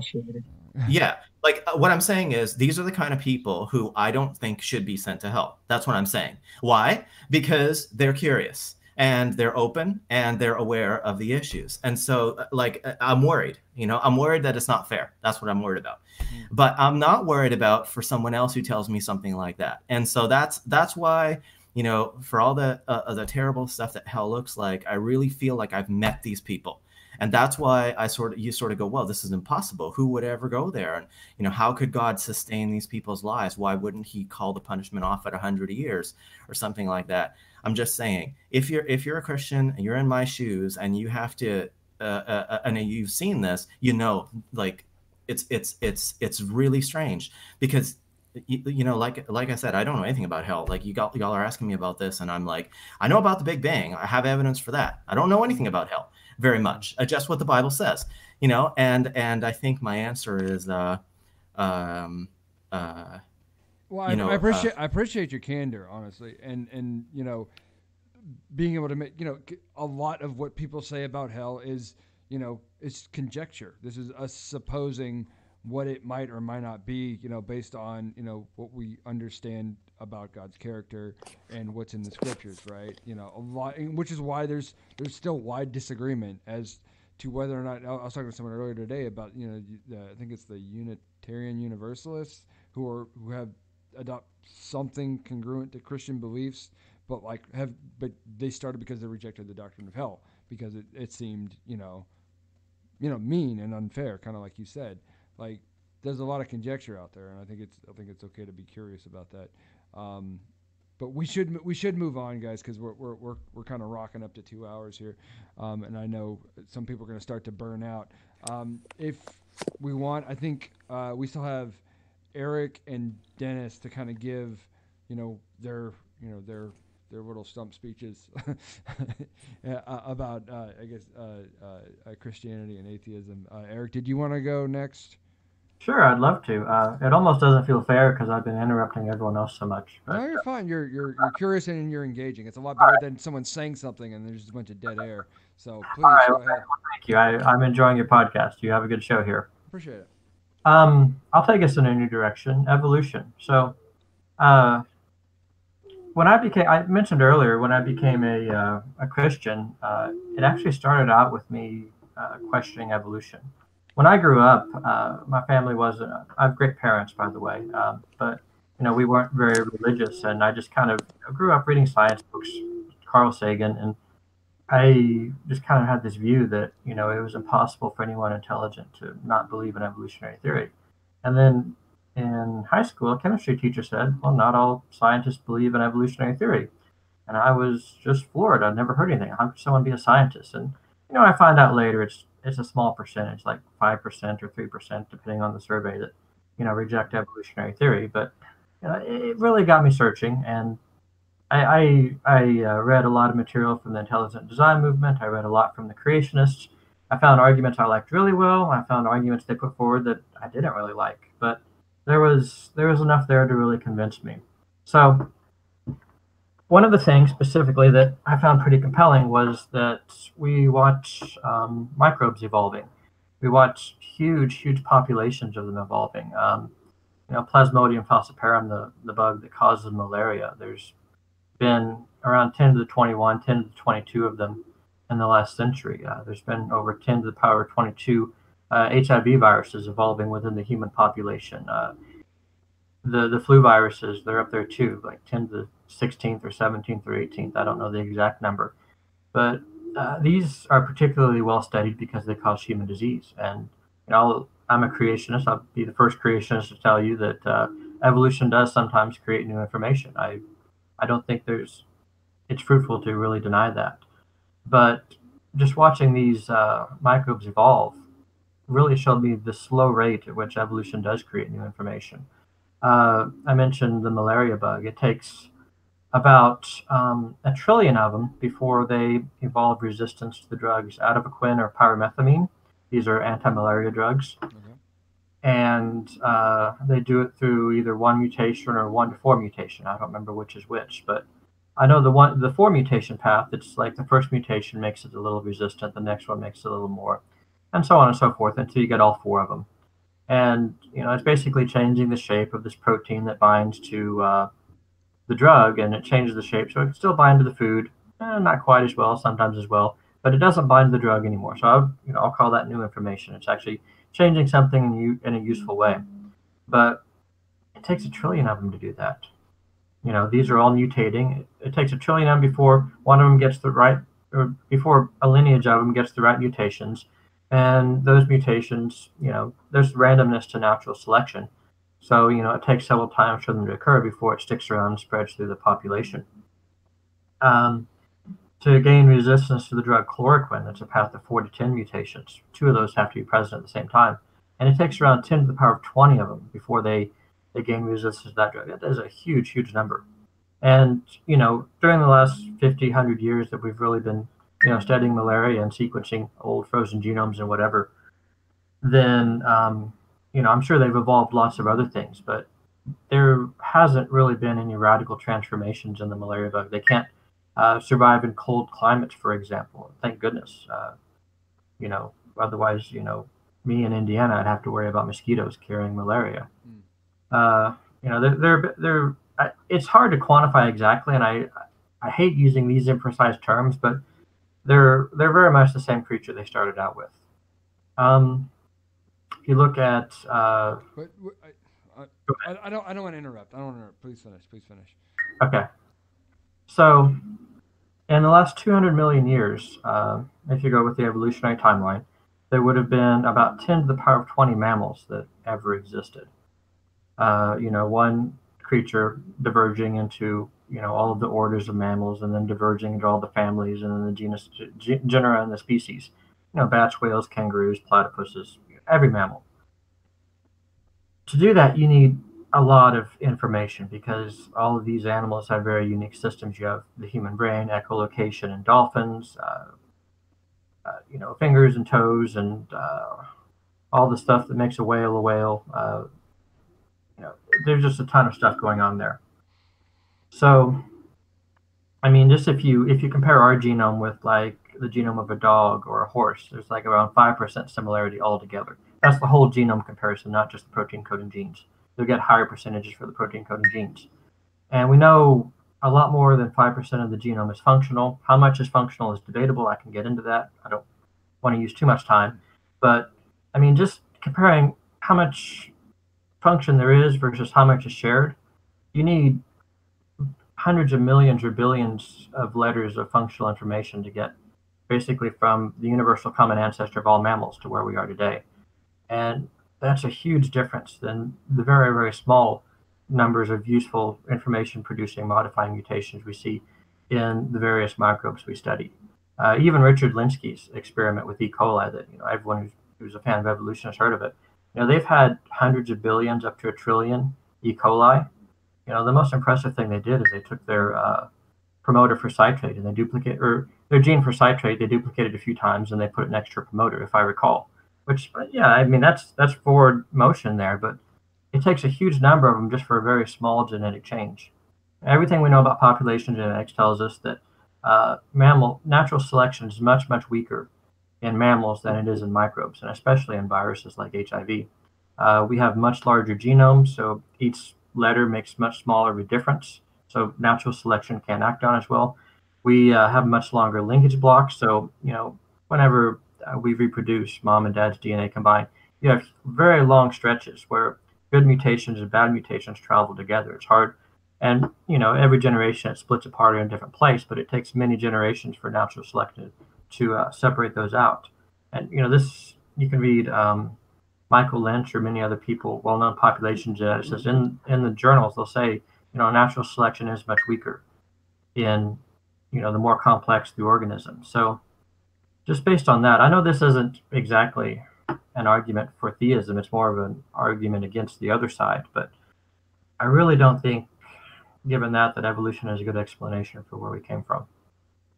Yeah, Like what I'm saying is these are the kind of people who I don't think should be sent to hell. That's what I'm saying. Why? Because they're curious and they're open and they're aware of the issues. And so like I'm worried, I'm worried that it's not fair. That's what I'm worried about. But I'm not worried about for someone else who tells me something like that. And so that's why, for all the terrible stuff that hell looks like, I really feel like I've met these people. And that's why you sort of go, well, this is impossible. Who would ever go there? And, how could God sustain these people's lives? Why wouldn't he call the punishment off at 100 years or something like that? I'm just saying, if you're a Christian and you're in my shoes and you have to, and you've seen this, like it's really strange because, like I said, I don't know anything about hell. Like y'all are asking me about this and I'm like, I know about the Big Bang. I have evidence for that. I don't know anything about hell very much, just what the Bible says, and I think my answer is, well, I appreciate your candor, honestly, and being able to make, a lot of what people say about hell is, it's conjecture. This is us supposing what it might or might not be, based on, what we understand about God's character and what's in the scriptures, right? A lot, which is why there's still wide disagreement as to whether or not. I was talking to someone earlier today about, I think it's the Unitarian Universalists who have adopt something congruent to Christian beliefs, but they started because they rejected the doctrine of hell because it seemed, mean and unfair, kind of like you said. Like, there's a lot of conjecture out there, and I think it's okay to be curious about that. But we should move on, guys, because we're kind of rocking up to 2 hours here, and I know some people are going to start to burn out. If we want, I think we still have Eric and Dennis to kind of give, their little stump speeches about, I guess, Christianity and atheism. Eric, did you want to go next? Sure, I'd love to. It almost doesn't feel fair because I've been interrupting everyone else so much. But, no, you're fine. You're curious and you're engaging. It's a lot better than someone saying something and there's just a bunch of dead air. So please go ahead. Well, thank you. I'm enjoying your podcast. You have a good show here. Appreciate it. I'll take us in a new direction, evolution. So I mentioned earlier, when I became a Christian, it actually started out with me questioning evolution. When I grew up, my family I have great parents, by the way, but we weren't very religious, and I just kind of grew up reading science books, Carl Sagan, and I just kind of had this view that it was impossible for anyone intelligent to not believe in evolutionary theory. And then in high school, a chemistry teacher said, well, not all scientists believe in evolutionary theory. And I was just floored. I'd never heard anything. How could someone be a scientist? And I find out later it's a small percentage, like 5% or 3%, depending on the survey, that reject evolutionary theory. But it really got me searching, and I read a lot of material from the intelligent design movement. I read a lot from the creationists. I found arguments I liked really well. I found arguments they put forward that I didn't really like, but there was enough there to really convince me. So one of the things specifically that I found pretty compelling was that we watch microbes evolving. We watch huge populations of them evolving. Plasmodium falciparum, the bug that causes malaria, there's been around 10 to the 21, 10 to the 22 of them in the last century. There's been over 10 to the power 22 HIV viruses evolving within the human population. The flu viruses, they're up there too, like 10 to the 16th or 17th or 18th. I don't know the exact number. But these are particularly well studied because they cause human disease. And I'm a creationist. I'll be the first creationist to tell you that evolution does sometimes create new information. I don't think it's fruitful to really deny that. But just watching these microbes evolve really showed me the slow rate at which evolution does create new information. I mentioned the malaria bug. It takes about 1 trillion of them before they evolve resistance to the drugs ativaquin or pyrimethamine. These are anti-malaria drugs. Mm-hmm. And they do it through either 1 mutation or 1 to 4 mutation. I don't remember which is which, but I know the 4 mutation path, it's like the first mutation makes it a little resistant, the next one makes it a little more, and so on and so forth until you get all 4 of them. And it's basically changing the shape of this protein that binds to the drug, and it changes the shape so it can still bind to the food, not quite as well, sometimes as well, but it doesn't bind to the drug anymore. So I'll call that new information. It's actually changing something in a useful way. But it takes 1 trillion of them to do that. These are all mutating. It takes 1 trillion of them before one of them gets the right, or before a lineage of them gets the right mutations. And those mutations, there's randomness to natural selection. So, it takes several times for them to occur before it sticks around and spreads through the population. To gain resistance to the drug chloroquine, that's a path of 4 to 10 mutations. 2 of those have to be present at the same time. And it takes around 10 to the power of 20 of them before they gain resistance to that drug. That is a huge, huge number. And, during the last 50, 100 years that we've really been, studying malaria and sequencing old frozen genomes and whatever, then, I'm sure they've evolved lots of other things, but there hasn't really been any radical transformations in the malaria bug. They can't survive in cold climates, for example. Thank goodness. Otherwise, me in Indiana, I'd have to worry about mosquitoes carrying malaria. It's hard to quantify exactly, and I hate using these imprecise terms, but they're very much the same creature they started out with. If you look at, I don't want to interrupt. I don't want to interrupt. Please finish. Please finish. Okay. So, in the last 200 million years, if you go with the evolutionary timeline, there would have been about 10 to the power of 20 mammals that ever existed. One creature diverging into, all of the orders of mammals, and then diverging into all the families, and then the genus, genera, and the species. Bats, whales, kangaroos, platypuses, every mammal. To do that, you need a lot of information because all of these animals have very unique systems. You have the human brain, echolocation in dolphins, fingers and toes, and all the stuff that makes a whale a whale. There's just a ton of stuff going on there. So, just if you compare our genome with like the genome of a dog or a horse, there's like around 5% similarity altogether. That's the whole genome comparison, not just the protein coding genes. You'll get higher percentages for the protein coding genes. And we know a lot more than 5% of the genome is functional. How much is functional is debatable. I can get into that. I don't want to use too much time. But, just comparing how much function there is versus how much is shared, you need hundreds of millions or billions of letters of functional information to get basically from the universal common ancestor of all mammals to where we are today. And that's a huge difference than the very, very small numbers of useful information producing modifying mutations we see in the various microbes we study. Even Richard Linsky's experiment with E. coli that everyone who's a fan of evolution has heard of it. They've had hundreds of billions up to 1 trillion E. coli. The most impressive thing they did is they took their promoter for citrate and their gene for citrate, they duplicated a few times and they put an extra promoter, if I recall. Which, that's forward motion there, but it takes a huge number of them just for a very small genetic change. Everything we know about population genetics tells us that natural selection is much, much weaker in mammals than it is in microbes, and especially in viruses like HIV. We have much larger genomes, so each letter makes much smaller of a difference, so natural selection can't act on as well. We have much longer linkage blocks, so whenever we reproduce, mom and dad's DNA combined, you have very long stretches where good mutations and bad mutations travel together. It's hard, and every generation it splits apart in a different place, but it takes many generations for natural selection to separate those out. And this, you can read Michael Lynch or many other people, well-known population geneticists, in the journals. They'll say natural selection is much weaker in the more complex the organism. So just based on that, I know this isn't exactly an argument for theism. It's more of an argument against the other side. But I really don't think, given that evolution is a good explanation for where we came from.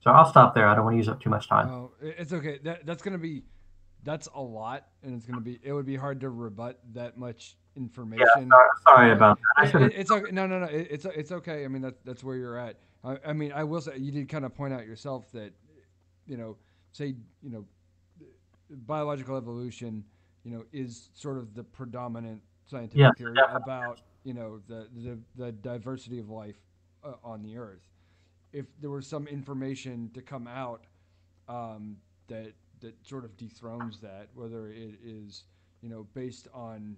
So I'll stop there. I don't want to use up too much time. Oh, it's okay. That's a lot, and it would be hard to rebut that much information. Yeah, sorry about that. It's okay. No. It's okay. That's where you're at. I will say you did kind of point out yourself that, biological evolution is sort of the predominant scientific theory about, the diversity of life on the Earth. If there was some information to come out that sort of dethrones that, whether it is based on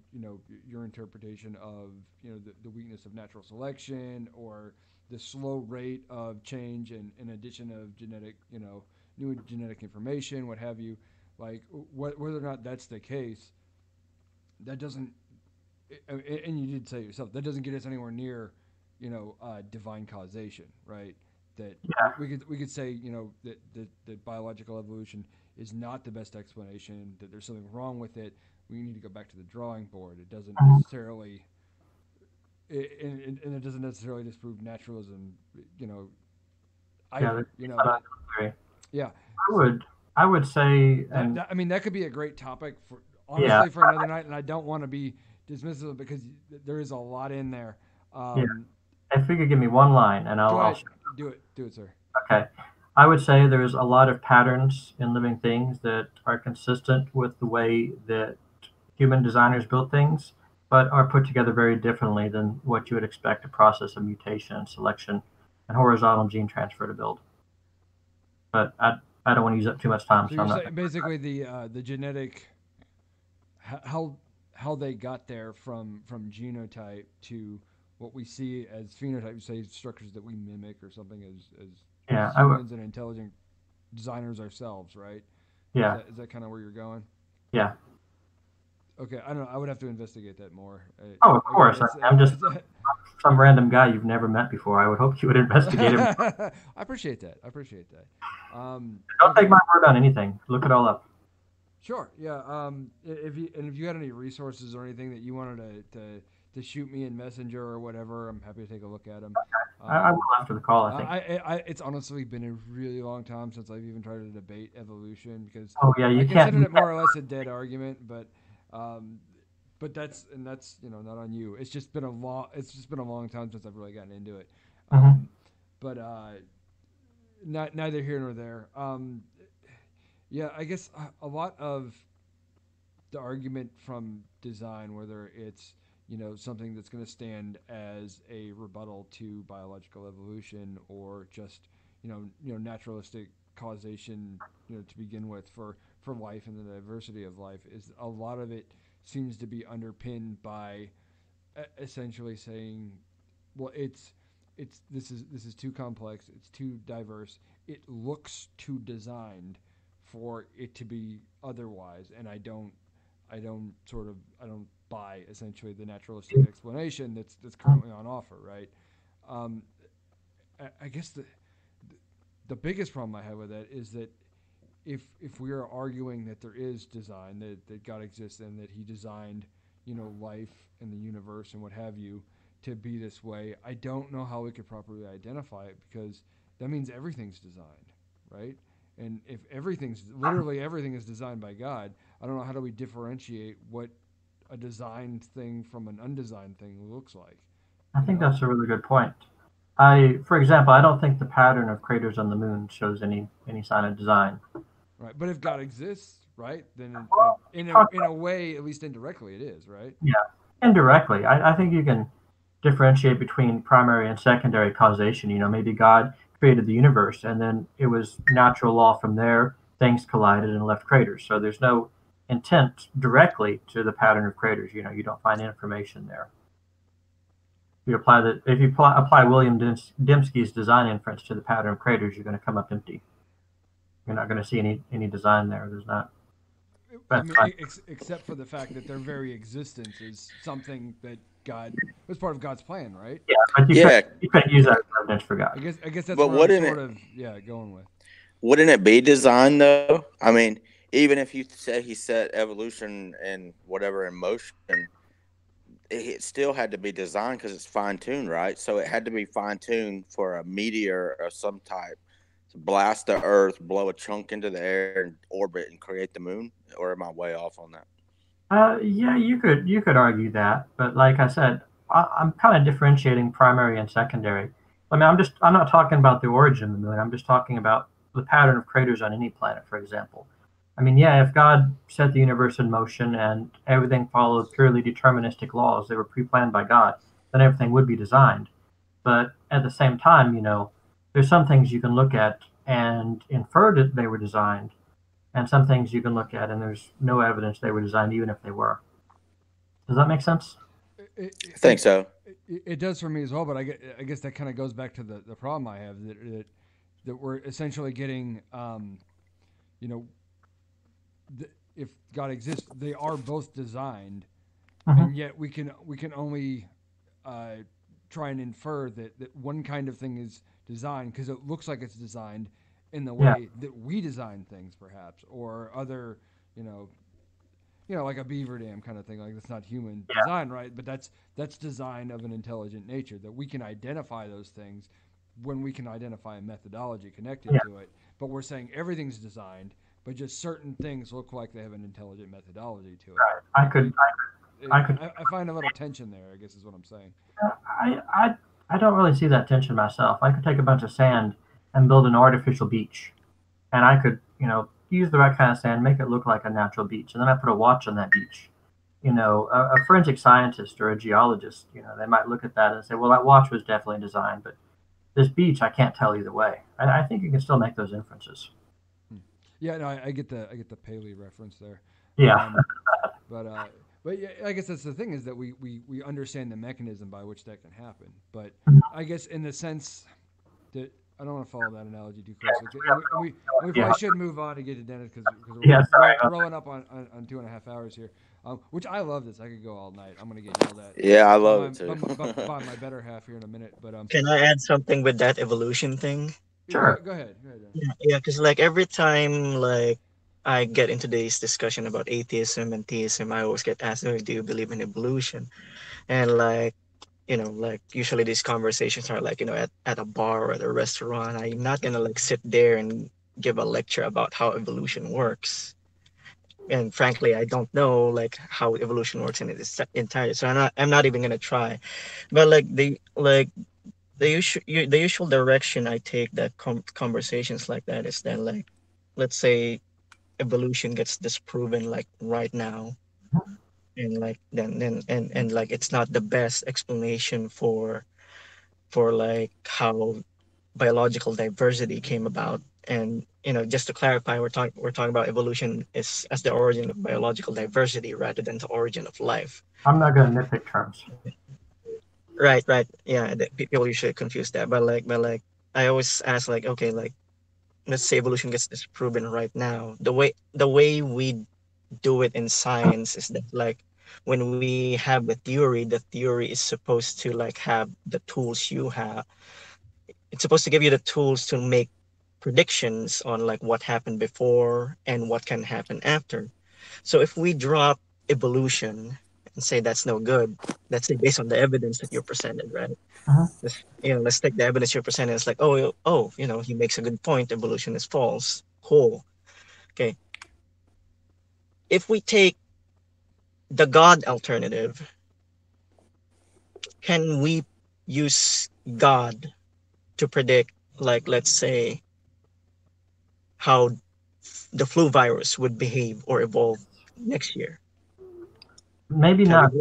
your interpretation of the weakness of natural selection, or the slow rate of change and in addition of genetic new genetic information, what have you, like whether or not that's the case, that doesn't, and you did say it yourself, that doesn't get us anywhere near divine causation, right? That we could say that biological evolution is not the best explanation, that there's something wrong with it. We need to go back to the drawing board. It doesn't necessarily, and it doesn't necessarily disprove naturalism, either. Yeah. I would say, that could be a great topic for honestly for another night, and I don't want to be dismissive because there is a lot in there. If you could give me one line, and I'll do it, sir. Okay. I would say there's a lot of patterns in living things that are consistent with the way that human designers built things, but are put together very differently than what you would expect a process of mutation and selection and horizontal gene transfer to build. But I don't want to use up too much time. So you're saying basically the genetic, how they got there from genotype to what we see as phenotype, say structures that we mimic or something as humans and intelligent designers ourselves, right? Yeah. Is that kind of where you're going? Yeah. Okay, I don't know. I would have to investigate that more. Of course. I'm just some random guy you've never met before. I would hope you would investigate him. I appreciate that. Don't take my word on anything. Look it all up. Sure. Yeah. If you had any resources or anything that you wanted to shoot me in Messenger or whatever, I'm happy to take a look at them. I will after the call, I think. It's honestly been a really long time since I've even tried to debate evolution, because you I can't. consider it more or less a dead argument, but that's not on you. It's just been a long time since I've really gotten into it. But neither here nor there. I guess a lot of the argument from design, whether it's something that's going to stand as a rebuttal to biological evolution, or just naturalistic causation to begin with for life and the diversity of life, is a lot of it seems to be underpinned by essentially saying, well, this is too complex, it's too diverse, it looks too designed for it to be otherwise, and I don't buy essentially the naturalistic explanation that's currently on offer, right? I guess the biggest problem I have with that is that if we are arguing that there is design, that God exists and that He designed life and the universe and what have you to be this way, I don't know how we could properly identify it, because that means everything's designed, right? And if literally everything is designed by God, I don't know, how do we differentiate what a designed thing from an undesigned thing looks like? I think that's a really good point. For example, I don't think the pattern of craters on the moon shows any sign of design. Right, but if God exists, right, then in a way, at least indirectly, it is, right? Yeah, indirectly. I think you can differentiate between primary and secondary causation. Maybe God created the universe, and then it was natural law from there. Things collided and left craters. So there's no intent directly to the pattern of craters. You don't find information there. If you apply William Dembski's design inference to the pattern of craters, you're going to come up empty. You're not going to see any design there. There's not. Except for the fact that their very existence is something that God was part of God's plan, right? Yeah, but you couldn't use that as evidence for God. I guess that's what I'm going with. Wouldn't it be design though? I mean, even if you say He set evolution and whatever in motion, it still had to be designed because it's fine-tuned, right? So it had to be fine-tuned for a meteor of some type to blast the Earth, blow a chunk into the air, and orbit and create the moon. Or am I way off on that? Yeah, you could argue that, but like I said, I'm kind of differentiating primary and secondary. I mean, I'm not talking about the origin of the moon. I'm just talking about the pattern of craters on any planet, for example. I mean, yeah, if God set the universe in motion and everything followed purely deterministic laws, they were pre-planned by God, then everything would be designed. But at the same time, there's some things you can look at and infer that they were designed, and some things you can look at and there's no evidence they were designed, even if they were. Does that make sense? I think so. It does for me as well, but I guess that kind of goes back to the problem I have that we're essentially getting, if God exists, they are both designed, and yet we can only try and infer that one kind of thing is designed because it looks like it's designed in the way that we design things, perhaps, or other, like a beaver dam kind of thing. Like, that's not human design, right? But that's design of an intelligent nature, that we can identify those things when we can identify a methodology connected to it. But we're saying everything's designed, but just certain things look like they have an intelligent methodology to it. Right. I find a little tension there, I guess is what I'm saying. I don't really see that tension myself. I could take a bunch of sand and build an artificial beach, and I could, use the right kind of sand, make it look like a natural beach, and then I put a watch on that beach. A forensic scientist or a geologist, they might look at that and say, well, that watch was definitely designed, but this beach, I can't tell either way. I think you can still make those inferences. Yeah, no, I get the Paley reference there. Yeah. But yeah, I guess that's the thing, is that we understand the mechanism by which that can happen. But I guess in the sense that I don't want to follow that analogy too closely. We probably should move on to get to Dennis because we're rolling up on 2.5 hours here. Which I love this. I could go all night. I'm gonna get yelled at. Yeah, I love it too. By my better half here in a minute. But Can I add something with that evolution thing? Sure. Go ahead. Yeah, because like every time like I get into this discussion about atheism and theism, I always get asked, "Oh, do you believe in evolution?" And like, like usually these conversations are like, at a bar or at a restaurant. I'm not gonna like sit there and give a lecture about how evolution works. And frankly, I don't know like how evolution works in its entirety. So I'm not even gonna try. But like the usual direction I take that conversations like that is then like, let's say evolution gets disproven like right now, and like then like it's not the best explanation for like how biological diversity came about. And just to clarify, we're talking about evolution is as the origin of biological diversity rather than the origin of life. I'm not going to nitpick terms. Right. Yeah, people usually confuse that, but like I always ask, like, okay, like let's say evolution gets disproven right now. The way we do it in science is that like when we have a theory, the theory is supposed to like have the tools you have. It's supposed to give you the tools to make predictions on like what happened before and what can happen after. So if we drop evolution and say that's no good, let's say based on the evidence that you presented, right? Let's take the evidence you presented. It's like, he makes a good point. Evolution is false. Cool. Okay. If we take the God alternative, can we use God to predict, like, let's say, how the flu virus would behave or evolve next year? Maybe not.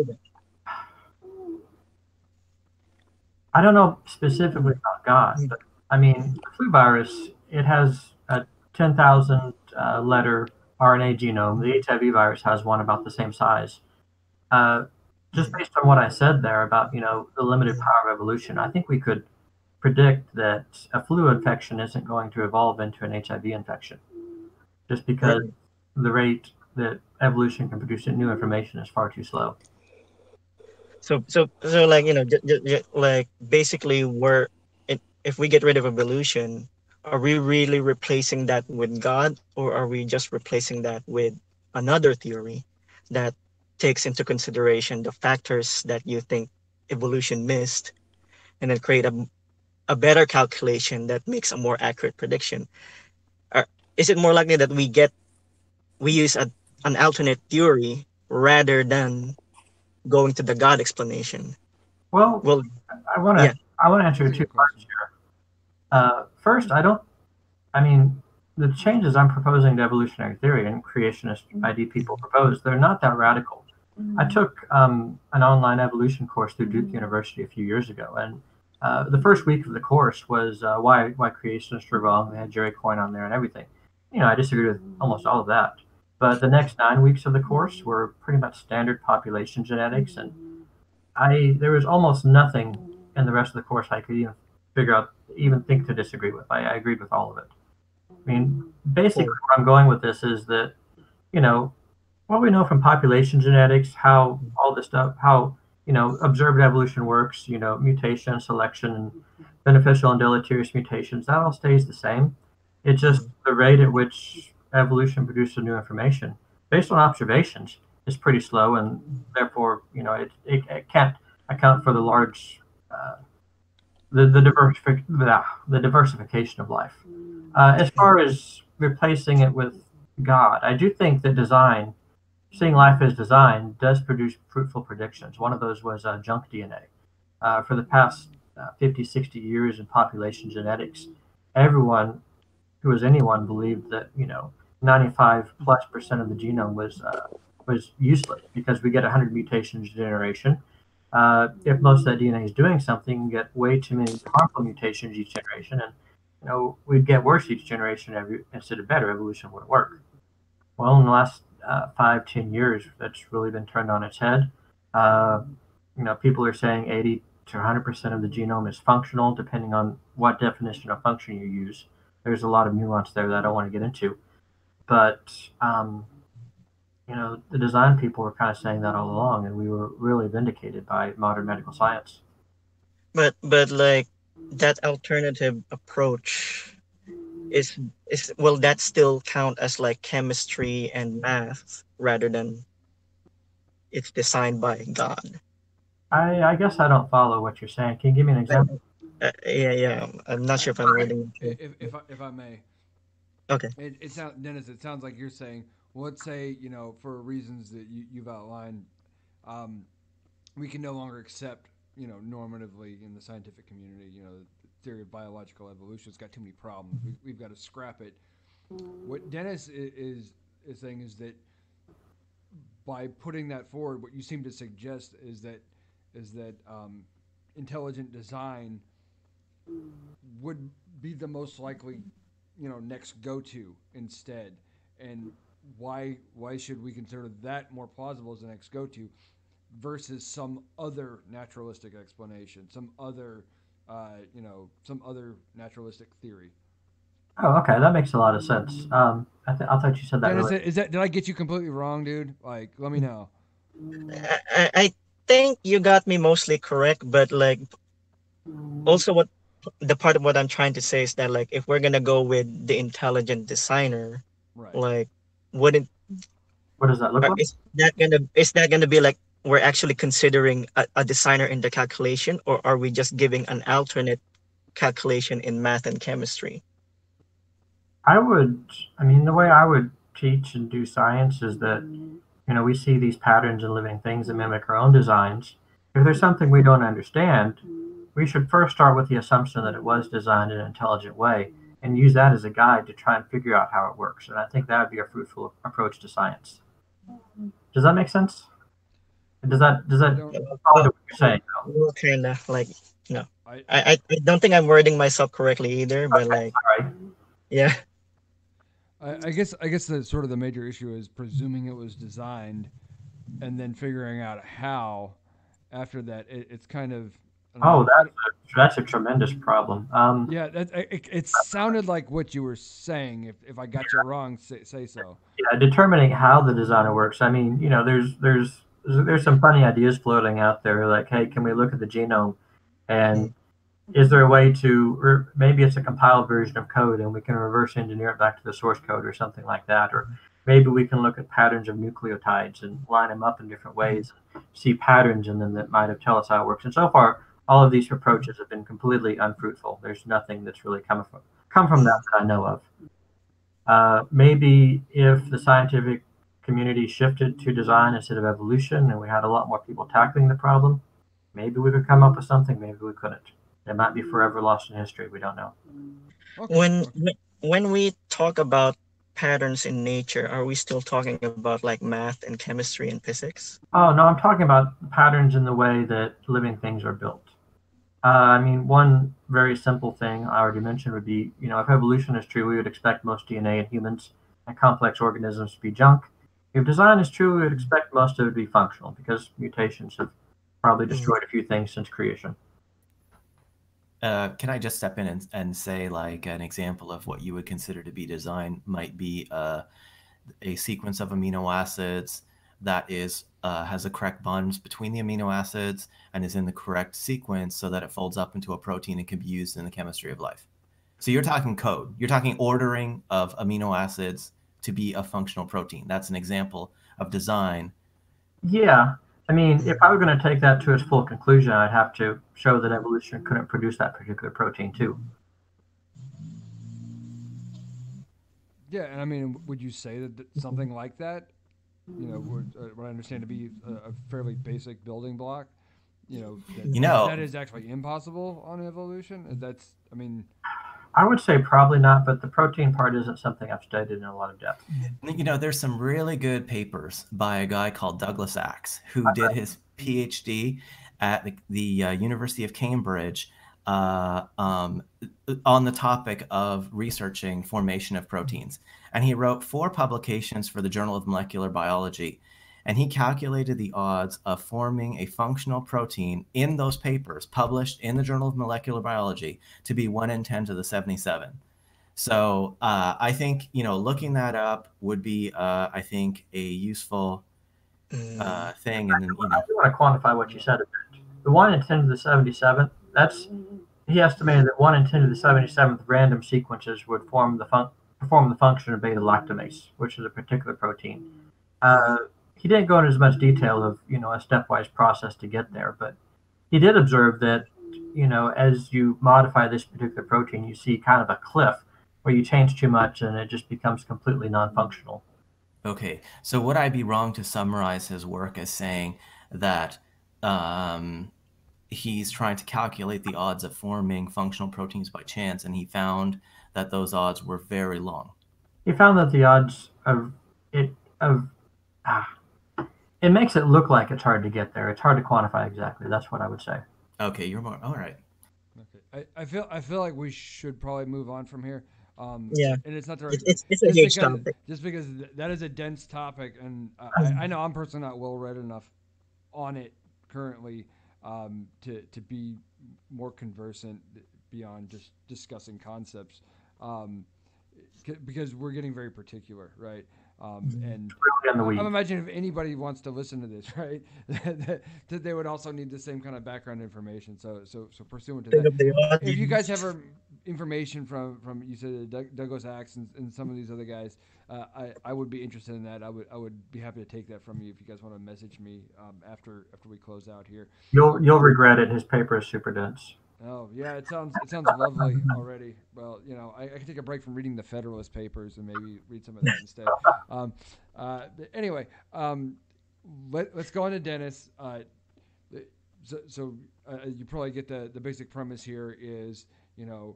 I don't know specifically about God, but I mean, the flu virus, it has a 10,000 letter RNA genome. The HIV virus has one about the same size. Just based on what I said there about, the limited power of evolution, I think we could predict that a flu infection isn't going to evolve into an HIV infection, just because the rate that evolution can produce new information is far too slow. So like, like basically if we get rid of evolution, are we really replacing that with God, or are we just replacing that with another theory that takes into consideration the factors that you think evolution missed, and then create a better calculation that makes a more accurate prediction? Or is it more likely that we use an alternate theory rather than going to the God explanation? Well, I want to answer two parts here. First, the changes I'm proposing to evolutionary theory and creationist ID people propose, they're not that radical. I took an online evolution course through Duke University a few years ago, and the first week of the course was why creationists are wrong. They had Jerry Coyne on there and everything. I disagreed with almost all of that. But the next 9 weeks of the course were pretty much standard population genetics, and there was almost nothing in the rest of the course I could even figure out, even think to disagree with. I agreed with all of it. I mean, basically, where I'm going with this is that, what we know from population genetics, how all this stuff, how, observed evolution works, mutation, selection, and beneficial and deleterious mutations, that all stays the same. It's just the rate at which evolution produces new information based on observations is pretty slow, and therefore, it can't account for the large, the diversification of life. As far as replacing it with God, I do think that seeing life as design, does produce fruitful predictions. One of those was junk DNA. For the past 50, 60 years in population genetics, everyone who was anyone believed that 95+% of the genome was useless because we get 100 mutations a generation. If most of that DNA is doing something, we get way too many harmful mutations each generation, and we'd get worse each generation instead of better. Evolution wouldn't work. Well, in the last 5-10 years, that's really been turned on its head. People are saying 80 to 100% of the genome is functional, depending on what definition of function you use. There's a lot of nuance there that I don't want to get into. But, the design people were kind of saying that all along, and we were really vindicated by modern medical science. But like that alternative approach will that still count as like chemistry and math rather than it's designed by God? I guess I don't follow what you're saying. Can you give me an example? Yeah. I'm not sure if I'm wording it. If I may. Okay. It sounds, Dennis, it sounds like you're saying, well, let's say, for reasons that you've outlined, we can no longer accept, normatively in the scientific community, the theory of biological evolution. It's got too many problems. We've got to scrap it. What Dennis is saying is that by putting that forward, what you seem to suggest is that intelligent design would be the most likely, next go-to instead. And why should we consider that more plausible as the next go-to versus some other naturalistic explanation, some other naturalistic theory? Oh, okay, that makes a lot of sense. I thought you said that. Did I get you completely wrong, dude? Like, let me know. I think you got me mostly correct, but like, also what the part of what I'm trying to say is that like, if we're gonna go with the intelligent designer, right, like, what does that look like? Is that gonna be like we're actually considering a designer in the calculation, or are we just giving an alternate calculation in math and chemistry? The way I would teach and do science is that, we see these patterns in living things that mimic our own designs. If there's something we don't understand, we should first start with the assumption that it was designed in an intelligent way and use that as a guide to try and figure out how it works. And I think that would be a fruitful approach to science. Does that make sense? Does that follow what you're saying? Kind of like, no. I don't think I'm wording myself correctly either, but like, right. Yeah. I guess the sort of the major issue is presuming it was designed and then figuring out how after that. It's kind of that's a tremendous problem. Yeah, it sounded like what you were saying. If I got you wrong, say so. Yeah, determining how the designer works. There's some funny ideas floating out there, like, hey, can we look at the genome and is there a way to, or maybe it's a compiled version of code and we can reverse engineer it back to the source code or something like that. Or maybe we can look at patterns of nucleotides and line them up in different ways, see patterns in them that might have tell us how it works. And so far, all of these approaches have been completely unfruitful. There's nothing that's really come from that I know of. Maybe if the scientific community shifted to design instead of evolution and we had a lot more people tackling the problem, maybe we could come up with something, maybe we couldn't. It might be forever lost in history. We don't know. Okay. when we talk about patterns in nature, are we still talking about like math and chemistry and physics? Oh, no, I'm talking about patterns in the way that living things are built. I mean, one very simple thing I already mentioned would be, if evolution is true, we would expect most DNA in humans and complex organisms to be junk. If design is true, we would expect most of it to be functional because mutations have probably destroyed a few things since creation. Can I just step in and say, like, an example of what you would consider to be design might be a sequence of amino acids that is has the correct bonds between the amino acids and is in the correct sequence so that it folds up into a protein and can be used in the chemistry of life. So you're talking code. You're talking ordering of amino acids to be a functional protein. That's an example of design. Yeah. I mean, if I were going to take that to its full conclusion, I'd have to show that evolution couldn't produce that particular protein too. Yeah, and I mean, would you say that something like that, would what I understand to be a fairly basic building block, that is actually impossible on evolution? I mean, I would say probably not, but the protein part isn't something I've studied in a lot of depth. There's some really good papers by a guy called Douglas Axe, who did his PhD at the University of Cambridge on the topic of researching formation of proteins. And he wrote 4 publications for the Journal of Molecular Biology. And he calculated the odds of forming a functional protein in those papers published in the Journal of Molecular Biology to be 1 in 10 to the 77. So I think, looking that up would be, I think, a useful thing. And then, I do want to quantify what you said a bit. The 1 in 10 to the 77, he estimated that 1 in 10 to the 77th random sequences would perform the function of beta lactamase, which is a particular protein. He didn't go into as much detail of, a stepwise process to get there, but he did observe that, as you modify this particular protein, you see kind of a cliff where you change too much and it just becomes completely non-functional. Okay, so would I be wrong to summarize his work as saying that he's trying to calculate the odds of forming functional proteins by chance, and he found that those odds were very long? He found that the odds it makes it look like it's hard to get there. It's hard to quantify exactly. That's what I would say. Okay, you're more all right. Okay, I feel like we should probably move on from here. Yeah, and it's not the it's a huge topic. Just because that is a dense topic, and I know I'm personally not well read enough on it currently to be more conversant beyond just discussing concepts, because we're getting very particular, right? And I'm imagining if anybody wants to listen to this, right, that they would also need the same kind of background information. So pursuant to that, if you guys have information from you said Douglas Axe and some of these other guys, I would be interested in that. I would be happy to take that from you if you guys want to message me after we close out here. You'll regret it. His paper is super dense. Oh yeah, it sounds lovely already. Well, I can take a break from reading the Federalist Papers and maybe read some of that instead. Anyway, let's go on to Dennis. So you probably get the basic premise here is are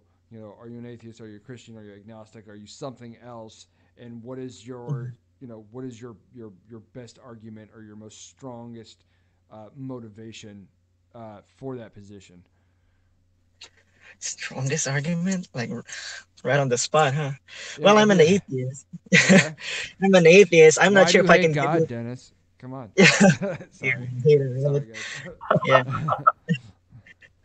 you an atheist? Are you a Christian? Are you agnostic? Are you something else? And what is your your best argument or your most strongest motivation for that position? Strongest argument, like right on the spot, huh? Yeah, well, I'm an atheist. Okay. I'm an atheist. I'm Why not sure do if I hate can God, give you... Dennis. Come on. Sorry, Sorry, guys. Yeah.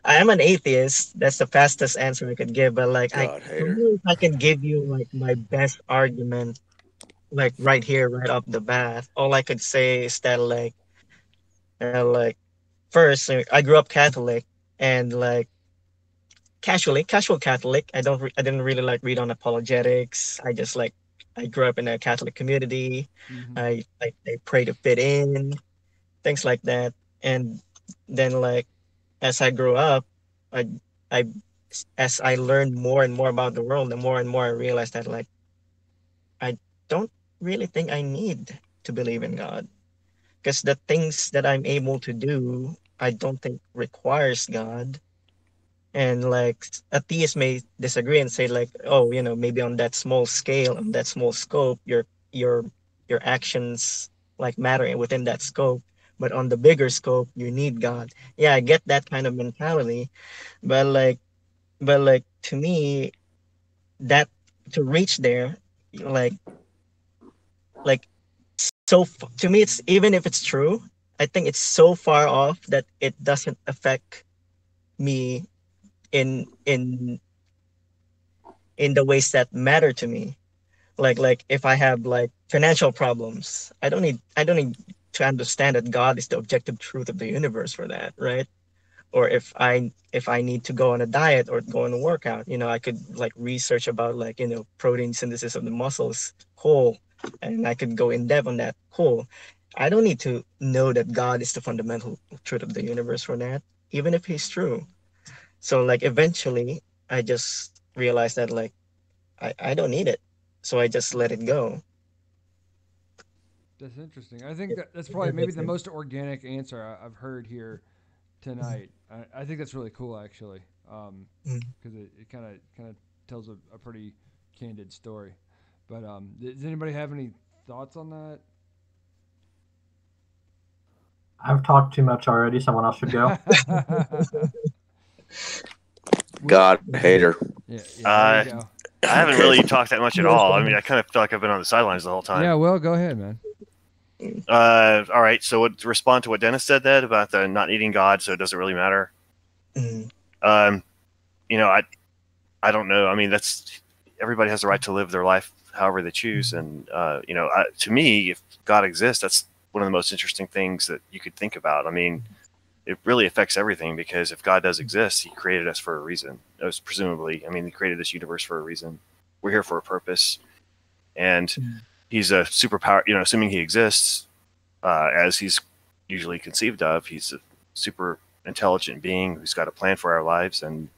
I am an atheist. That's the fastest answer I could give. But like, I don't know if I can give you like my best argument, like right here, right off the bat. All I could say is that like first, I grew up Catholic, and like casual Catholic. I didn't really like read on apologetics. I grew up in a Catholic community. Mm-hmm. I pray to fit in, things like that. And then like as I grew up, I as I learned more and more about the world, the more and more I realized that like I don't really think I need to believe in God, because the things that I'm able to do, I don't think requires God. And like atheists may disagree and say like, oh, maybe on that small scale, on that small scope, your your actions like matter within that scope. But on the bigger scope, you need God. Yeah, I get that kind of mentality. But like, to me, that to reach there, like like to me, it's even if it's true, I think it's so far off that it doesn't affect me in in in the ways that matter to me. Like if I have like financial problems, I don't need to understand that God is the objective truth of the universe for that, right? Or if I need to go on a diet or go on a workout, I could like research about like protein synthesis of the muscles whole, and I could go in depth on that whole. I don't need to know that God is the fundamental truth of the universe for that, even if he's true. So like eventually I just realized that like I don't need it. So I just let it go. That's interesting. I think that's If probably that maybe makes the sense. most organic answer I've heard here tonight. I think that's really cool, actually, Mhm. because it kind of tells a pretty candid story. But does anybody have any thoughts on I've talked too much already. Someone else should go. that? God hater. Yeah, there you Uh, go. I haven't really talked that much at all. I mean, I kind of feel like I've been on the sidelines the whole time. Yeah, well, go ahead, man. All right. So to respond to what Dennis said then about the not needing God, so it doesn't really matter. Mhm. Um, I don't know. I mean, that's everybody has the right to live their life however they choose, and to me, if God exists, that's one of the most interesting things that you could think about. I mean, it really affects everything because if God does exist, He created us for a reason. It was presumably, I mean, He created this universe for a reason. We're here for a purpose, and He's a superpower. Assuming He exists, as He's usually conceived of, He's a super intelligent being who's got a plan for our lives, and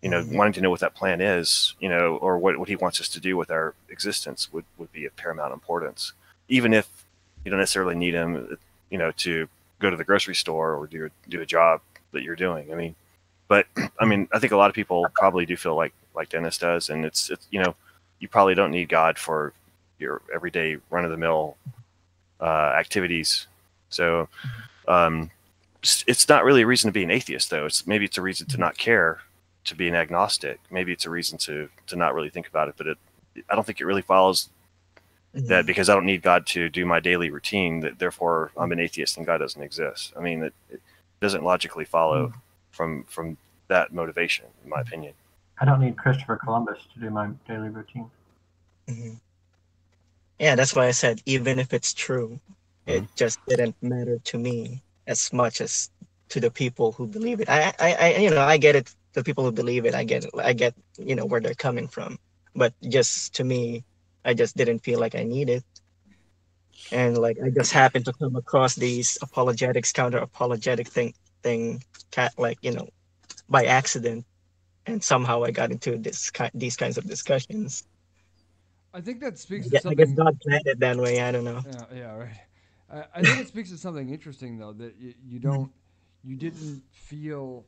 wanting to know what that plan is, or what He wants us to do with our existence would be of paramount importance, even if you don't necessarily need Him, to go to the grocery store or do a job that you're doing. I mean, but I mean, I think a lot of people probably do feel like Dennis does, and it's you probably don't need God for your everyday run of the mill activities. So it's not really a reason to be an atheist, though. Maybe it's a reason to not care, to be an agnostic. Maybe it's a reason to not really think about it. But I don't think it really follows that because I don't need God to do my daily routine, that therefore I'm an atheist and God doesn't exist. I mean, it doesn't logically follow from that motivation, in my opinion. I don't need Christopher Columbus to do my daily routine. Mhm. Yeah, that's why I said even if it's true, it just didn't matter to me as much as to the people who believe it. I get it. The people who believe it, I get it. I get, where they're coming from. But just to me, I just didn't feel like I needed. And like I just happened to come across these apologetics, counter apologetic thing, like by accident, and somehow I got into these kinds of discussions. I think that speaks to Yeah, I guess something. God planned it that way. I don't know. Yeah, right. I think it speaks to something interesting though that you didn't feel.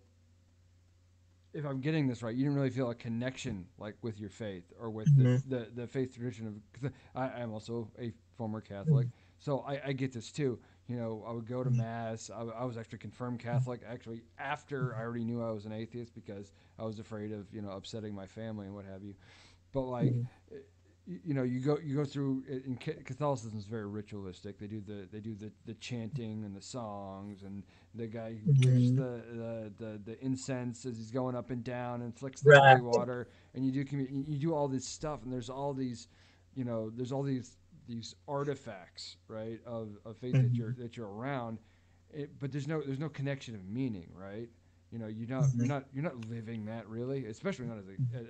If I'm getting this right, you didn't really feel a connection like with your faith or with Mhm. the faith tradition of. Cause I'm also a former Catholic, so I get this too. I would go to mass. I was actually confirmed Catholic actually after I already knew I was an atheist because I was afraid of upsetting my family and what have you. But like you go through in Catholicism is very ritualistic. They do the chanting and the songs, and the guy whiffs Mhm. the incense as he's going up and down and flicks the Right. holy water, and you do all this stuff, and there's all these artifacts, right, of faith that Mhm. you're around, but there's no connection of meaning, right? You're not you're Mhm. not you're not living that really, especially not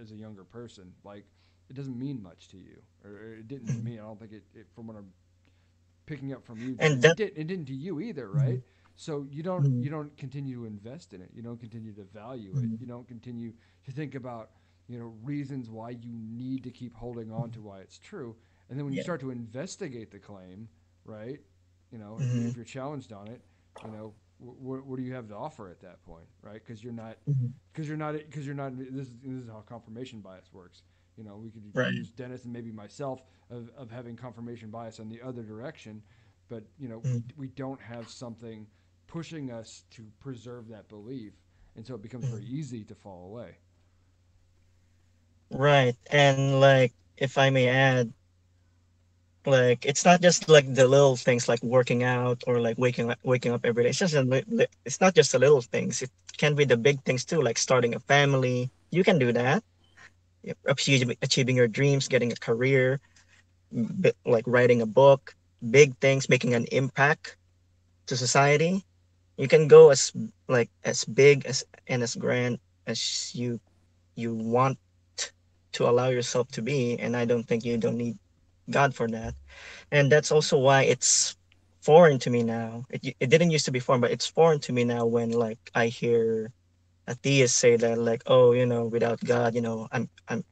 as a younger person. Like it doesn't mean much to you, or it didn't to Mhm. me. I don't think it from what I'm picking up from you, And Dennis. that. It didn't to you either, Mhm. right? So you don't Mhm. you don't continue to invest in it. You don't continue to value it. Mhm. You don't continue to think about reasons why you need to keep holding on to why it's true. And then when you Yeah. start to investigate the claim, right? If Mhm. you're challenged on it, you know what do you have to offer at that point, right? Because you're not, Mhm. This is how confirmation bias works. You know, we could Right. use Dennis and maybe myself of having confirmation bias on the other direction, but you know, Mhm. we don't have something pushing us to preserve that belief, and so it becomes very Mhm. easy to fall away. Right. And like, if I may add, like it's not just like the little things like working out or like waking up every day. It's just it's not just the little things. It can be the big things too, like starting a family. You can do that. Yep, achieving your dreams, getting a career, like writing a book, big things, making an impact to society. You can go as big as and as grand as you want to allow yourself to be, and I don't think you don't need God for that. And that's also why it's foreign to me now. It didn't used to be foreign, but it's foreign to me now when like I hear atheists say that like, oh, without God,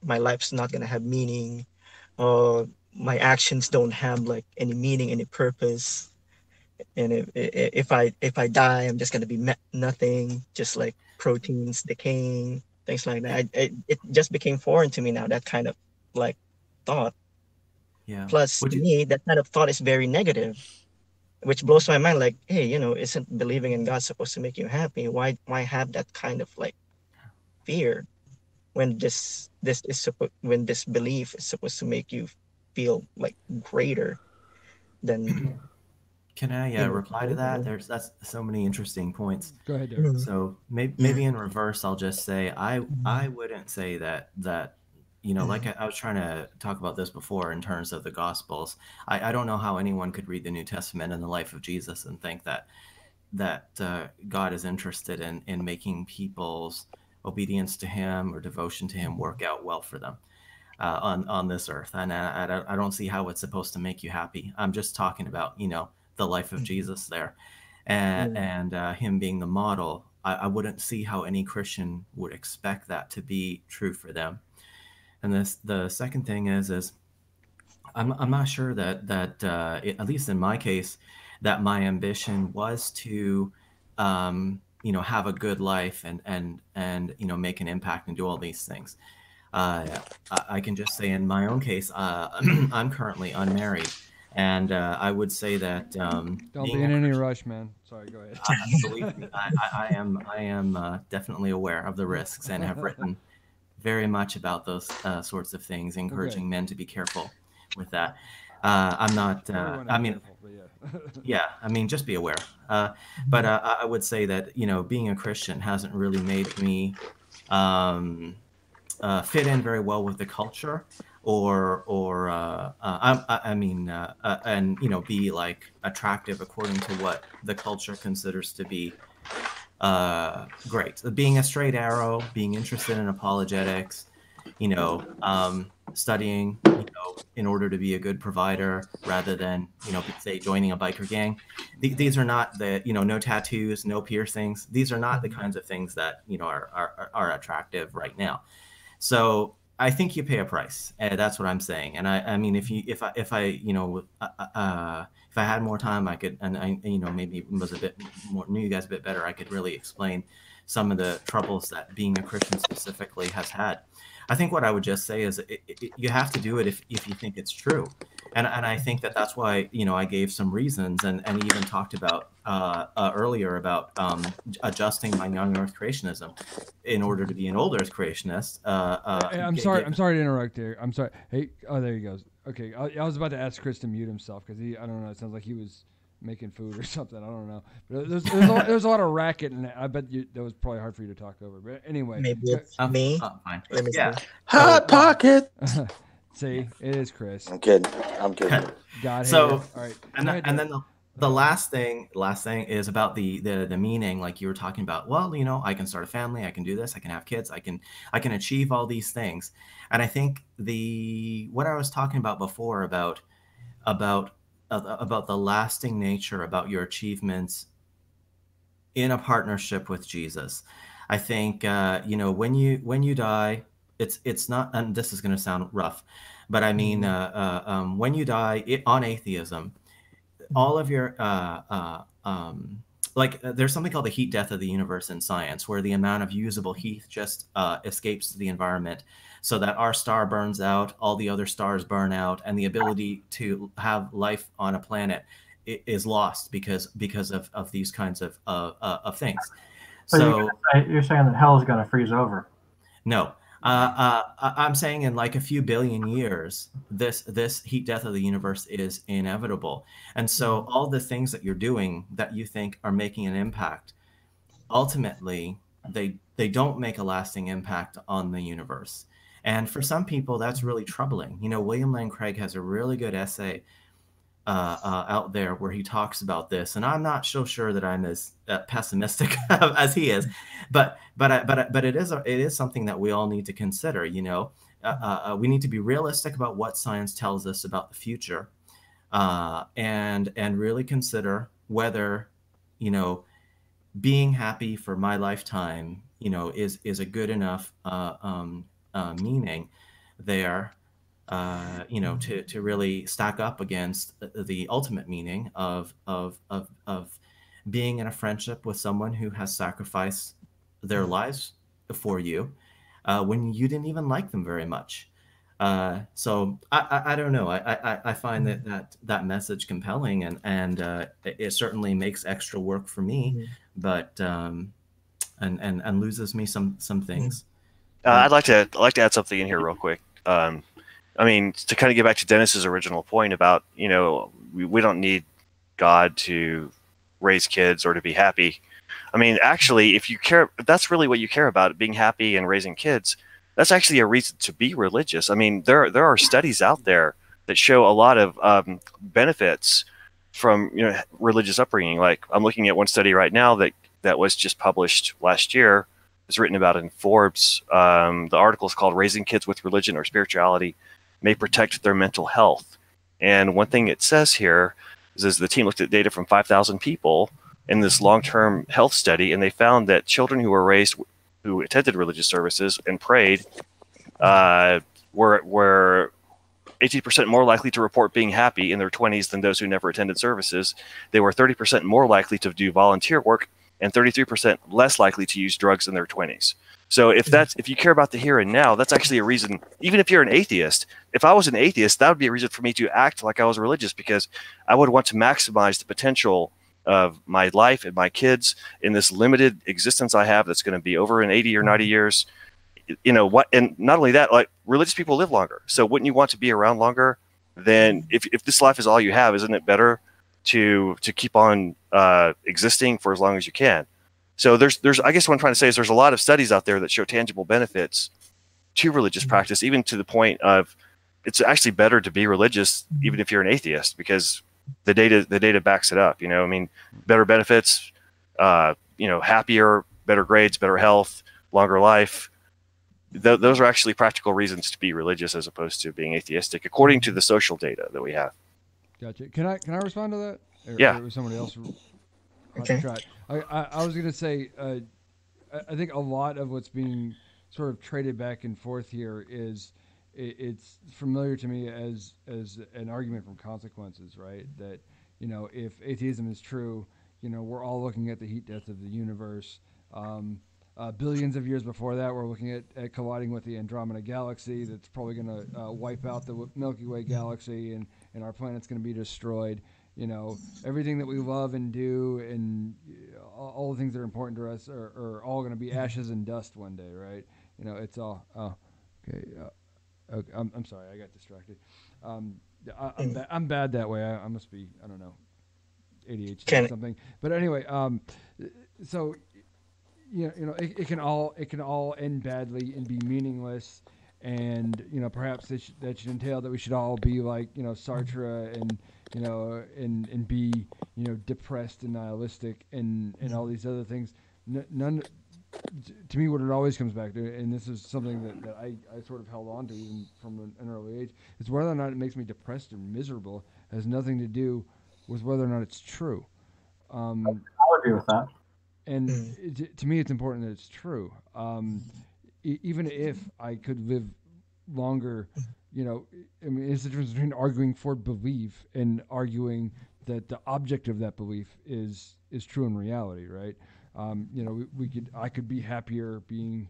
my life's not gonna have meaning, or my actions don't have like any meaning, any purpose, and if I die, I'm just gonna be nothing, just like proteins decaying, things like that. It just became foreign to me now. That kind of like thought. Yeah. Plus, Would to you? me, that kind of thought is very negative, which blows my mind. Like, hey, isn't believing in God supposed to make you happy? Why have that kind of like fear when when this belief is supposed to make you feel like greater than Can I you know. reply to that? That's so many interesting points. Go ahead, Derek. Mhm. So maybe Yeah. maybe in reverse, I'll just say I wouldn't say that you know, like I was trying to talk about this before in terms of the Gospels. I don't know how anyone could read the New Testament and the life of Jesus and think that God is interested in making people's obedience to Him or devotion to Him work out well for them on this earth. And I don't see how it's supposed to make you happy. I'm just talking about, you know, the life of Jesus there, and Him being the model. I wouldn't see how any Christian would expect that to be true for them. And the second thing is I'm not sure at least in my case, that my ambition was to, you know, have a good life and you know, make an impact and do all these things. I can just say in my own case, I'm currently unmarried, and I would say that Don't be being in a any Christian, rush, man. Sorry, go ahead. believe me, I am definitely aware of the risks and have written very much about those sorts of things, encouraging men to be careful with that. I'm not. Everyone I is mean, careful, but yeah. yeah. I mean, just be aware. But I would say that, you know, being a Christian hasn't really made me um, fit in very well with the culture, and you know, be like attractive according to what the culture considers to be great. Being a straight arrow, being interested in apologetics, you know, studying, you know, in order to be a good provider rather than, you know, say joining a biker gang. These are not the, you know, no tattoos, no piercings. These are not the kinds of things that, you know, are attractive right now. So I think you pay a price. That's what I'm saying. And I mean, if I, you know, if I had more time, I could, and I, you know, maybe was a bit more, knew you guys a bit better, I could really explain some of the troubles that being a Christian specifically has had. I think what I would just say is you have to do it if you think it's true. And I think that's why, you know, I gave some reasons and even talked about earlier about adjusting my young Earth creationism in order to be an old Earth creationist. Hey, I'm sorry to interrupt here. I'm sorry. Hey, oh, there he goes. Okay, I was about to ask Chris to mute himself because I don't know, it sounds like he was making food or something. I don't know. But there's a lot of racket in it. I bet that was probably hard for you to talk over. But anyway. Maybe it's me. Fine. Let me Yeah. see. Hot pocket. See, it is Chris. I'm kidding. I'm kidding. God. So, all right. and then the last thing is about the meaning, like you were talking about. Well, you know, I can start a family, I can do this, I can have kids, I can achieve all these things. And I think what I was talking about before about the lasting nature about your achievements in a partnership with Jesus. I think you know, when you die, it's not, and this is going to sound rough, but I mean, when you die on atheism, all of your like there's something called the heat death of the universe in science, where the amount of usable heat just escapes to the environment, so that our star burns out, all the other stars burn out, and the ability to have life on a planet is lost because of these kinds of things. So you're saying that hell is going to freeze over? No. I'm saying in like a few billion years, this heat death of the universe is inevitable. And so all the things that you're doing that you think are making an impact, ultimately, they don't make a lasting impact on the universe. And for some people, that's really troubling. You know, William Lane Craig has a really good essay out there where he talks about this, and I'm not so sure that I'm as pessimistic as he is, but it is something that we all need to consider. You know, we need to be realistic about what science tells us about the future, and really consider whether, you know, being happy for my lifetime, you know, is a good enough meaning there. You know, to really stack up against the ultimate meaning of being in a friendship with someone who has sacrificed their lives for you when you didn't even like them very much. So I don't know. I find that message compelling, and it certainly makes extra work for me, but and loses me some things. I'd like to add something in here real quick. I mean, to kind of get back to Dennis's original point about, you know, we don't need God to raise kids or to be happy. I mean, actually, if that's really what you care about, being happy and raising kids, that's actually a reason to be religious. I mean, there are studies out there that show a lot of benefits from, you know, religious upbringing. Like, I'm looking at one study right now that was just published last year. It's written about in Forbes. The article is called "Raising Kids with Religion or Spirituality May Protect Their Mental Health." And one thing it says here is the team looked at data from 5,000 people in this long-term health study, and they found that children who attended religious services and prayed were 18% more likely to report being happy in their 20s than those who never attended services. They were 30% more likely to do volunteer work and 33% less likely to use drugs in their 20s. So if you care about the here and now, that's actually a reason. Even if you're an atheist, if I was an atheist, that would be a reason for me to act like I was religious, because I would want to maximize the potential of my life and my kids in this limited existence I have that's going to be over in 80 or 90 years. You know what? And not only that, like, religious people live longer. So wouldn't you want to be around longer? Then if this life is all you have, isn't it better to keep on existing for as long as you can? So there's I guess what I'm trying to say is there's a lot of studies out there that show tangible benefits to religious practice, even to the point of it's actually better to be religious even if you're an atheist, because the data backs it up. You know, I mean, better benefits, you know, happier, better grades, better health, longer life. Those are actually practical reasons to be religious as opposed to being atheistic, according to the social data that we have. Gotcha. Can I respond to that? Yeah. Or was somebody else? Okay. I was going to say, I think a lot of what's being sort of traded back and forth here is it's familiar to me as an argument from consequences, right? That, you know, if atheism is true, you know, we're all looking at the heat death of the universe. Billions of years before that, we're looking at colliding with the Andromeda galaxy that's probably going to wipe out the Milky Way galaxy, and our planet's going to be destroyed. You know, everything that we love and do and all the things that are important to us are all going to be ashes and dust one day, right? You know, it's all, okay. Okay, I'm sorry, I got distracted. I'm bad that way. I must be, I don't know, ADHD or something. But anyway, so you know, it can all end badly and be meaningless, and you know, perhaps that should entail that we should all be like, you know, Sartre and you know, and be, you know, depressed and nihilistic and all these other things. None. To me, what it always comes back to, and this is something that I sort of held on to even from an early age, is whether or not it makes me depressed or miserable has nothing to do with whether or not it's true. I'll agree with that. And to me, it's important that it's true. Even if I could live longer, you know, I mean, it's the difference between arguing for belief and arguing that the object of that belief is true in reality, right? I could be happier being,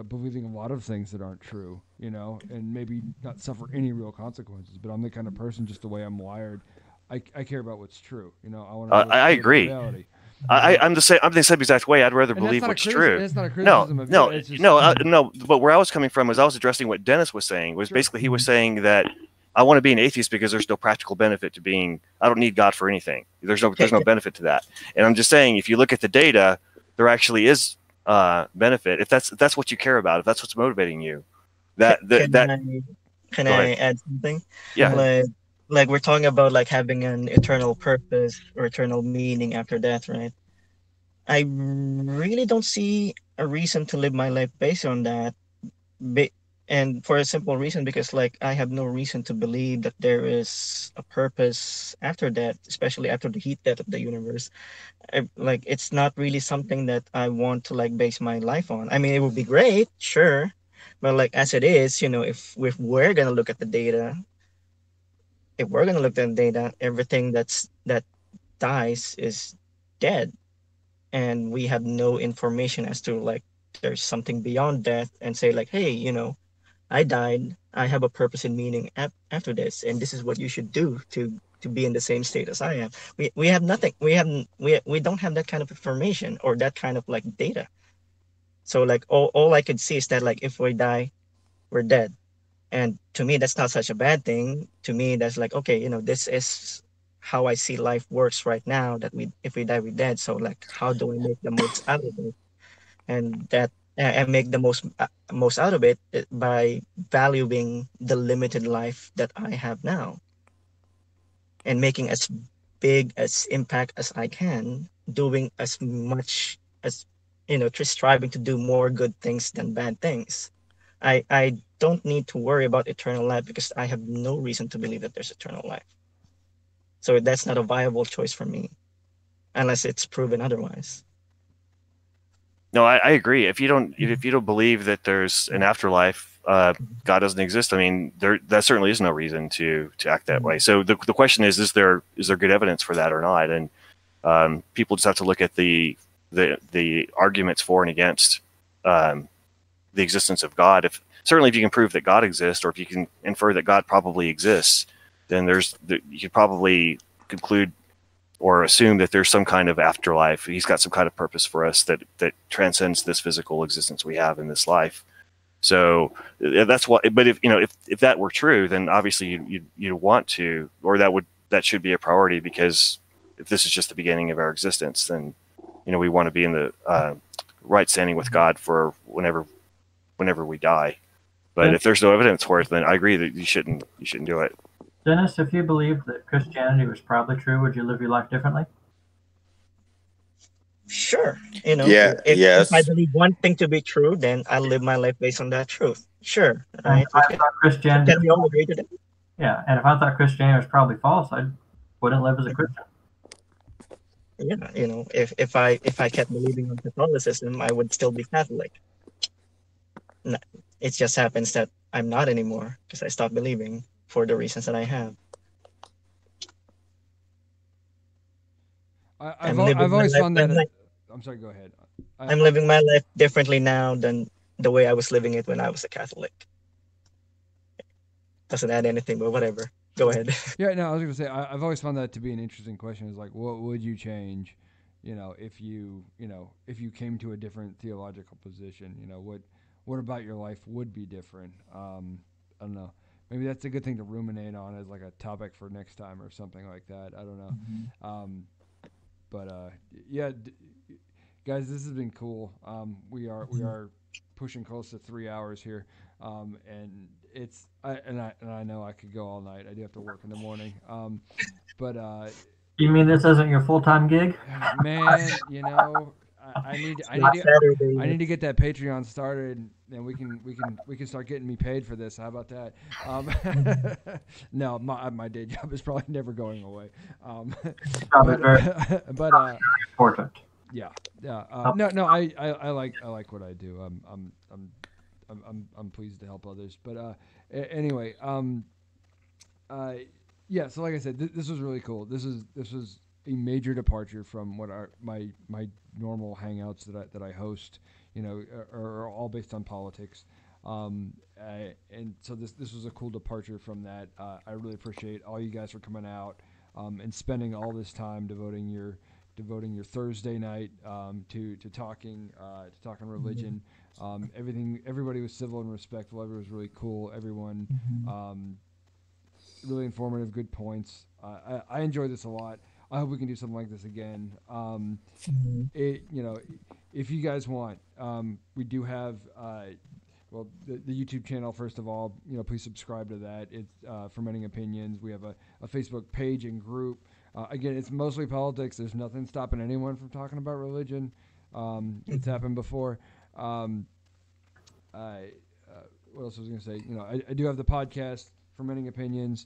believing a lot of things that aren't true, and maybe not suffer any real consequences. But I'm the kind of person, just the way I'm wired, I care about what's true. I want to know what's I true about agree. reality. I'm the same. I'm the same exact way. I'd rather And believe what's true. It's not a No, criticism of no, you. It's just, no. But where I was coming from was I was addressing what Dennis was saying. Was basically he was saying that I want to be an atheist because there's no practical benefit to being. I don't need God for anything. There's no benefit to that. And I'm just saying, if you look at the data, there actually is benefit. If that's what you care about, if that's what's motivating you, can I add something? Yeah. Like we're talking about like having an eternal purpose or eternal meaning after death, right? I really don't see a reason to live my life based on that. And for a simple reason, because like I have no reason to believe that there is a purpose after death, especially after the heat death of the universe. Like it's not really something that I want to like base my life on. I mean, it would be great, sure, but like as it is, if we're gonna look at the data, everything that dies is dead, and we have no information as to like there's something beyond death and say like, hey, I died, I have a purpose and meaning after this, and this is what you should do to be in the same state as I am. We have nothing. We don't have that kind of information or that kind of like data. So like all I could see is that like if we die, we're dead. And to me, that's not such a bad thing. To me, that's like, okay, this is how I see life works right now, that if we die, we're dead. So like, how do I make the most out of it? And that I make the most out of it by valuing the limited life that I have now and making as big as impact as I can, doing as much as, just striving to do more good things than bad things. I don't need to worry about eternal life because I have no reason to believe that there's eternal life. So that's not a viable choice for me unless it's proven otherwise. No, I agree. If you don't believe that there's an afterlife, God doesn't exist. I mean, that certainly is no reason to act that way. So the question is there good evidence for that or not? And people just have to look at the arguments for and against the existence of God. Certainly if you can prove that God exists, or if you can infer that God probably exists, then you could probably conclude or assume that there's some kind of afterlife. He's got some kind of purpose for us that transcends this physical existence we have in this life. So that's what. But if that were true, then obviously you'd want to, or that should be a priority, because if this is just the beginning of our existence, then we want to be in the right standing with God for whenever we die. But if there's no evidence for it, then I agree that you shouldn't do it. Dennis, if you believed that Christianity was probably true, would you live your life differently? Sure. Yes. If I believe one thing to be true, then I'll live my life based on that truth. Sure. Right? If I thought Christianity, can we all agree to that? Yeah, and if I thought Christianity was probably false, I wouldn't live as a Christian. Yeah, if I kept believing on Catholicism, I would still be Catholic. No, it just happens that I'm not anymore because I stopped believing for the reasons that I have. I've always found that. I'm sorry. Go ahead. I'm living my life differently now than the way I was living it when I was a Catholic. Doesn't add anything, but whatever. Go ahead. Yeah, no, I was going to say I've always found that to be an interesting question. Is like, what would you change, if you came to a different theological position? What about your life would be different? I don't know. Maybe that's a good thing to ruminate on as like a topic for next time or something like that. I don't know. Mm-hmm. Yeah, guys, this has been cool. We are pushing close to 3 hours here, and I know I could go all night. I do have to work in the morning. You mean this isn't your full-time gig? Man, I need to get that Patreon started, and we can start getting me paid for this. How about that? No, my day job is probably never going away. But important. Yeah. No. I like what I do. I'm pleased to help others. But anyway, yeah, so like I said, this was really cool. This was a major departure from what my normal hangouts that I host. Are all based on politics. And so this was a cool departure from that. I really appreciate all you guys for coming out and spending all this time devoting your Thursday night to talking religion. Everybody was civil and respectful. Everyone was really cool. Everyone really informative, good points. I enjoyed this a lot. I hope we can do something like this again. If you guys want, we do have the YouTube channel. First of all, please subscribe to that. It's Fermenting Opinions. We have a Facebook page and group. Again, it's mostly politics. There's nothing stopping anyone from talking about religion. It's happened before. What else was I going to say? I do have the podcast, Fermenting Opinions,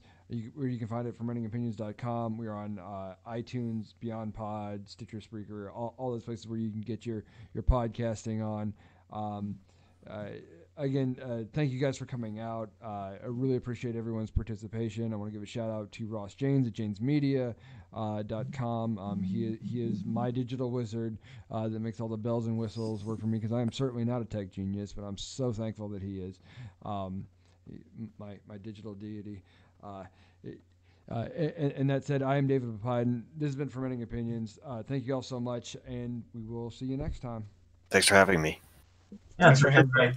where you can find it at fermentingopinions.com. We are on iTunes, Beyond Pod, Stitcher, Spreaker, all those places where you can get your podcasting on. Again, thank you guys for coming out. I really appreciate everyone's participation. I want to give a shout out to Ross Janes at janesmedia.com. He is my digital wizard that makes all the bells and whistles work for me, because I am certainly not a tech genius, but I'm so thankful that he is. My digital deity. And that said, I am David Papiden. This has been Fermenting Opinions. Thank you all so much, and we will see you next time. Thanks for having me. Yeah, thanks for having me.